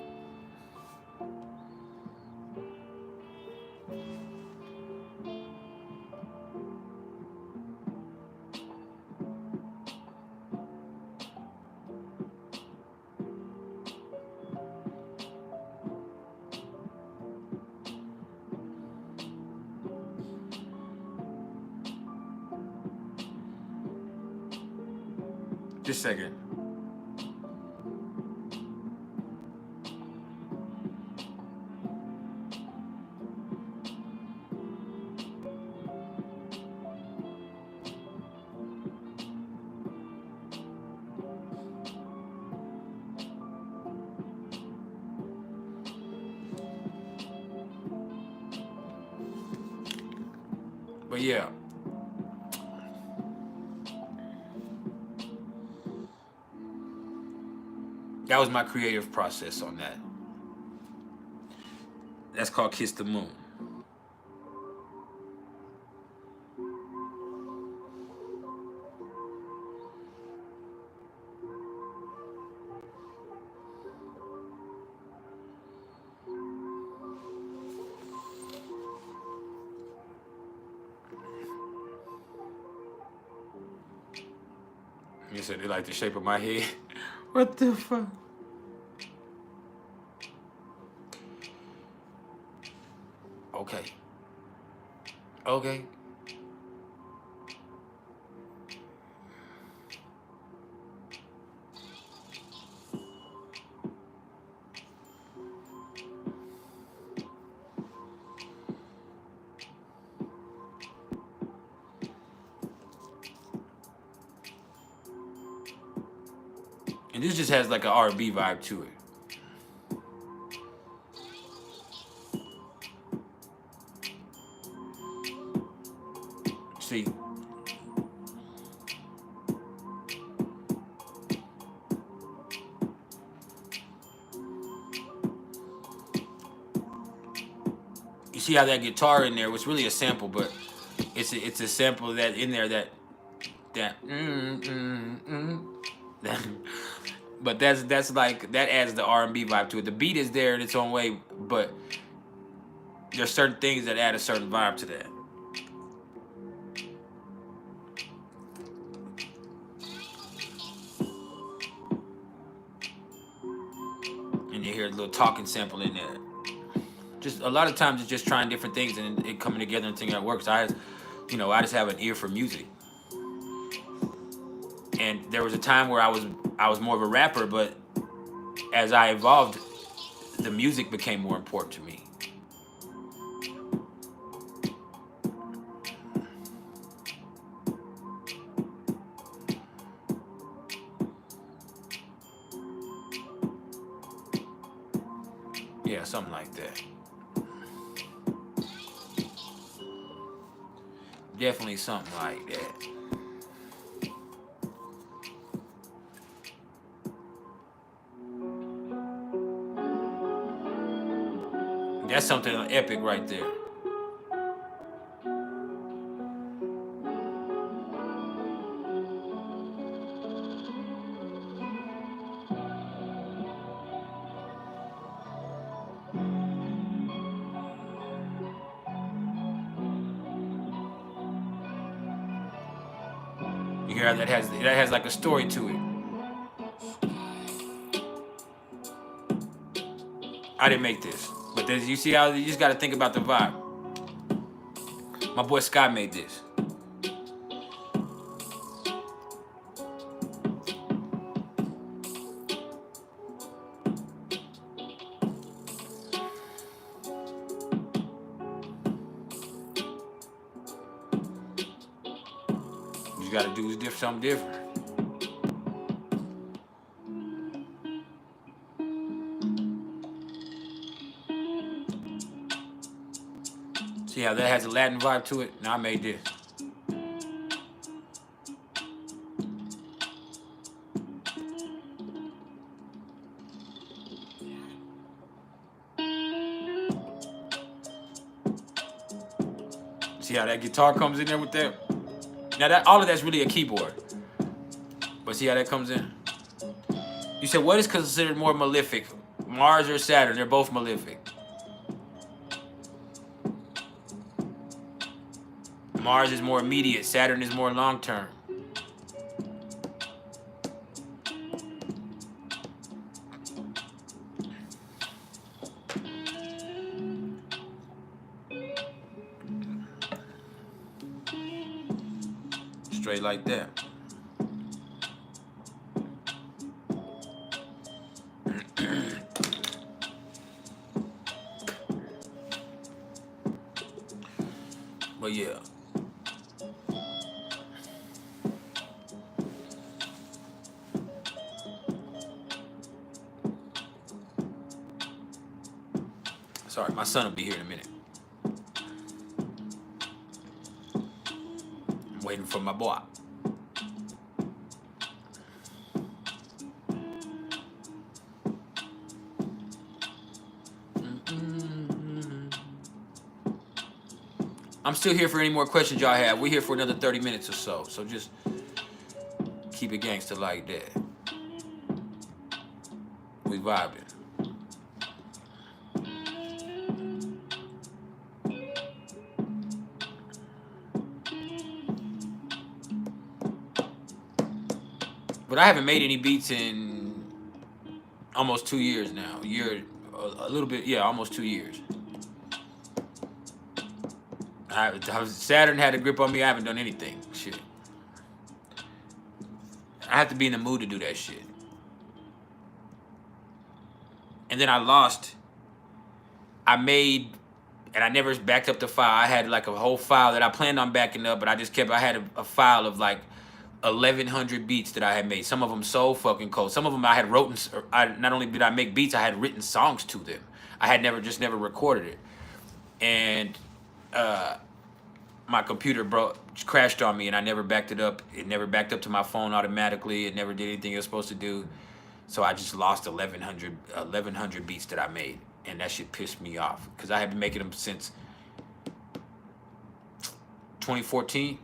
Just a second. But yeah. That was my creative process on that. That's called Kiss the Moon. You said they like the shape of my head. What the fuck? Okay. Okay. And this just has like an R&B vibe to it. See, you see how that guitar in there was really a sample, but it's a sample that in there that but that's like, that adds the R&B vibe to it. The beat is there in its own way, but there's certain things that add a certain vibe to that. And you hear a little talking sample in there. Just a lot of times it's just trying different things and it coming together and thinking that works. I just have an ear for music. And there was a time where I was more of a rapper, but as I evolved, the music became more important to me. Yeah, something like that. Definitely something like that. That's something epic right there. You hear how that has like a story to it. I didn't make this, but you see how you just got to think about the vibe. My boy Sky made this. You got to do something different. See how that has a Latin vibe to it? Now I made this. See how that guitar comes in there with that? Now all of that's really a keyboard. But see how that comes in? You said what is considered more malefic? Mars or Saturn? They're both malefic. Mars is more immediate. Saturn is more long term. Straight like that. But yeah. Sorry, my son will be here in a minute. I'm waiting for my boy. I'm still here for any more questions y'all have. We're here for another 30 minutes or so. So just keep it gangster like that. We vibing. But I haven't made any beats in almost 2 years now. A little bit, yeah, almost 2 years. Saturn had a grip on me. I haven't done anything. Shit. I have to be in the mood to do that shit. And then I made, and I never backed up the file. I had like a whole file that I planned on backing up, but I had a file of like 1,100 beats that I had made. Some of them so fucking cold. Some of them I had written. Not only did I make beats, I had written songs to them. I had never recorded it. And my computer crashed on me, and I never backed it up. It never backed up to my phone automatically. It never did anything it was supposed to do. So I just lost 1,100 beats that I made, and that shit pissed me off because I had been making them since 2014.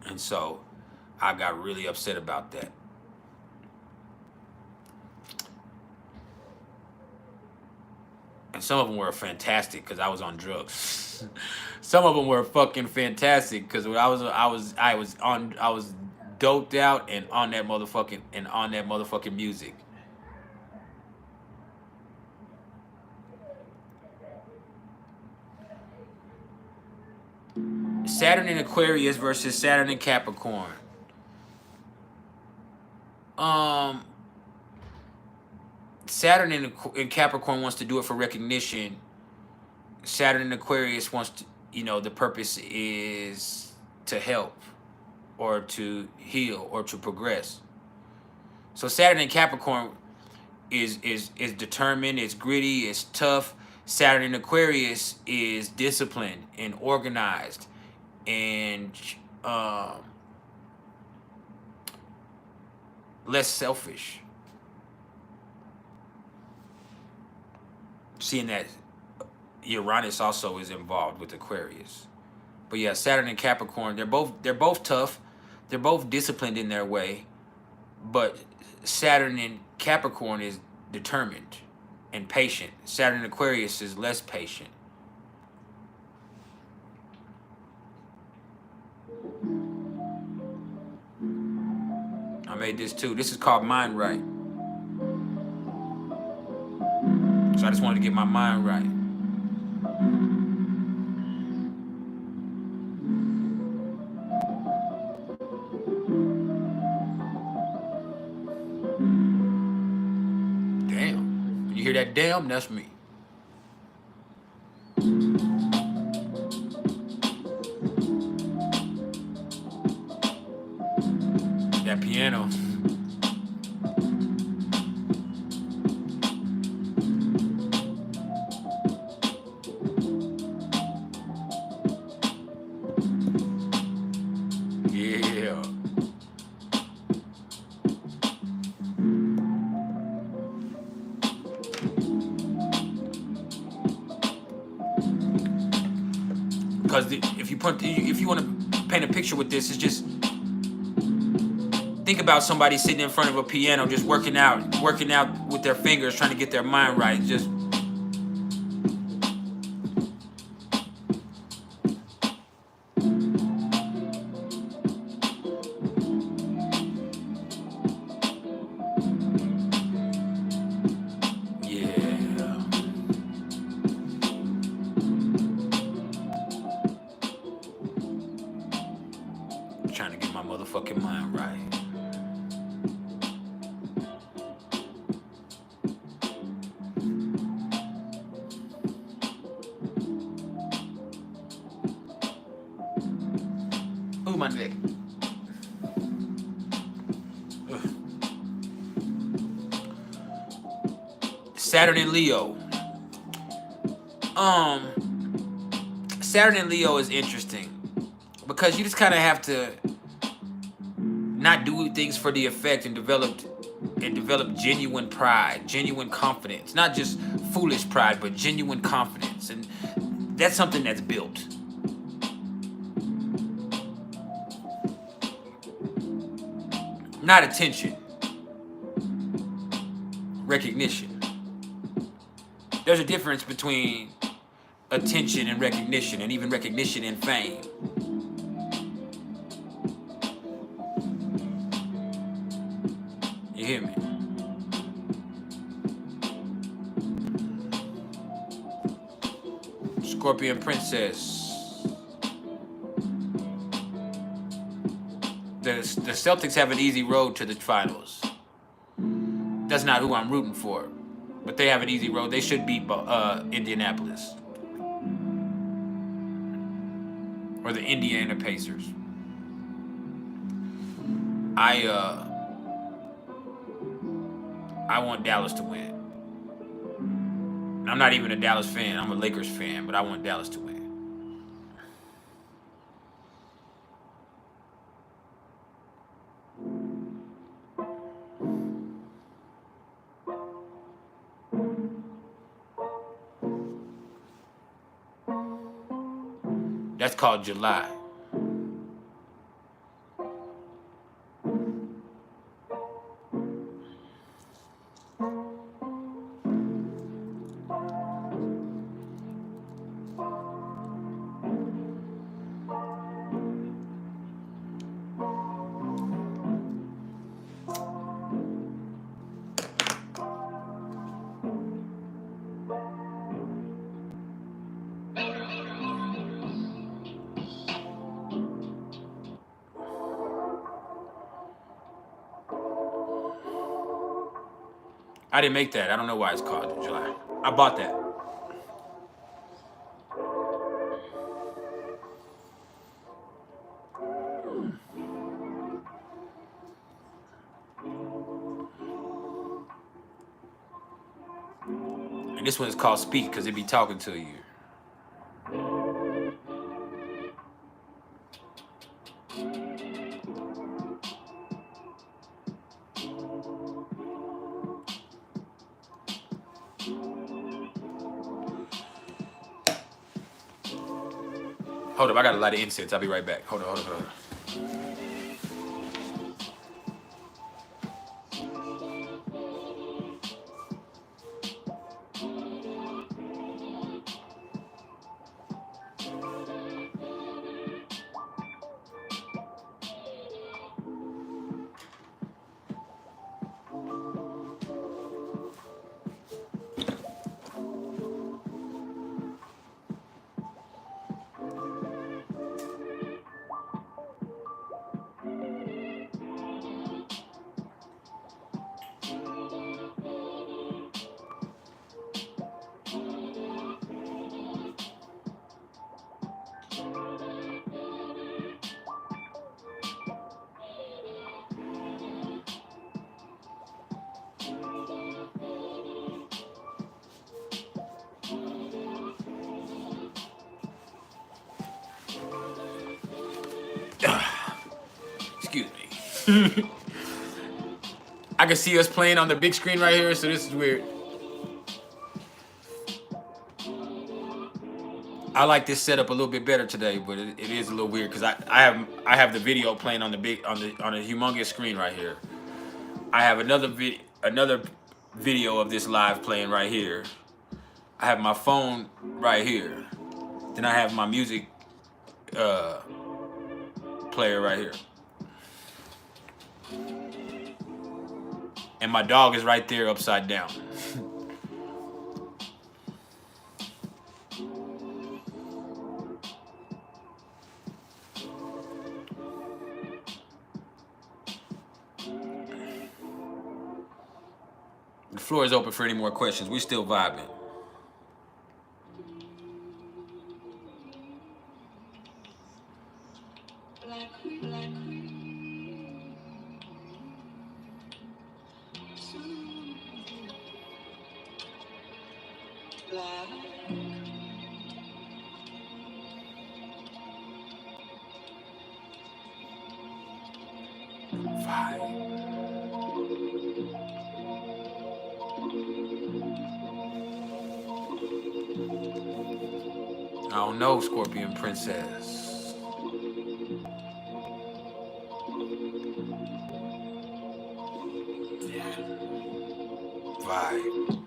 And so I got really upset about that. And some of them were fantastic because I was on drugs. Some of them were fucking fantastic because I was doped out and on that motherfucking music. Saturn in Aquarius versus Saturn in Capricorn. Saturn in Capricorn wants to do it for recognition. Saturn in Aquarius wants to, the purpose is to help or to heal or to progress. So Saturn in Capricorn is determined, it's gritty, it's tough. Saturn in Aquarius is disciplined and organized and less selfish. Seeing that Uranus also is involved with Aquarius. But yeah, Saturn and Capricorn, they're both tough. They're both disciplined in their way. But Saturn in Capricorn is determined and patient. Saturn in Aquarius is less patient. made this too. This is called Mind Right. So I just wanted to get my mind right. Damn. When you hear that damn, that's me. That piano. Yeah. Because if you want to paint a picture with this, it's just think about somebody sitting in front of a piano, just working out with their fingers, trying to get their mind right. Just trying to get my motherfucking mind right. Ooh, my neck. Ugh. Saturn and Leo. Saturn and Leo is interesting because you just kind of have to not do things for the effect and develop genuine pride, genuine confidence. Not just foolish pride, but genuine confidence. And that's something that's built. Not attention. Recognition. There's a difference between attention and recognition, and even recognition and fame. You hear me? Scorpion Princess. The Celtics have an easy road to the finals. That's not who I'm rooting for, but they have an easy road. They should beat Indianapolis or the Indiana Pacers. I want Dallas to win. I'm not even a Dallas fan. I'm a Lakers fan, but I want Dallas to win. That's called July. I didn't make that. I don't know why it's called July. I bought that. And this one is called Speak because it be talking to you. Hold up, I got a lot of incense. I'll be right back. Hold on. I can see us playing on the big screen right here, so this is weird. I like this setup a little bit better today, but it is a little weird because I have the video playing on the humongous screen right here. I have another video of this live playing right here. I have my phone right here. Then I have my music player right here. And my dog is right there upside down. The floor is open for any more questions. We're still vibing. I don't know, Scorpion Princess. Yeah. Vibe.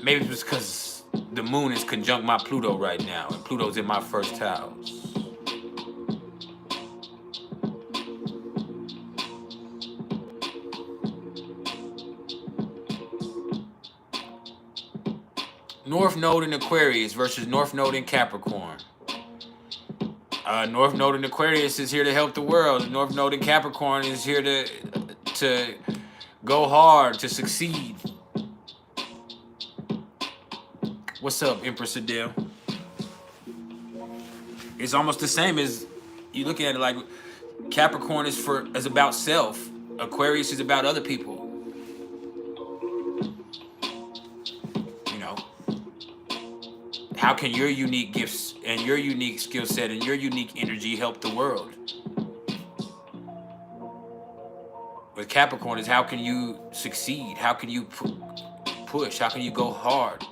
Maybe it's because the moon is conjunct my Pluto right now, and Pluto's in my first house. North Node in Aquarius versus North Node in Capricorn. North Node in Aquarius is here to help the world. North Node in Capricorn is here to go hard, to succeed. What's up, Empress Adele? It's almost the same as you look at it like Capricorn is about self. Aquarius is about other people. How can your unique gifts and your unique skill set and your unique energy help the world? With Capricorn is how can you succeed? How can you push? How can you go hard?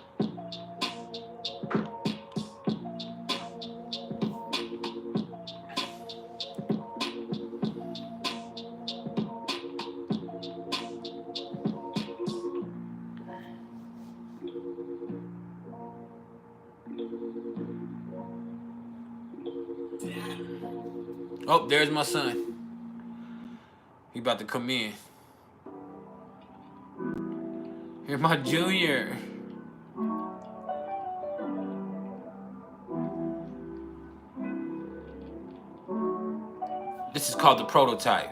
Oh, there's my son. He about to come in. Here's my junior. This is called the prototype.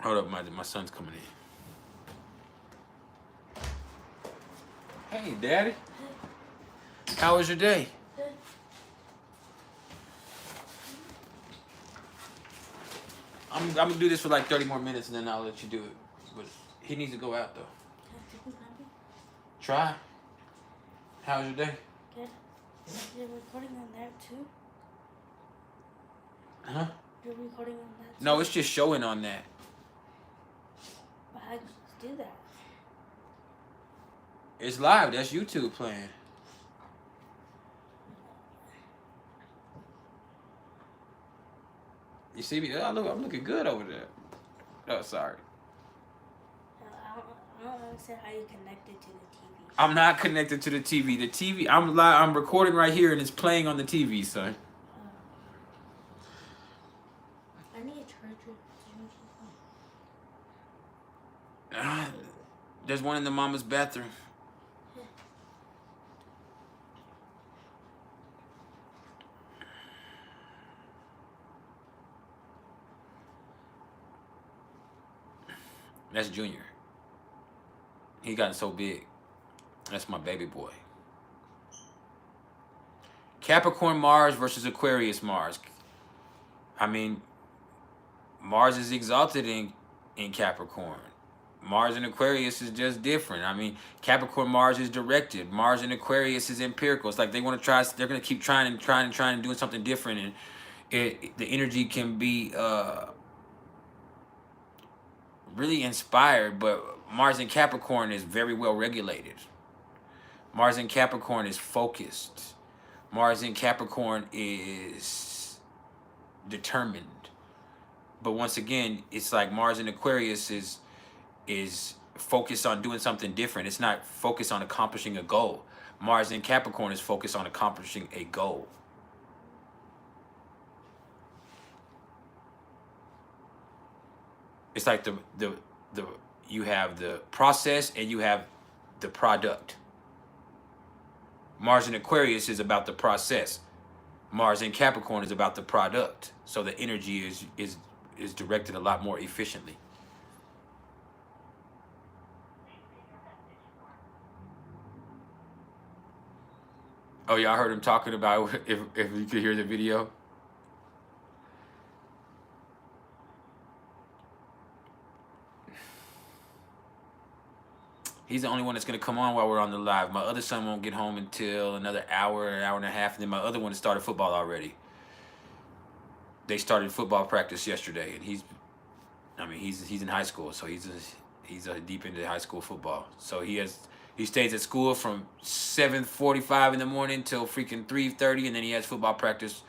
Hold up, my son's coming in. Hey, Daddy. How was your day? I'm gonna do this for like 30 more minutes and then I'll let you do it. But he needs to go out though. Try. How was your day? Good. You're recording on that too? Huh? You're recording on that too? No, it's just showing on that. But how'd you do that? It's live. That's YouTube playing. You see me? I'm looking good over there. Oh, sorry. I don't understand how you connected to the TV. I'm not connected to the TV. The TV, I'm recording right here and it's playing on the TV, son. I need a charger. There's one in the mama's bathroom. That's Junior. He gotten so big. That's my baby boy. Capricorn Mars versus Aquarius Mars. I mean, Mars is exalted in Capricorn. Mars and Aquarius is just different. I mean, Capricorn Mars is directed. Mars and Aquarius is empirical. It's like they want to try. They're going to keep trying and doing something different, and the energy can be really inspired. But Mars in Capricorn is very well regulated. Mars in Capricorn is focused. Mars in Capricorn is determined. But once again, it's like Mars in Aquarius is focused on doing something different. It's not focused on accomplishing a goal. Mars in Capricorn is focused on accomplishing a goal. It's like the you have the process and you have the product. Mars in Aquarius is about the process. Mars in Capricorn is about the product. So the energy is directed a lot more efficiently. Oh yeah, I heard him talking about if you could hear the video. He's the only one that's gonna come on while we're on the live. My other son won't get home until another hour and a half, and then my other one has started football already. They started football practice yesterday, and he's in high school, so he's deep into high school football. So he stays at school from 7:45 in the morning till freaking 3:30, and then he has football practice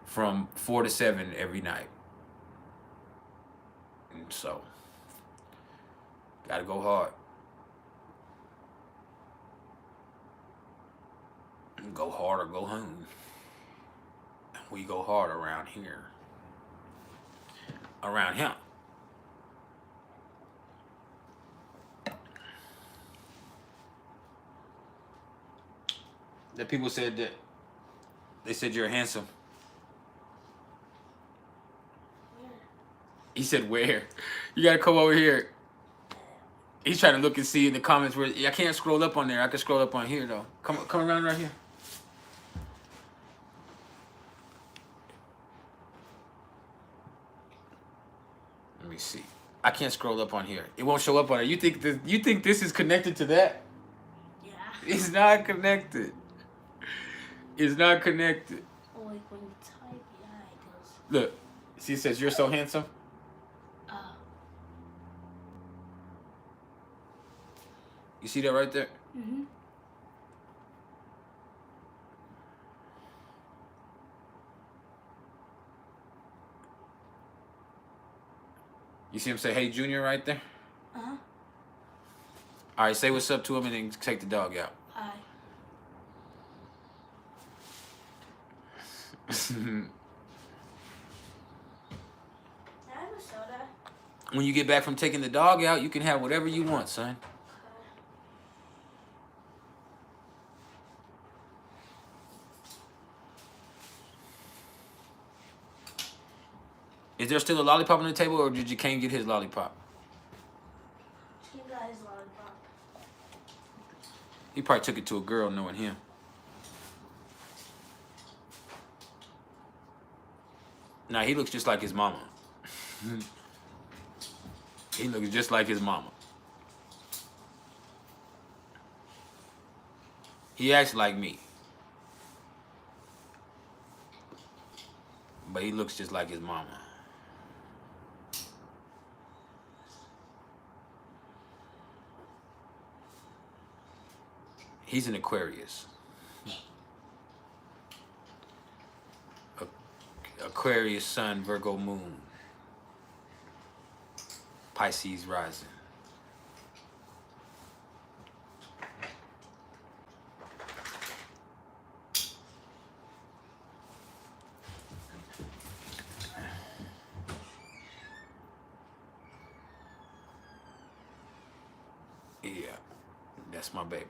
from 4 to 7 every night. And so, gotta go hard. Go hard or go home. We go hard around here. Around him. The people said that they said you're handsome. Where? He said where? You gotta come over here. He's trying to look and see in the comments where I can't scroll up on there. I can scroll up on here though. Come around right here. Let me see. I can't scroll up on here. It won't show up on there. You think this is connected to that? Yeah. It's not connected. It's not connected. Oh, like when you type, yeah, it goes. Look. See, it says you're so handsome. Oh. You see that right there? Mhm. You see him say, "Hey, Junior," right there? Uh-huh. All right, say what's up to him and then take the dog out. Hi. Can I have a soda? When you get back from taking the dog out, you can have whatever you want, son. Is there still a lollipop on the table, or did you can't get his lollipop? He got his lollipop. He probably took it to a girl, knowing him. Nah, he looks just like his mama. He looks just like his mama. He acts like me. But he looks just like his mama. He's an Aquarius. Aquarius sun, Virgo moon. Pisces rising. Yeah, that's my baby.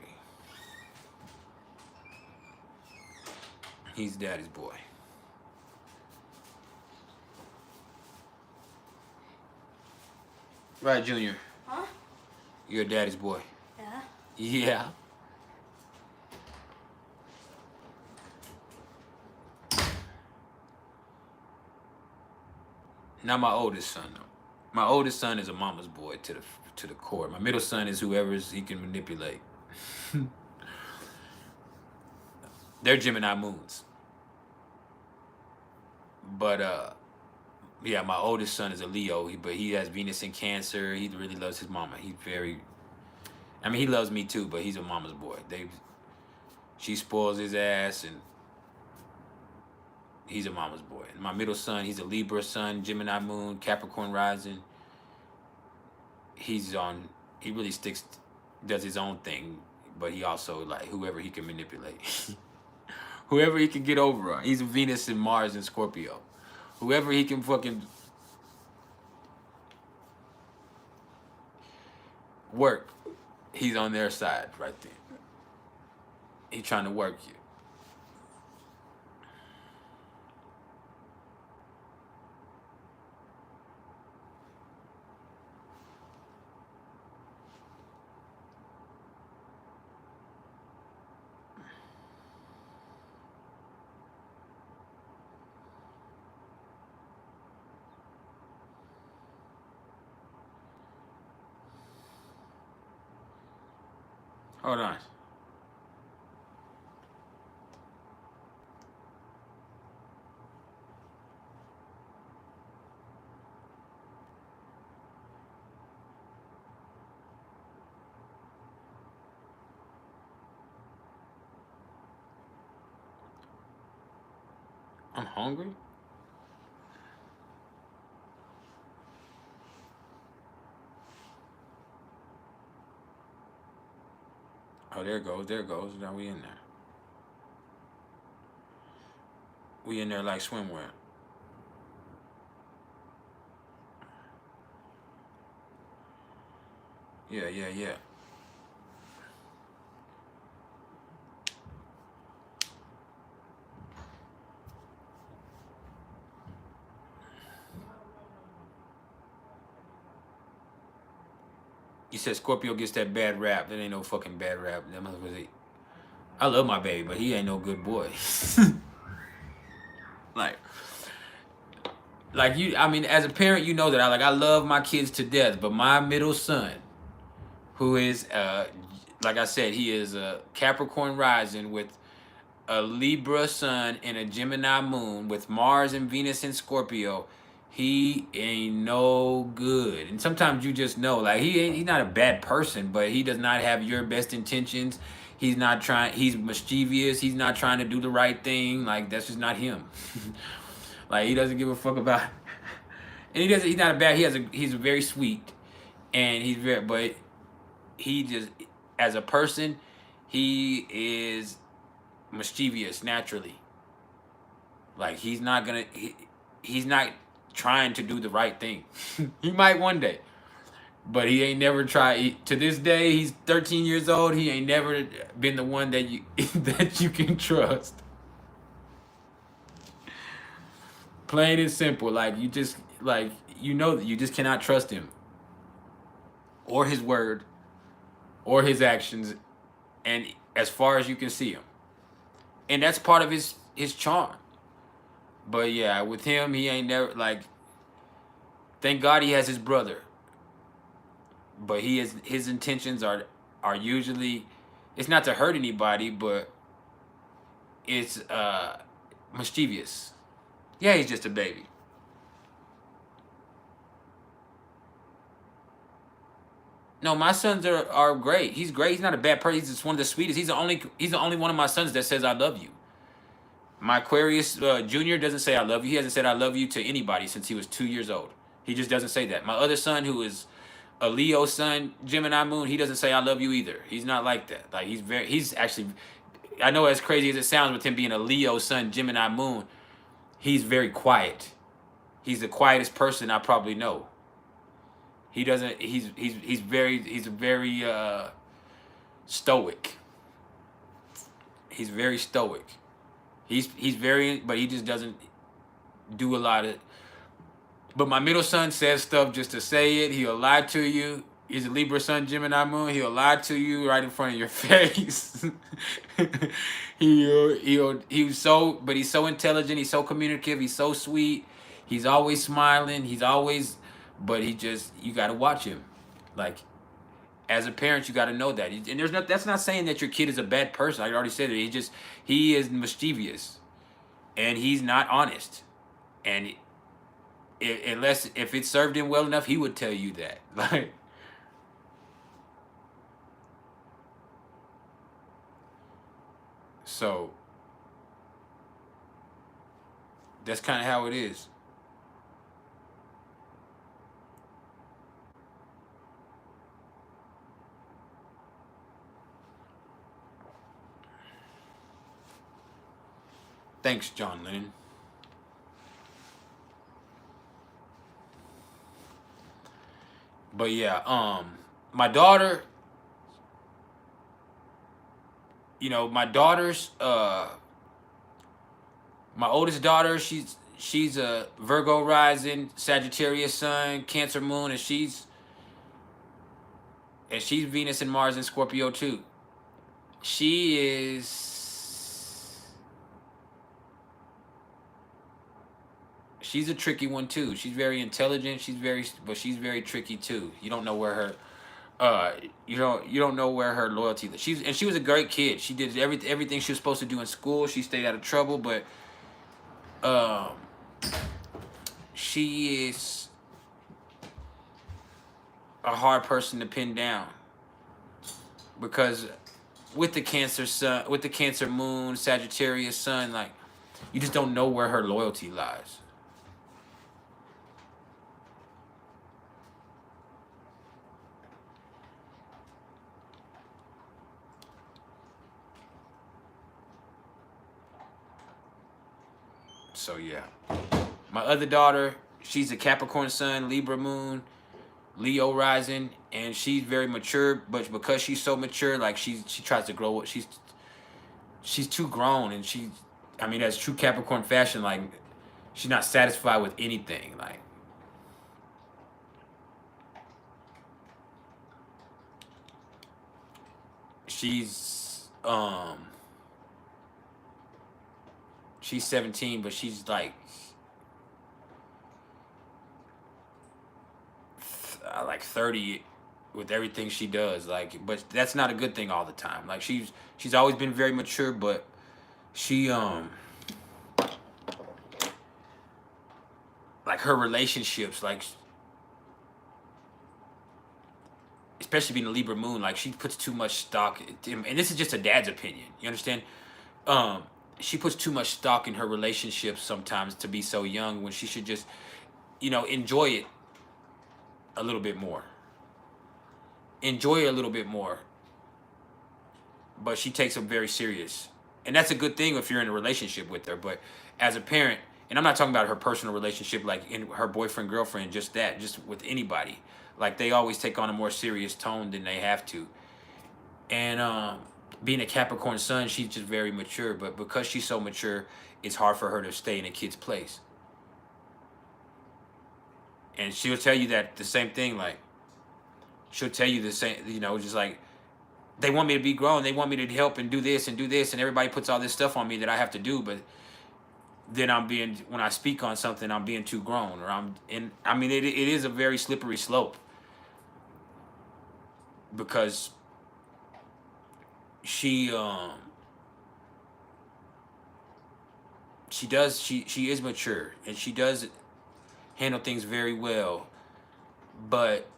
He's daddy's boy. Right, Junior? Huh? You're daddy's boy. Yeah. Yeah. Not my oldest son, though. My oldest son is a mama's boy to the core. My middle son is whoever's he can manipulate. They're Gemini moons. But yeah, my oldest son is a Leo, but he has Venus in Cancer. He really loves his mama. I mean, he loves me too, but he's a mama's boy. She spoils his ass, and he's a mama's boy. And my middle son, he's a Libra sun, Gemini moon, Capricorn rising. He really does his own thing, but he also, like, whoever he can manipulate. Whoever he can get over on. He's a Venus and Mars and Scorpio. Whoever he can fucking work, he's on their side right there. He's trying to work you. Hold on. I'm hungry. Oh, there it goes. There it goes. Now we in there. We in there like swimwear. Yeah, yeah, yeah. You said Scorpio gets that bad rap. That ain't no fucking bad rap. That motherfucker. I love my baby, but he ain't no good boy. like you. I mean, as a parent, you know that I love my kids to death. But my middle son, who is like I said, he is a Capricorn rising with a Libra sun and a Gemini moon with Mars and Venus in Scorpio. He ain't no good. And sometimes you just know, like, he's not a bad person, but he does not have your best intentions. He's mischievous. He's not trying to do the right thing. Like, that's just not him. Like, he doesn't give a fuck about, and he's not a bad, he's very sweet, and but he just, as a person, he is mischievous naturally. Like, he's not trying to do the right thing. He might one day, but he ain't never tried. To this day, he's 13 years old. He ain't never been the one that you that you can trust. Plain and simple. Like, you just, like, you know that you just cannot trust him, or his word, or his actions, and as far as you can see him, and that's part of his charm. But yeah, with him, he ain't never, like, thank God he has his brother. But his intentions are usually, it's not to hurt anybody, but it's mischievous. Yeah, he's just a baby. No, my sons are great. He's great. He's not a bad person. He's just one of the sweetest. He's the only one of my sons that says I love you. My Aquarius Junior doesn't say I love you. He hasn't said I love you to anybody since he was 2 years old. He just doesn't say that. My other son, who is a Leo sun, Gemini moon, he doesn't say I love you either. He's not like that. Like, he's actually, I know as crazy as it sounds with him being a Leo sun, Gemini moon, he's very quiet. He's the quietest person I probably know. He doesn't, he's very stoic. He's very stoic. He's very, but he just doesn't do a lot of. But my middle son says stuff just to say it. He'll lie to you. He's a Libra sun, Gemini moon. He'll lie to you right in front of your face. He's so intelligent. He's so communicative. He's so sweet. He's always smiling. He's always but you got to watch him. Like, as a parent, you got to know that. And that's not saying that your kid is a bad person. I already said it. He is mischievous, and he's not honest. And unless if it served him well enough, he would tell you that. Like, so that's kind of how it is. Thanks, John Lennon. But yeah, my daughter, my daughter's my oldest daughter, she's a Virgo rising, Sagittarius sun, Cancer moon, and she's Venus and Mars in Scorpio too. She's a tricky one too. She's very intelligent. But she's very tricky too. You don't know where her you don't know where her loyalty. She was a great kid. She did everything she was supposed to do in school. She stayed out of trouble, but she is a hard person to pin down, because with the Cancer sun, with the Cancer moon, Sagittarius sun, like, you just don't know where her loyalty lies. So yeah, my other daughter, she's a Capricorn sun, Libra moon, Leo rising, and she's very mature. But because she's so mature, like, she tries to grow up. She's too grown, and as true Capricorn fashion, like, she's not satisfied with anything. Like, she's 17, but she's like 30 with everything she does. Like, but that's not a good thing all the time. Like, she's always been very mature, but she like, her relationships, like, especially being a Libra moon, like, she puts too much stock, and this is just a dad's opinion, you understand? She puts too much stock in her relationships sometimes to be so young, when she should just, enjoy it a little bit more. Enjoy it a little bit more. But she takes them very serious. And that's a good thing if you're in a relationship with her. But as a parent, and I'm not talking about her personal relationship, like in her boyfriend, girlfriend, just with anybody. Like, they always take on a more serious tone than they have to. And being a Capricorn sun, she's just very mature. But because she's so mature, it's hard for her to stay in a kid's place. And she'll tell you that the same thing. Like, she'll tell you the same, just like, they want me to be grown. They want me to help and do this. And everybody puts all this stuff on me that I have to do. But then when I speak on something, I'm being too grown. It is a very slippery slope. Because she is mature, and she does handle things very well, but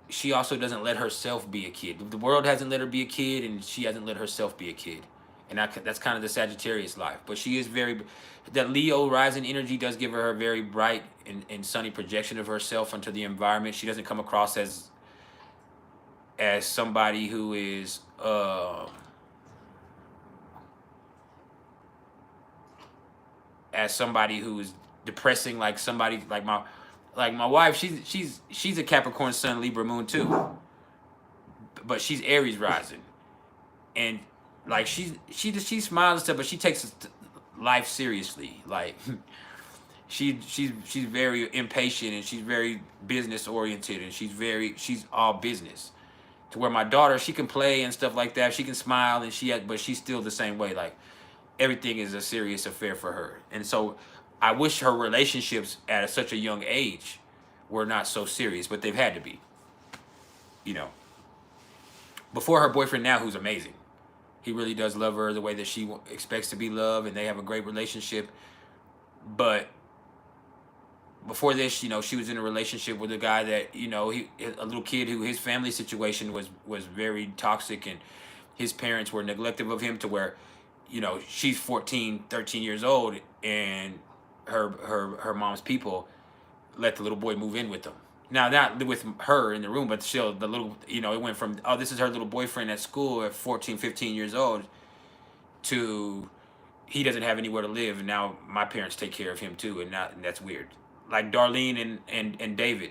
she also doesn't let herself be a kid. The world hasn't let her be a kid, and she hasn't let herself be a kid. And that's kind of the Sagittarius life. But she is that Leo rising energy does give her a very bright and sunny projection of herself into the environment. She doesn't come across as somebody who is depressing, like somebody like my wife. She's a Capricorn sun, Libra moon too, but she's Aries rising, and like she smiles and stuff, but she takes life seriously. Like, she's very impatient, and she's very business oriented, and she's all business. To where my daughter, she can play and stuff like that. She can smile, but she's still the same way. Like, everything is a serious affair for her. And so I wish her relationships at such a young age were not so serious, but they've had to be. You know, before her boyfriend now, who's amazing. He really does love her the way that she expects to be loved, and they have a great relationship. But before this, you know, she was in a relationship with a guy that, you know, a little kid who his family situation was very toxic, and his parents were neglective of him to where, you know, she's 14, 13 years old, and her mom's people let the little boy move in with them. Now, not with her in the room, but still the little, you know, it went from, oh, this is her little boyfriend at school at 14, 15 years old to he doesn't have anywhere to live, and now my parents take care of him too, and that's weird. Like Darlene and David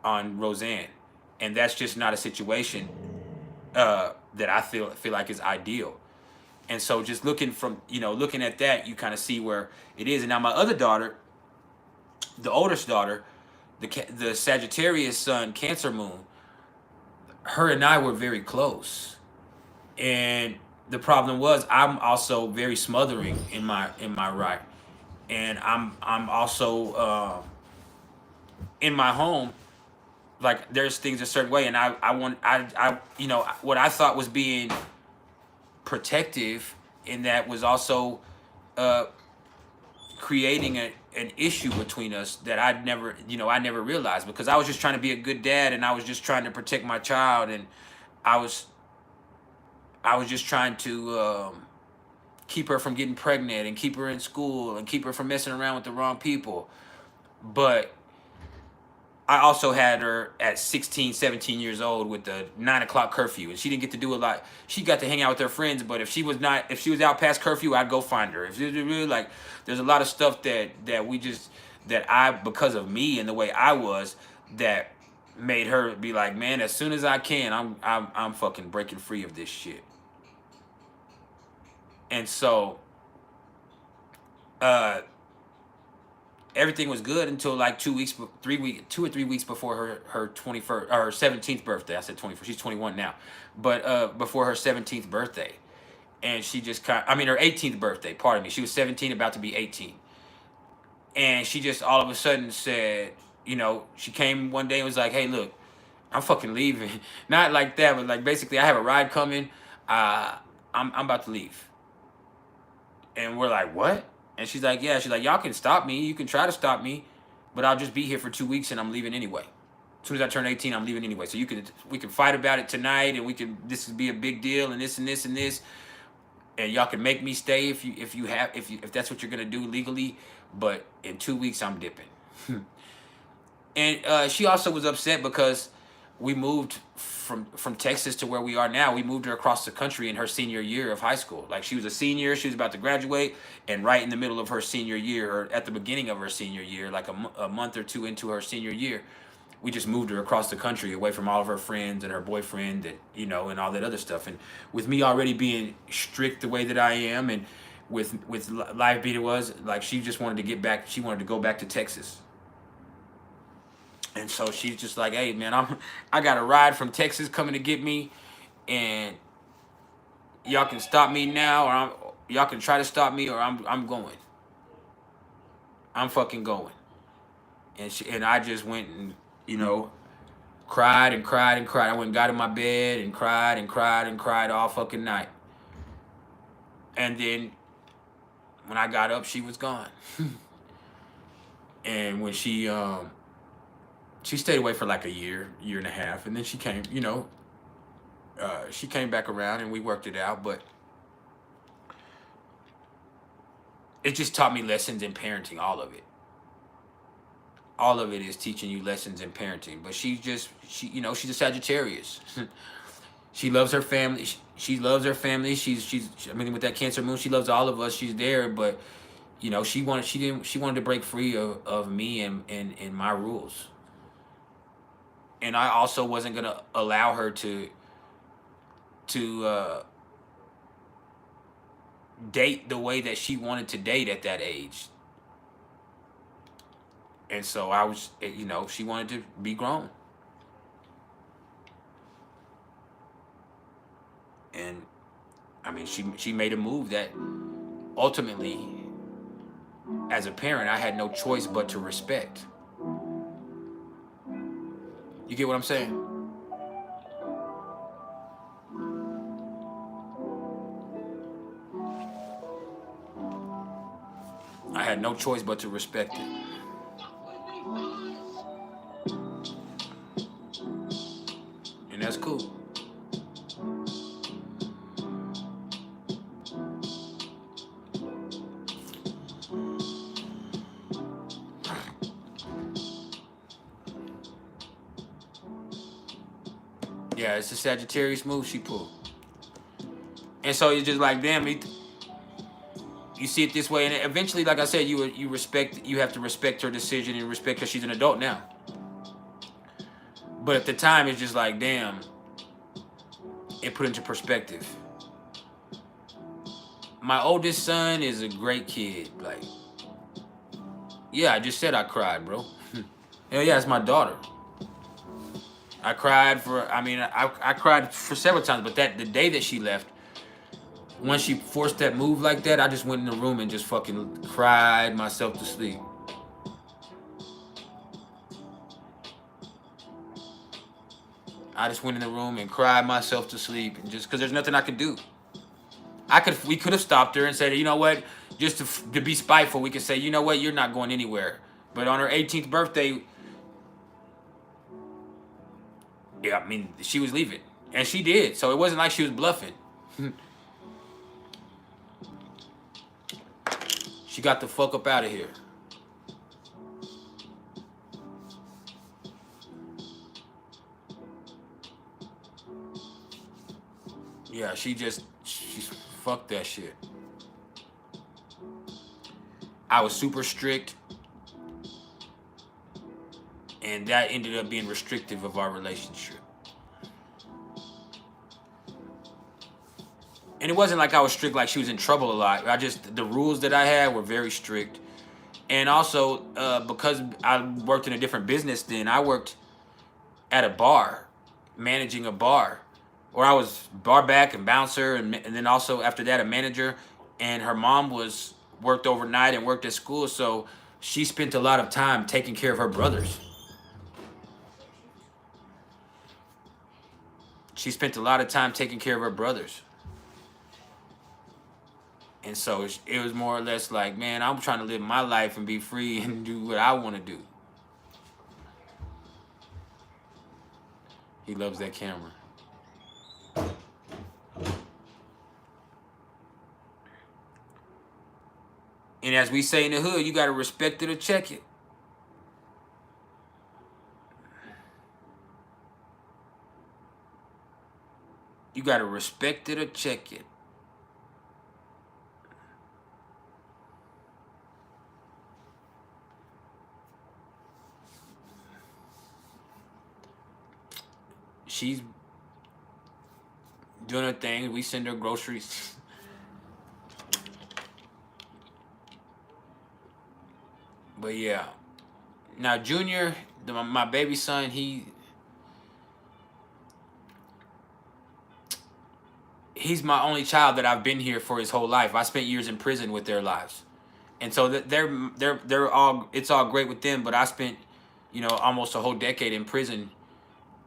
on Roseanne, and that's just not a situation that I feel like is ideal. And so just looking at that, you kind of see where it is. And now my other daughter, the oldest daughter, the Sagittarius sun, Cancer moon, her and I were very close. And the problem was I'm also very smothering in my right. And I'm also in my home, like there's things a certain way, and I you know, what I thought was being protective in that was also creating an issue between us that I never realized, because I was just trying to be a good dad, and I was just trying to protect my child, and I was just trying to keep her from getting pregnant and keep her in school and keep her from messing around with the wrong people. But I also had her at 16, 17 years old with the 9 o'clock curfew, and she didn't get to do a lot. She got to hang out with her friends, but if she was out past curfew, I'd go find her. If it was really, like, there's a lot of stuff that because of me and the way I was, that made her be like, man, as soon as I can, I'm fucking breaking free of this shit. And so everything was good until like 2 or 3 weeks before her 21st or her 17th birthday. I said 21st. She's 21 now, but before her 17th birthday, and she just her 18th birthday. Pardon me. She was 17, about to be 18, and she just all of a sudden said, you know, she came one day and was like, "Hey, look, I'm fucking leaving." Not like that, but like basically, I have a ride coming. I'm about to leave. And we're like, what? And she's like, yeah. She's like, y'all can stop me. You can try to stop me, but I'll just be here for 2 weeks and I'm leaving anyway. As soon as I turn 18, I'm leaving anyway. So we can fight about it tonight, and this would be a big deal, and this and this and this. And y'all can make me stay if that's what you're gonna do legally. But in 2 weeks, I'm dipping. And she also was upset because we moved from Texas to where we are now. We moved her across the country in her senior year of high school. Like, she was a senior, she was about to graduate, and right in the middle of her senior year, or at the beginning of her senior year, like a month or two into her senior year, we just moved her across the country away from all of her friends and her boyfriend, and, you know, and all that other stuff. And with me already being strict the way that I am, and with life being it was, like, she just wanted to get back. She wanted to go back to Texas. And so she's just like, hey, man, I got a ride from Texas coming to get me, and y'all can stop me now, or y'all can try to stop me, or I'm going. I'm fucking going. And I just went and, you know, cried and cried and cried. I went and got in my bed and cried and cried and cried all fucking night. And then when I got up, she was gone. And when she stayed away for like a year and a half, and then she came, you know, she came back around and we worked it out, but it just taught me lessons in parenting, all of it. All of it is teaching you lessons in parenting. But she's a Sagittarius. She loves her family. She loves her family. With that Cancer moon, she loves all of us. She's there, but, you know, she wanted to break free of me and my rules. And I also wasn't gonna allow her to date the way that she wanted to date at that age. And so I was, you know, she wanted to be grown. And I mean, she made a move that ultimately, as a parent, I had no choice but to respect. You get what I'm saying? I had no choice but to respect it. And that's cool. Yeah, it's a Sagittarius move she pulled. And so you're just like, damn, you see it this way. And eventually, like I said, you have to respect her decision and respect her. She's an adult now. But at the time, it's just like, damn, it put into perspective. My oldest son is a great kid. Like, yeah, I just said I cried, bro. Hell yeah, it's my daughter. I cried for, I cried for several times, but the day that she left, when she forced that move like that, I just went in the room and just fucking cried myself to sleep. I just went in the room and cried myself to sleep, and just because there's nothing I could do. We could have stopped her and said, you know what, just to be spiteful, we could say, you know what, you're not going anywhere. But on her 18th birthday, yeah, I mean, she was leaving, and she did. So it wasn't like she was bluffing. She got the fuck up out of here. Yeah, she fucked that shit. I was super strict, and that ended up being restrictive of our relationship. And it wasn't like I was strict, like she was in trouble a lot. The rules that I had were very strict. And also, because I worked in a different business then, I worked at a bar, managing a bar. Or I was bar back and bouncer, and then also after that a manager. And her mom worked overnight and worked at school, so she spent a lot of time taking care of her brothers. She spent a lot of time taking care of her brothers. And so it was more or less like, man, I'm trying to live my life and be free and do what I want to do. He loves that camera. And as we say in the hood, you got to respect it or check it. You got to respect it or check it. She's doing her thing. We send her groceries. But yeah. Now Junior, my baby son, he's my only child that I've been here for his whole life. I spent years in prison with their lives. And so they're all, it's all great with them, but I spent, almost a whole decade in prison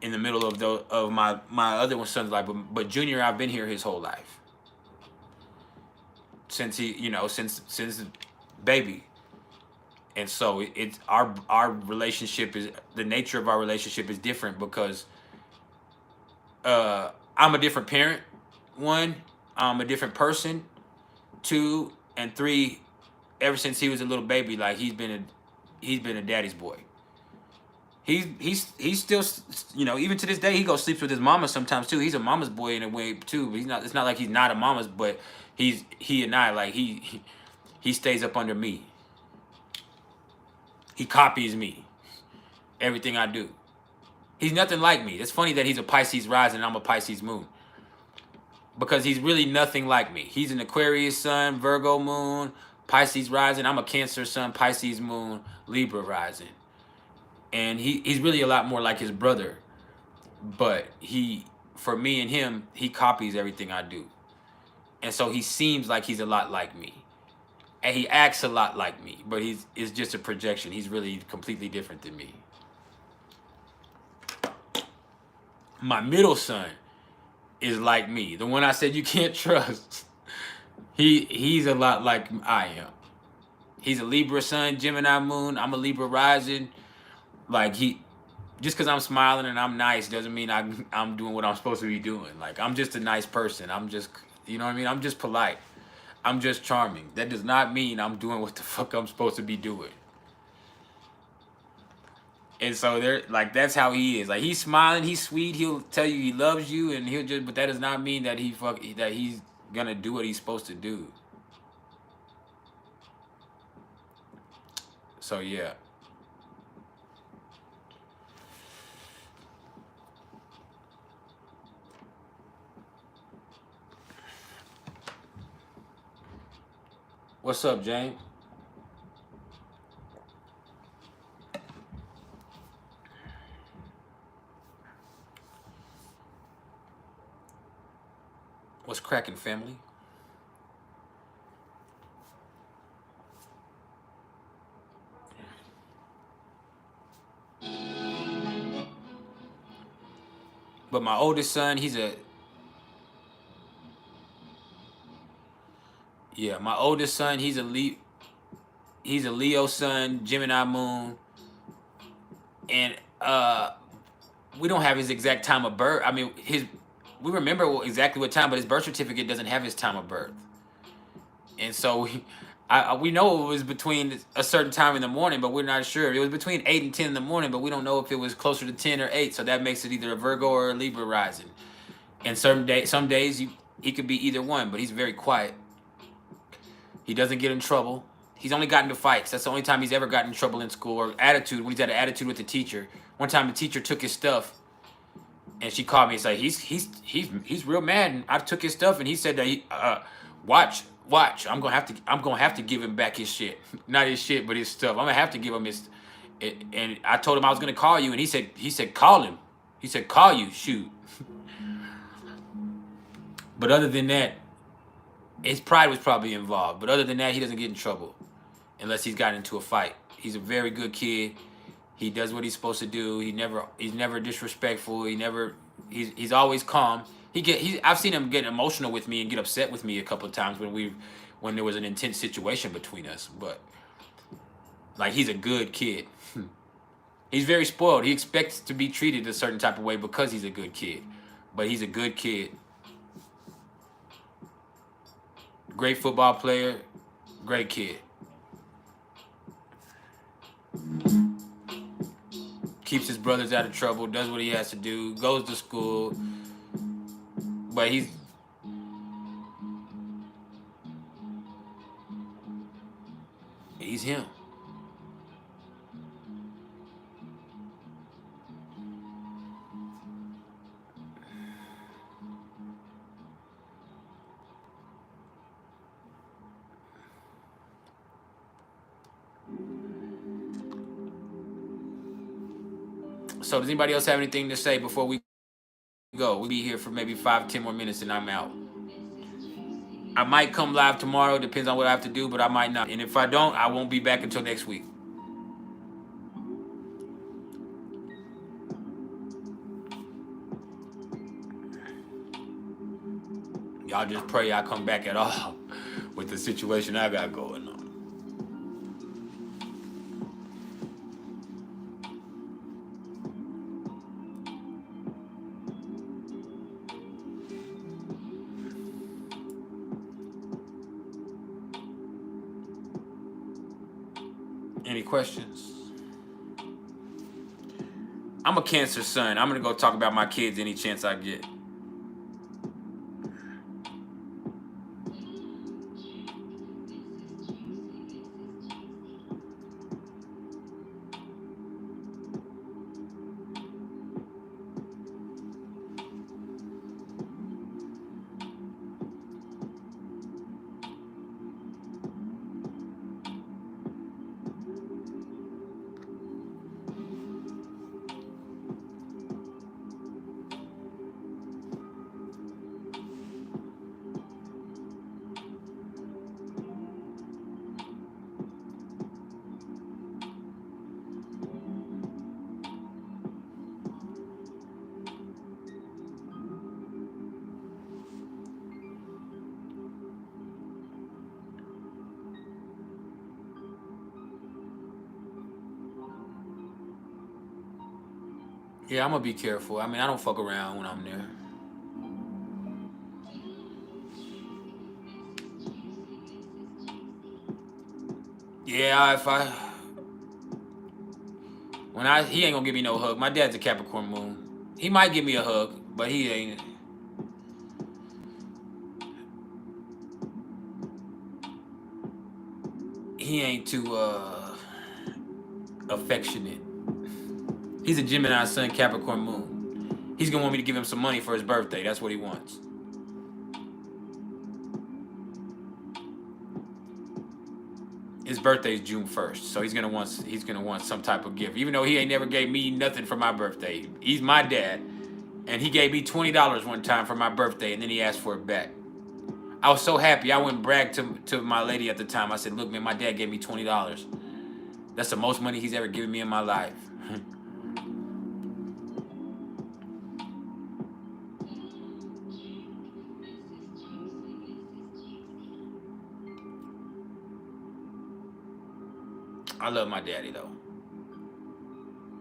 in the middle of my other son's life. But Junior, I've been here his whole life. Since since baby. And so it's our relationship is, the nature of our relationship is different because I'm a different parent. 1, I'm a different person. 2 and 3, ever since he was a little baby, like he's been a daddy's boy. He's still, even to this day, he goes sleeps with his mama sometimes too. He's a mama's boy in a way too. But it's not like he's not a mama's, but he and I, like he stays up under me. He copies me. Everything I do. He's nothing like me. It's funny that he's a Pisces rising and I'm a Pisces moon. Because he's really nothing like me. He's an Aquarius sun, Virgo moon, Pisces rising. I'm a Cancer sun, Pisces moon, Libra rising. And he's really a lot more like his brother. But for me and him, he copies everything I do. And so he seems like he's a lot like me. And he acts a lot like me, but it's just a projection. He's really completely different than me. My middle son is like me. The one I said you can't trust. He's a lot like I am. He's a Libra sun, Gemini moon. I'm a Libra rising. Like just because I'm smiling and I'm nice doesn't mean I'm doing what I'm supposed to be doing. Like I'm just a nice person. I'm just, you know what I mean? I'm just polite. I'm just charming. That does not mean I'm doing what the fuck I'm supposed to be doing. And so they're like, that's how he is. Like he's smiling, he's sweet. He'll tell you he loves you, and he'll just. But that does not mean that that he's gonna do what he's supposed to do. So yeah. What's up, James? What's cracking, family? But my oldest son, my oldest son, he's a Leo sun, Gemini moon, and we don't have his exact time of birth. I mean, we remember exactly what time, but his birth certificate doesn't have his time of birth. And so we know it was between a certain time in the morning, but we're not sure. It was between 8 and 10 in the morning, but we don't know if it was closer to 10 or 8. So that makes it either a Virgo or a Libra rising. And some days he could be either one, but he's very quiet. He doesn't get in trouble. He's only gotten into fights. That's the only time he's ever gotten in trouble in school, or attitude, when he's had an attitude with the teacher. One time the teacher took his stuff, and she called me and said, he's real mad, and I took his stuff, and he said that watch, I'm gonna have to give him back his shit. Not his shit, but his stuff. I'm gonna have to give him his. And I told him I was gonna call you, and he said call him. He said call you, shoot. But other than that, his pride was probably involved. But other than that, he doesn't get in trouble unless he's gotten into a fight. He's a very good kid. He does what he's supposed to do. He's never disrespectful. He's always calm. I've seen him get emotional with me and get upset with me a couple of times when there was an intense situation between us. But like, he's a good kid. He's very spoiled. He expects to be treated a certain type of way because he's a good kid. But he's a good kid. Great football player. Great kid. Keeps his brothers out of trouble, does what he has to do, goes to school. But he's him. So does anybody else have anything to say before we go? We'll be here for maybe 5-10 more minutes and I'm out. I might come live tomorrow, depends on what I have to do, but I might not. And if I don't, I won't be back until next week. Y'all just pray I come back at all with the situation I got going on. Any questions? I'm a Cancer son. I'm going to go talk about my kids any chance I get. Yeah, I'm gonna be careful. I mean, I don't fuck around when I'm there. Yeah, he ain't gonna give me no hug. My dad's a Capricorn moon. He might give me a hug, but he ain't. He ain't too affectionate. He's a Gemini sun, Capricorn moon. He's gonna want me to give him some money for his birthday. That's what he wants. His birthday is June 1st, so he's gonna want some type of gift. Even though he ain't never gave me nothing for my birthday. He's my dad, and he gave me $20 one time for my birthday, and then he asked for it back. I was so happy. I went and bragged to my lady at the time. I said, "Look, man, my dad gave me $20. That's the most money he's ever given me in my life." I love my daddy, though.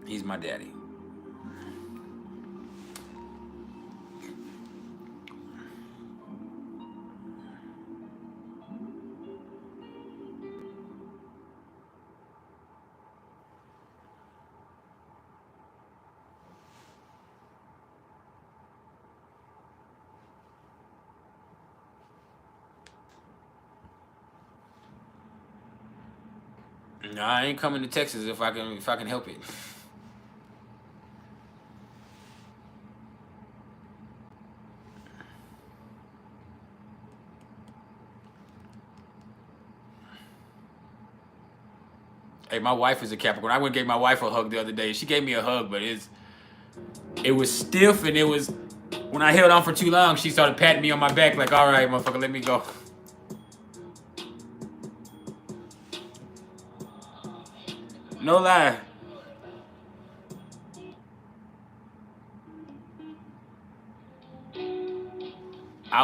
He's my daddy. No, I ain't coming to Texas if I can help it. Hey, my wife is a Capricorn. I went and gave my wife a hug the other day. She gave me a hug, but it was stiff, and it was, when I held on for too long, she started patting me on my back like, "All right, motherfucker, let me go." No lie. I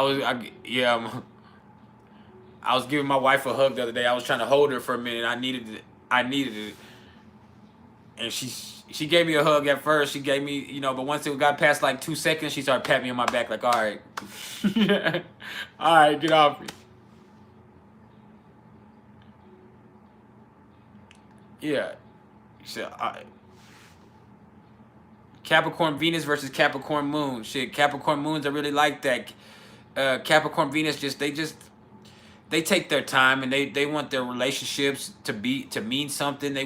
was giving my wife a hug the other day. I was trying to hold her for a minute. I needed it. And she gave me a hug at first. She gave me, but once it got past like 2 seconds, she started patting me on my back like, "All right." "All right, get off me." Yeah. So, Capricorn Venus versus Capricorn Moon. Shit, Capricorn Moons are really like that. Capricorn Venus they take their time, and they want their relationships to mean something.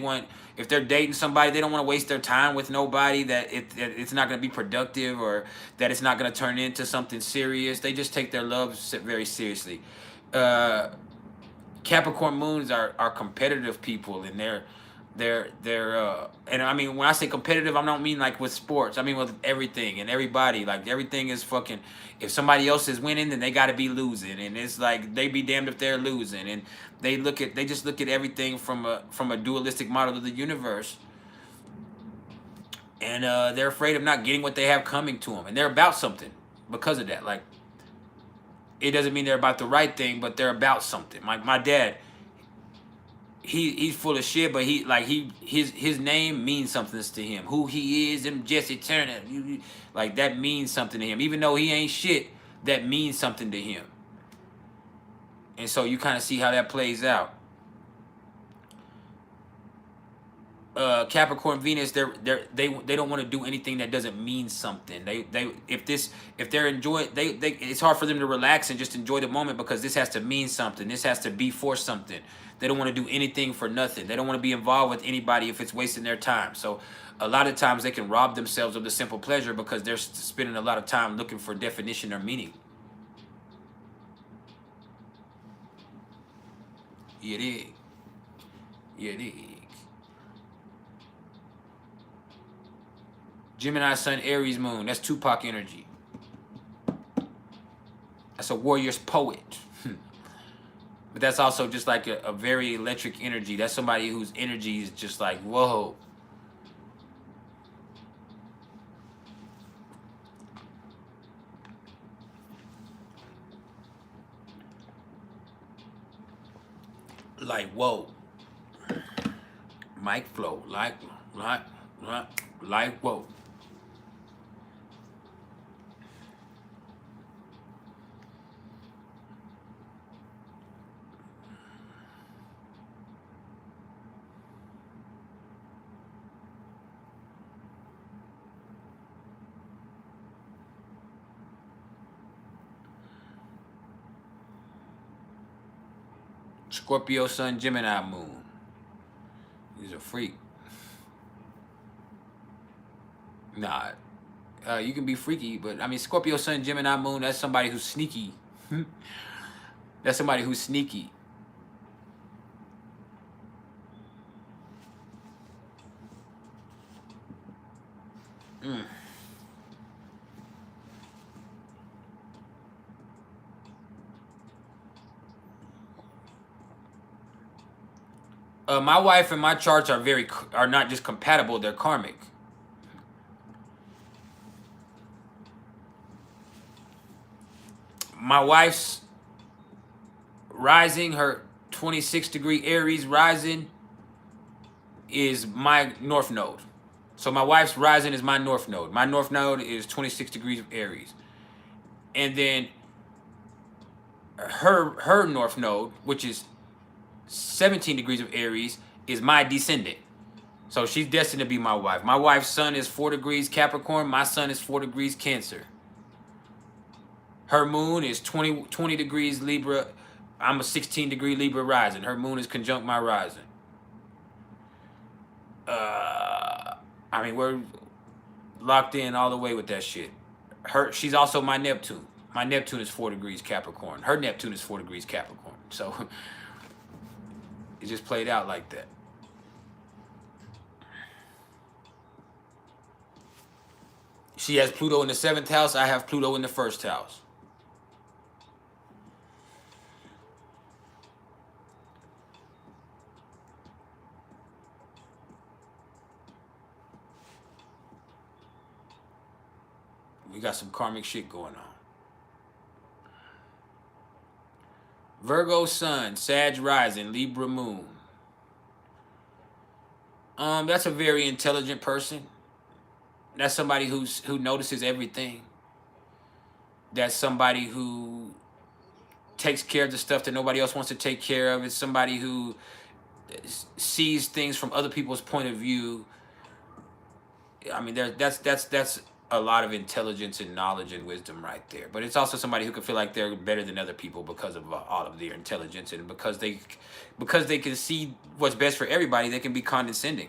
If they're dating somebody, they don't want to waste their time with nobody that it's not going to be productive, or that it's not going to turn into something serious. They just take their love very seriously. Capricorn Moons are competitive people, and and I mean, when I say competitive, I don't mean like with sports. I mean with everything and everybody. Like, everything is fucking, if somebody else is winning, then they got to be losing, and it's like they be damned if they're losing. And they just look at everything from a dualistic model of the universe, and they're afraid of not getting what they have coming to them, and they're about something because of that. Like, it doesn't mean they're about the right thing, but they're about something. My dad, he's full of shit, but his name means something to him. Who he is, and Jesse Turner, like, that means something to him. Even though he ain't shit, that means something to him. And so you kind of see how that plays out. Capricorn Venus, they don't want to do anything that doesn't mean something. If they're enjoying, it's hard for them to relax and just enjoy the moment, because this has to mean something. This has to be for something. They don't want to do anything for nothing. They don't want to be involved with anybody if it's wasting their time. So a lot of times they can rob themselves of the simple pleasure because they're spending a lot of time looking for definition or meaning. Yeah, it is. Yeah, it is. Gemini Sun, Aries Moon. That's Tupac energy. That's a warrior's poet. But that's also just like a very electric energy. That's somebody whose energy is just like, whoa. Like, whoa. Mic flow. Like, whoa. Scorpio Sun, Gemini Moon. He's a freak. Nah, you can be freaky, but I mean, Scorpio Sun, Gemini Moon, that's somebody who's sneaky. That's somebody who's sneaky. My wife and my charts are not just compatible, they're karmic. My wife's rising, her 26-degree Aries rising is my north node. So my wife's rising is my north node. My north node is 26 degrees of Aries. And then her north node, which is 17 degrees of Aries, is my descendant. So she's destined to be my wife. My wife's sun is 4 degrees Capricorn. My sun is 4 degrees Cancer. Her moon is 20 degrees Libra. I'm a 16-degree Libra rising. Her moon is conjunct my rising. I mean, we're locked in all the way with that shit. She's also my Neptune. My Neptune is 4 degrees Capricorn. Her Neptune is 4 degrees Capricorn. So it just played out like that. She has Pluto in the 7th house. I have Pluto in the 1st house. We got some karmic shit going on. Virgo sun, Sag rising, Libra moon. That's a very intelligent person. That's somebody who notices everything. That's somebody who takes care of the stuff that nobody else wants to take care of. It's somebody who sees things from other people's point of view. I mean, that's a lot of intelligence and knowledge and wisdom right there. But it's also somebody who can feel like they're better than other people because of all of their intelligence, and because they can see what's best for everybody, they can be condescending.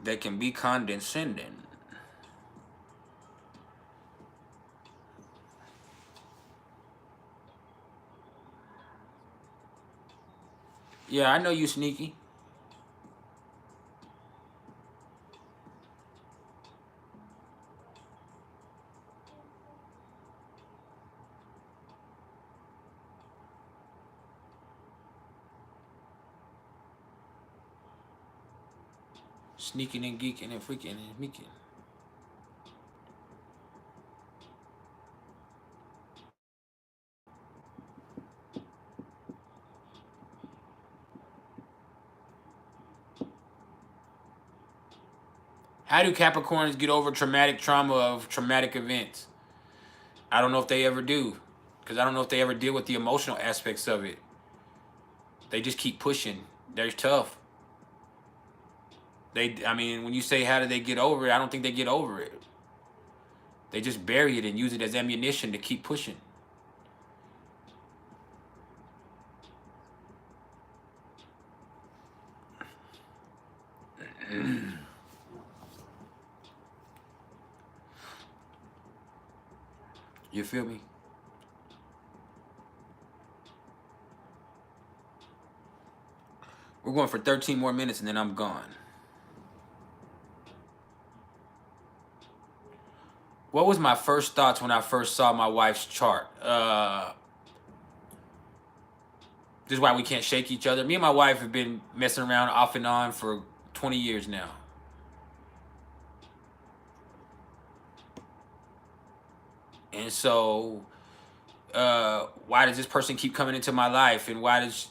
They can be condescending. Yeah, I know you sneaky. Sneaking and geeking and freaking and meeking. How do Capricorns get over traumatic trauma of traumatic events? I don't know if they ever do, because I don't know if they ever deal with the emotional aspects of it. They just keep pushing. They're tough. I mean, when you say how do they get over it, I don't think they get over it. They just bury it and use it as ammunition to keep pushing. You feel me? We're going for 13 more minutes and then I'm gone. What was my first thoughts when I first saw my wife's chart? This is why we can't shake each other. Me and my wife have been messing around off and on for 20 years now. And so, why does this person keep coming into my life? And why does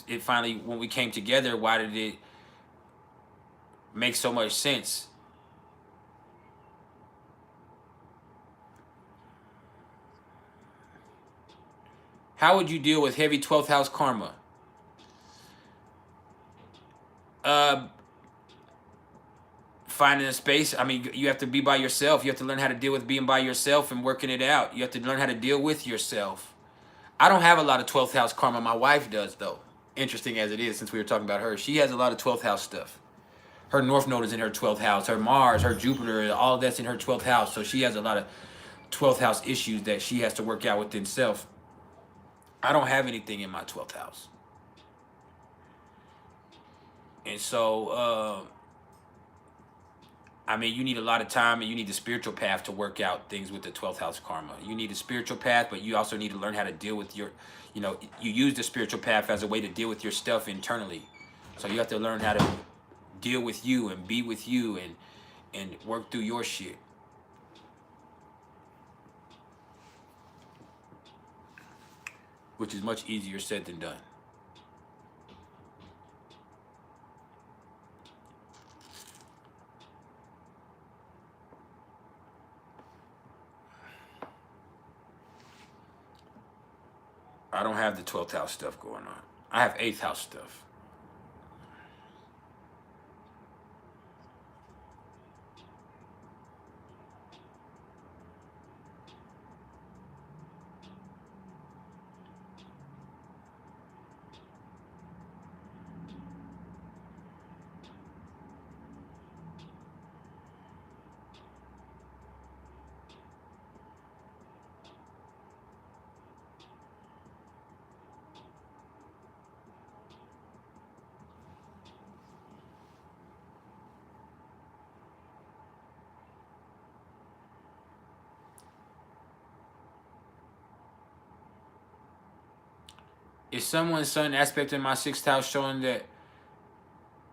it finally, when we came together, why did it make so much sense? How would you deal with heavy 12th house karma? Finding a space. I mean, you have to be by yourself. You have to learn how to deal with being by yourself and working it out. You have to learn how to deal with yourself. I don't have a lot of 12th house karma. My wife does, though. Interesting as it is, since we were talking about her. She has a lot of 12th house stuff. Her North Node is in her 12th house. Her Mars, her Jupiter, all that's in her 12th house. So she has a lot of 12th house issues that she has to work out within self. I don't have anything in my 12th house. And so, I mean, you need a lot of time and you need the spiritual path to work out things with the 12th house karma. You need a spiritual path, but you also need to learn how to deal with your, you know, you use the spiritual path as a way to deal with your stuff internally. So you have to learn how to deal with you and be with you and work through your shit. Which is much easier said than done. I don't have the 12th house stuff going on. I have 8th house stuff. Is someone's sun aspect in my 6th house showing that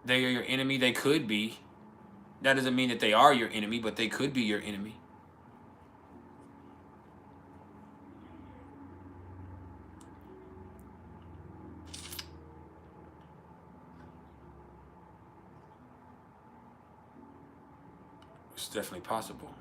they are your enemy? They could be. That doesn't mean that they are your enemy, but they could be your enemy. It's definitely possible.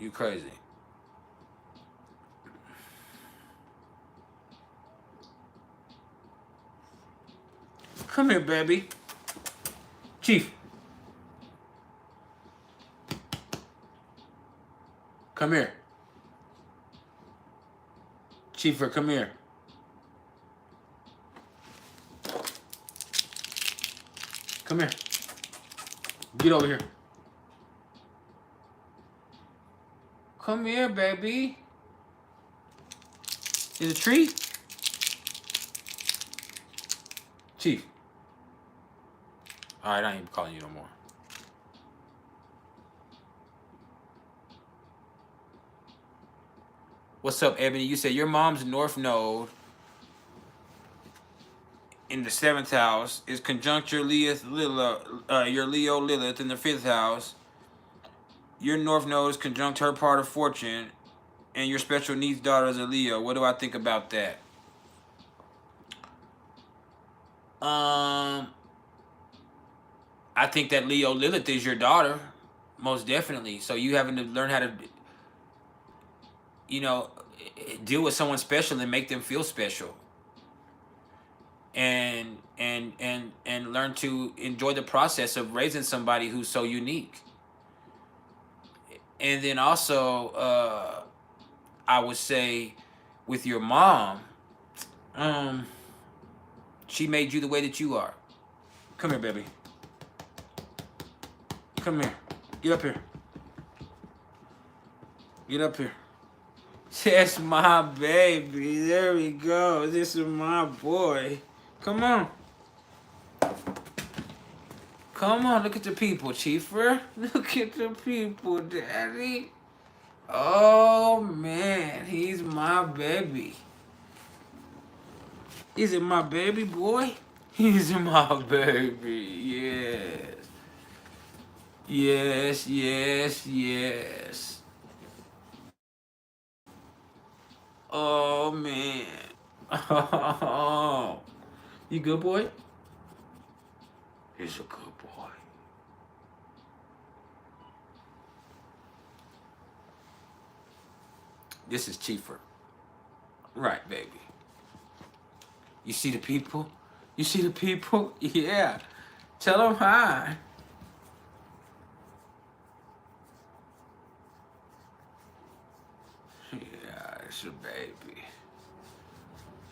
You crazy. Come here, baby. Chief. Come here. Chiefer, come here. Come here. Get over here. Come here, baby. Is it a treat? Chief. Alright, I ain't calling you no more. What's up, Ebony? You said your mom's North Node in the 7th house is conjunct your Leo Lilith in the 5th house. Your North Node is conjunct her part of fortune, and your special needs daughter is a Leo. What do I think about that? I think that Leo Lilith is your daughter, most definitely. So you having to learn how to, you know, deal with someone special and make them feel special. And learn to enjoy the process of raising somebody who's so unique. And then also, I would say with your mom, she made you the way that you are. Come here, baby. Come here. Get up here. Get up here. That's my baby. There we go. This is my boy. Come on. Come on, look at the people, Chiefer. Look at the people, Daddy. Oh man, he's my baby. Is it my baby boy? He's my baby. Yes. Yes, yes, yes. Oh man. Oh. You good boy? He's a good boy. This is Chieffer. Right, baby. You see the people? You see the people? Yeah. Tell them hi. Yeah, it's a baby.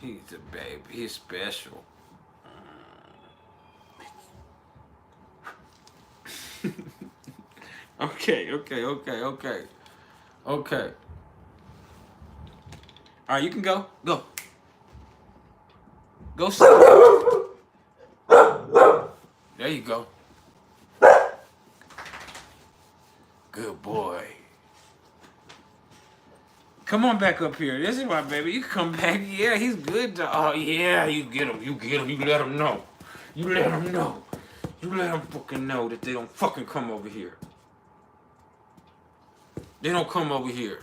He's a baby. He's special. Okay. All right, you can go. Go. Go sit. There you go. Good boy. Come on back up here. This is my baby. You come back. Yeah, he's good. Oh, yeah, you get him. You get him. You let him know. You let him know. You let him fucking know that they don't fucking come over here. They don't come over here.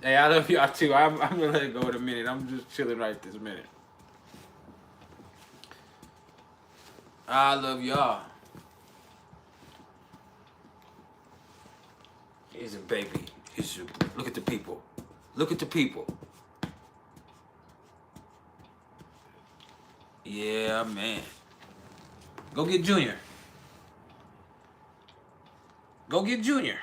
Hey, I love y'all too. I'm gonna let it go in a minute. I'm just chilling right this minute. I love y'all. He's a baby. Look at the people. Look at the people. Yeah, man. Go get Junior. Go get Junior.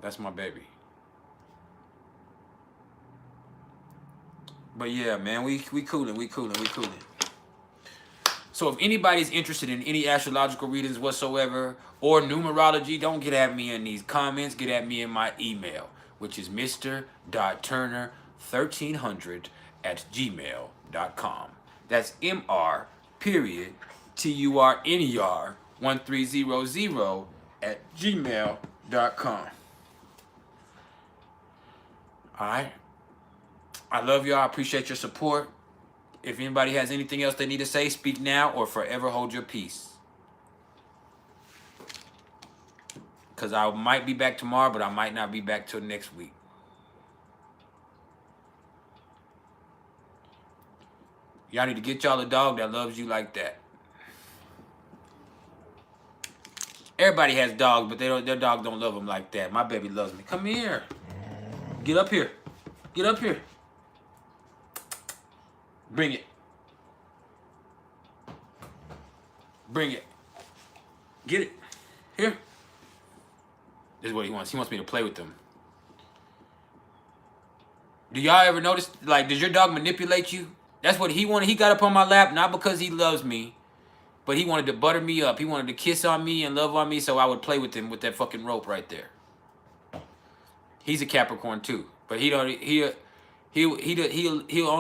That's my baby. But yeah, man, we coolin'. So if anybody's interested in any astrological readings whatsoever or numerology, don't get at me in these comments. Get at me in my email, which is mr.turner1300@gmail.com. That's MR.TURNER1300@gmail.com. All right. I love y'all. I appreciate your support. If anybody has anything else they need to say, speak now or forever hold your peace. Because I might be back tomorrow, but I might not be back till next week. Y'all need to get y'all a dog that loves you like that. Everybody has dogs, but their dogs don't love them like that. My baby loves me. Come here. Get up here. Get up here. Bring it. Bring it. Get it. Here. This is what he wants. He wants me to play with them. Do y'all ever notice, like, does your dog manipulate you? That's what he wanted. He got up on my lap, not because he loves me, but he wanted to butter me up. He wanted to kiss on me and love on me, so I would play with him with that fucking rope right there. He's a Capricorn too, but he only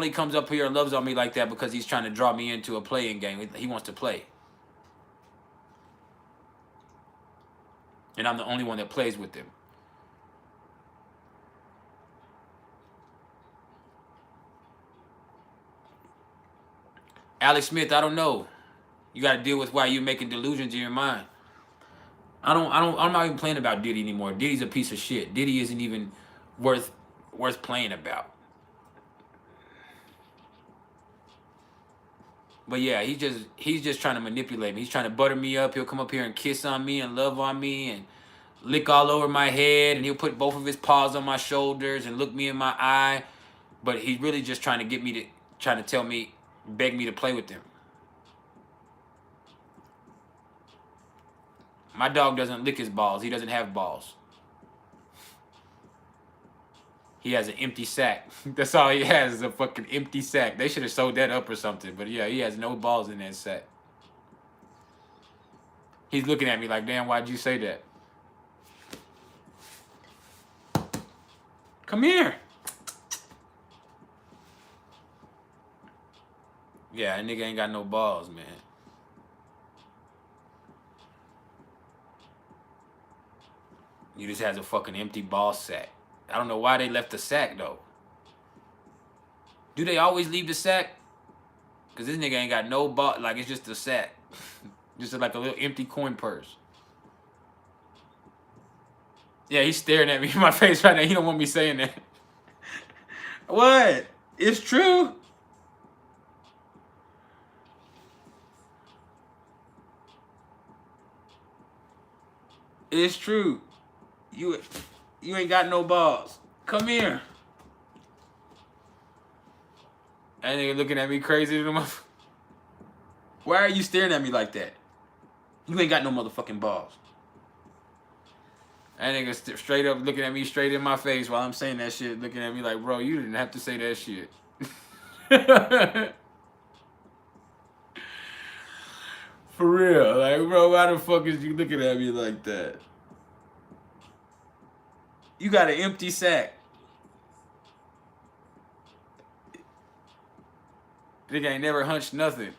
comes up here and loves on me like that because he's trying to draw me into a playing game. He wants to play. And I'm the only one that plays with him. Alex Smith, I don't know. You got to deal with why you're making delusions in your mind. I'm not even playing about Diddy anymore. Diddy's a piece of shit. Diddy isn't even worth playing about. But yeah, he's just trying to manipulate me. He's trying to butter me up. He'll come up here and kiss on me and love on me and lick all over my head, and he'll put both of his paws on my shoulders and look me in my eye. But he's really just trying to beg me to play with him. My dog doesn't lick his balls. He doesn't have balls. He has an empty sack. That's all he has is a fucking empty sack. They should have sewed that up or something. But yeah, he has no balls in that sack. He's looking at me like, damn, why'd you say that? Come here. Yeah, that nigga ain't got no balls, man. You just has a fucking empty ball sack. I don't know why they left the sack, though. Do they always leave the sack? Because this nigga ain't got no ball. Like, it's just a sack. Just like a little empty coin purse. Yeah, he's staring at me in my face right now. He don't want me saying that. What? It's true. It's true. You ain't got no balls. Come here. That nigga looking at me crazy. Why are you staring at me like that? You ain't got no motherfucking balls. That nigga straight up looking at me straight in my face while I'm saying that shit, looking at me like, bro, you didn't have to say that shit. For real. Like, bro, why the fuck is you looking at me like that? You got an empty sack. Nigga ain't never hunched nothing.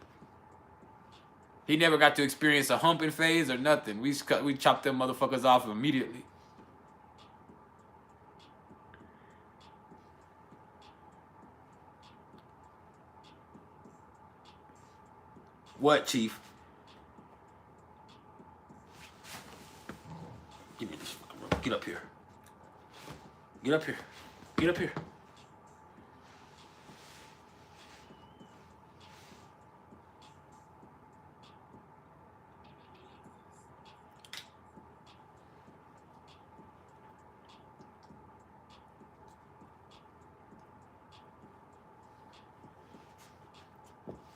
He never got to experience a humping phase or nothing. We chopped them motherfuckers off immediately. What, Chief? Give me this fucking rope. Get up here. Get up here. Get up here.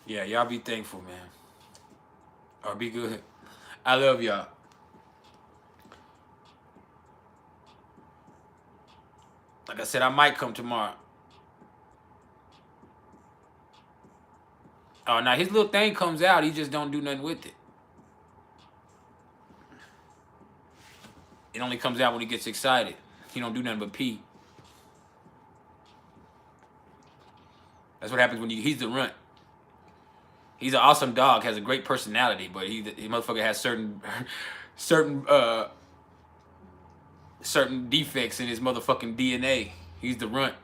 Yeah, y'all be thankful, man. Or be good. I love y'all. Like I said, I might come tomorrow. Oh, now his little thing comes out. He just don't do nothing with it. It only comes out when he gets excited. He don't do nothing but pee. That's what happens when he's the runt. He's an awesome dog, has a great personality, but he motherfucker has certain defects in his motherfucking DNA. He's the runt.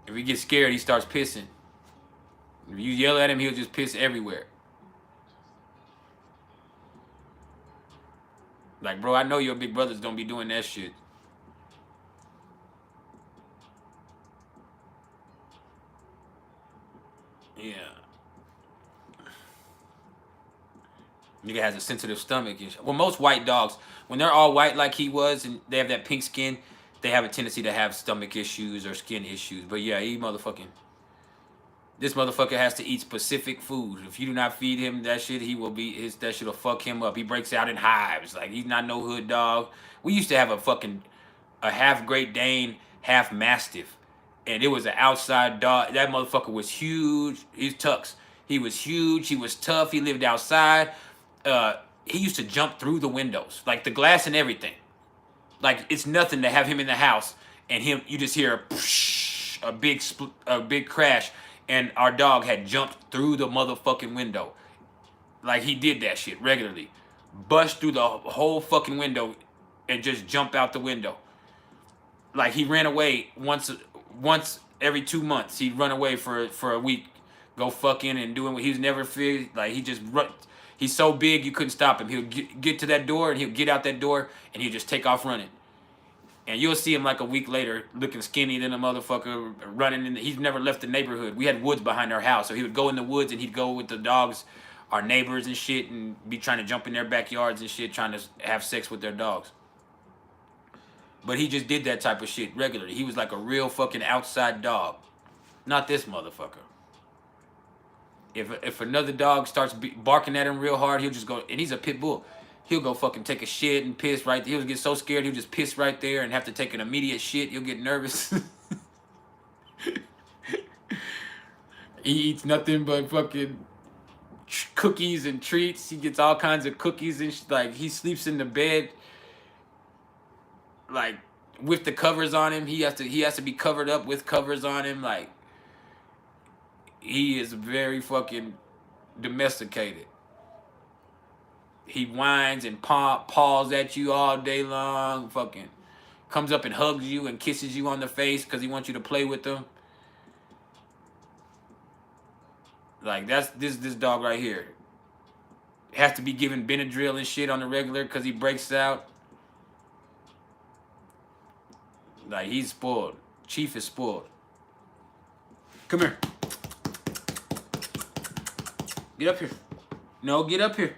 If he gets scared, he starts pissing. If you yell at him, he'll just piss everywhere. Like, bro, I know your big brothers don't be doing that shit. Yeah. Nigga has a sensitive stomach. Well, most white dogs, when they're all white like he was and they have that pink skin, they have a tendency to have stomach issues or skin issues. But yeah, this motherfucker has to eat specific food. If you do not feed him that shit, that shit'll fuck him up. He breaks out in hives. Like, he's not no hood dog. We used to have a half Great Dane, half Mastiff. And it was an outside dog. That motherfucker was huge. He's Tux. He was huge. He was tough. He lived outside. He used to jump through the windows, like the glass and everything. Like, it's nothing to have him in the house and you just hear a big crash, and our dog had jumped through the motherfucking window. Like, he did that shit regularly. Bust through the whole fucking window and just jump out the window. Like, he ran away once every 2 months. He'd run away for a week, go fucking and doing what he was never figured. Like, he just run. He's so big you couldn't stop him. He'll get to that door and he'll get out that door and he'll just take off running. And you'll see him like a week later looking skinny than a motherfucker running. He's never left the neighborhood. We had woods behind our house, so he would go in the woods and he'd go with the dogs, our neighbors and shit, and be trying to jump in their backyards and shit, trying to have sex with their dogs. But he just did that type of shit regularly. He was like a real fucking outside dog. Not this motherfucker. If another dog starts barking at him real hard, he'll just go, and he's a pit bull. He'll go fucking take a shit and piss right there. He'll get so scared, he'll just piss right there and have to take an immediate shit. He'll get nervous. He eats nothing but fucking cookies and treats. He gets all kinds of cookies and like, he sleeps in the bed. Like, with the covers on him. He has to be covered up with covers on him. Like, he is very fucking domesticated. He whines and paws at you all day long. Fucking comes up and hugs you and kisses you on the face because he wants you to play with him. Like, that's this dog right here. Has to be given Benadryl and shit on the regular because he breaks out. Like, he's spoiled. Chief is spoiled. Come here. Get up here. No, get up here.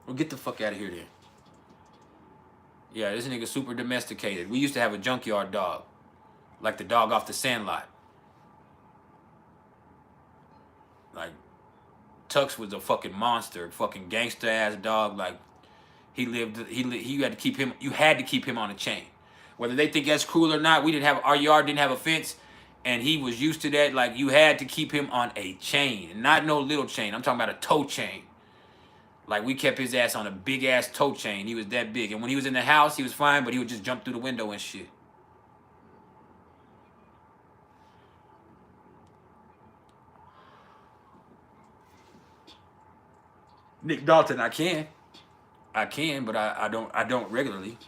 Well, get the fuck out of here then. Yeah, this nigga super domesticated. We used to have a junkyard dog. Like the dog off the Sandlot. Like, Tux was a fucking monster. Fucking gangster ass dog. Like, you had to keep him on a chain. Whether they think that's cool or not, our yard didn't have a fence. And he was used to that. Like, you had to keep him on a chain. Not no little chain. I'm talking about a toe chain. Like, we kept his ass on a big-ass toe chain. He was that big. And when he was in the house, he was fine, but he would just jump through the window and shit. Nick Dalton, I can, but I don't regularly.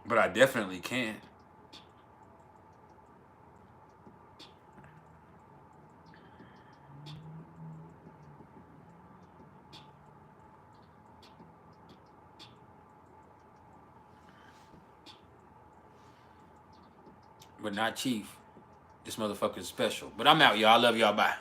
But I definitely can. But not Chief. This motherfucker's special. But I'm out, y'all. I love y'all. Bye.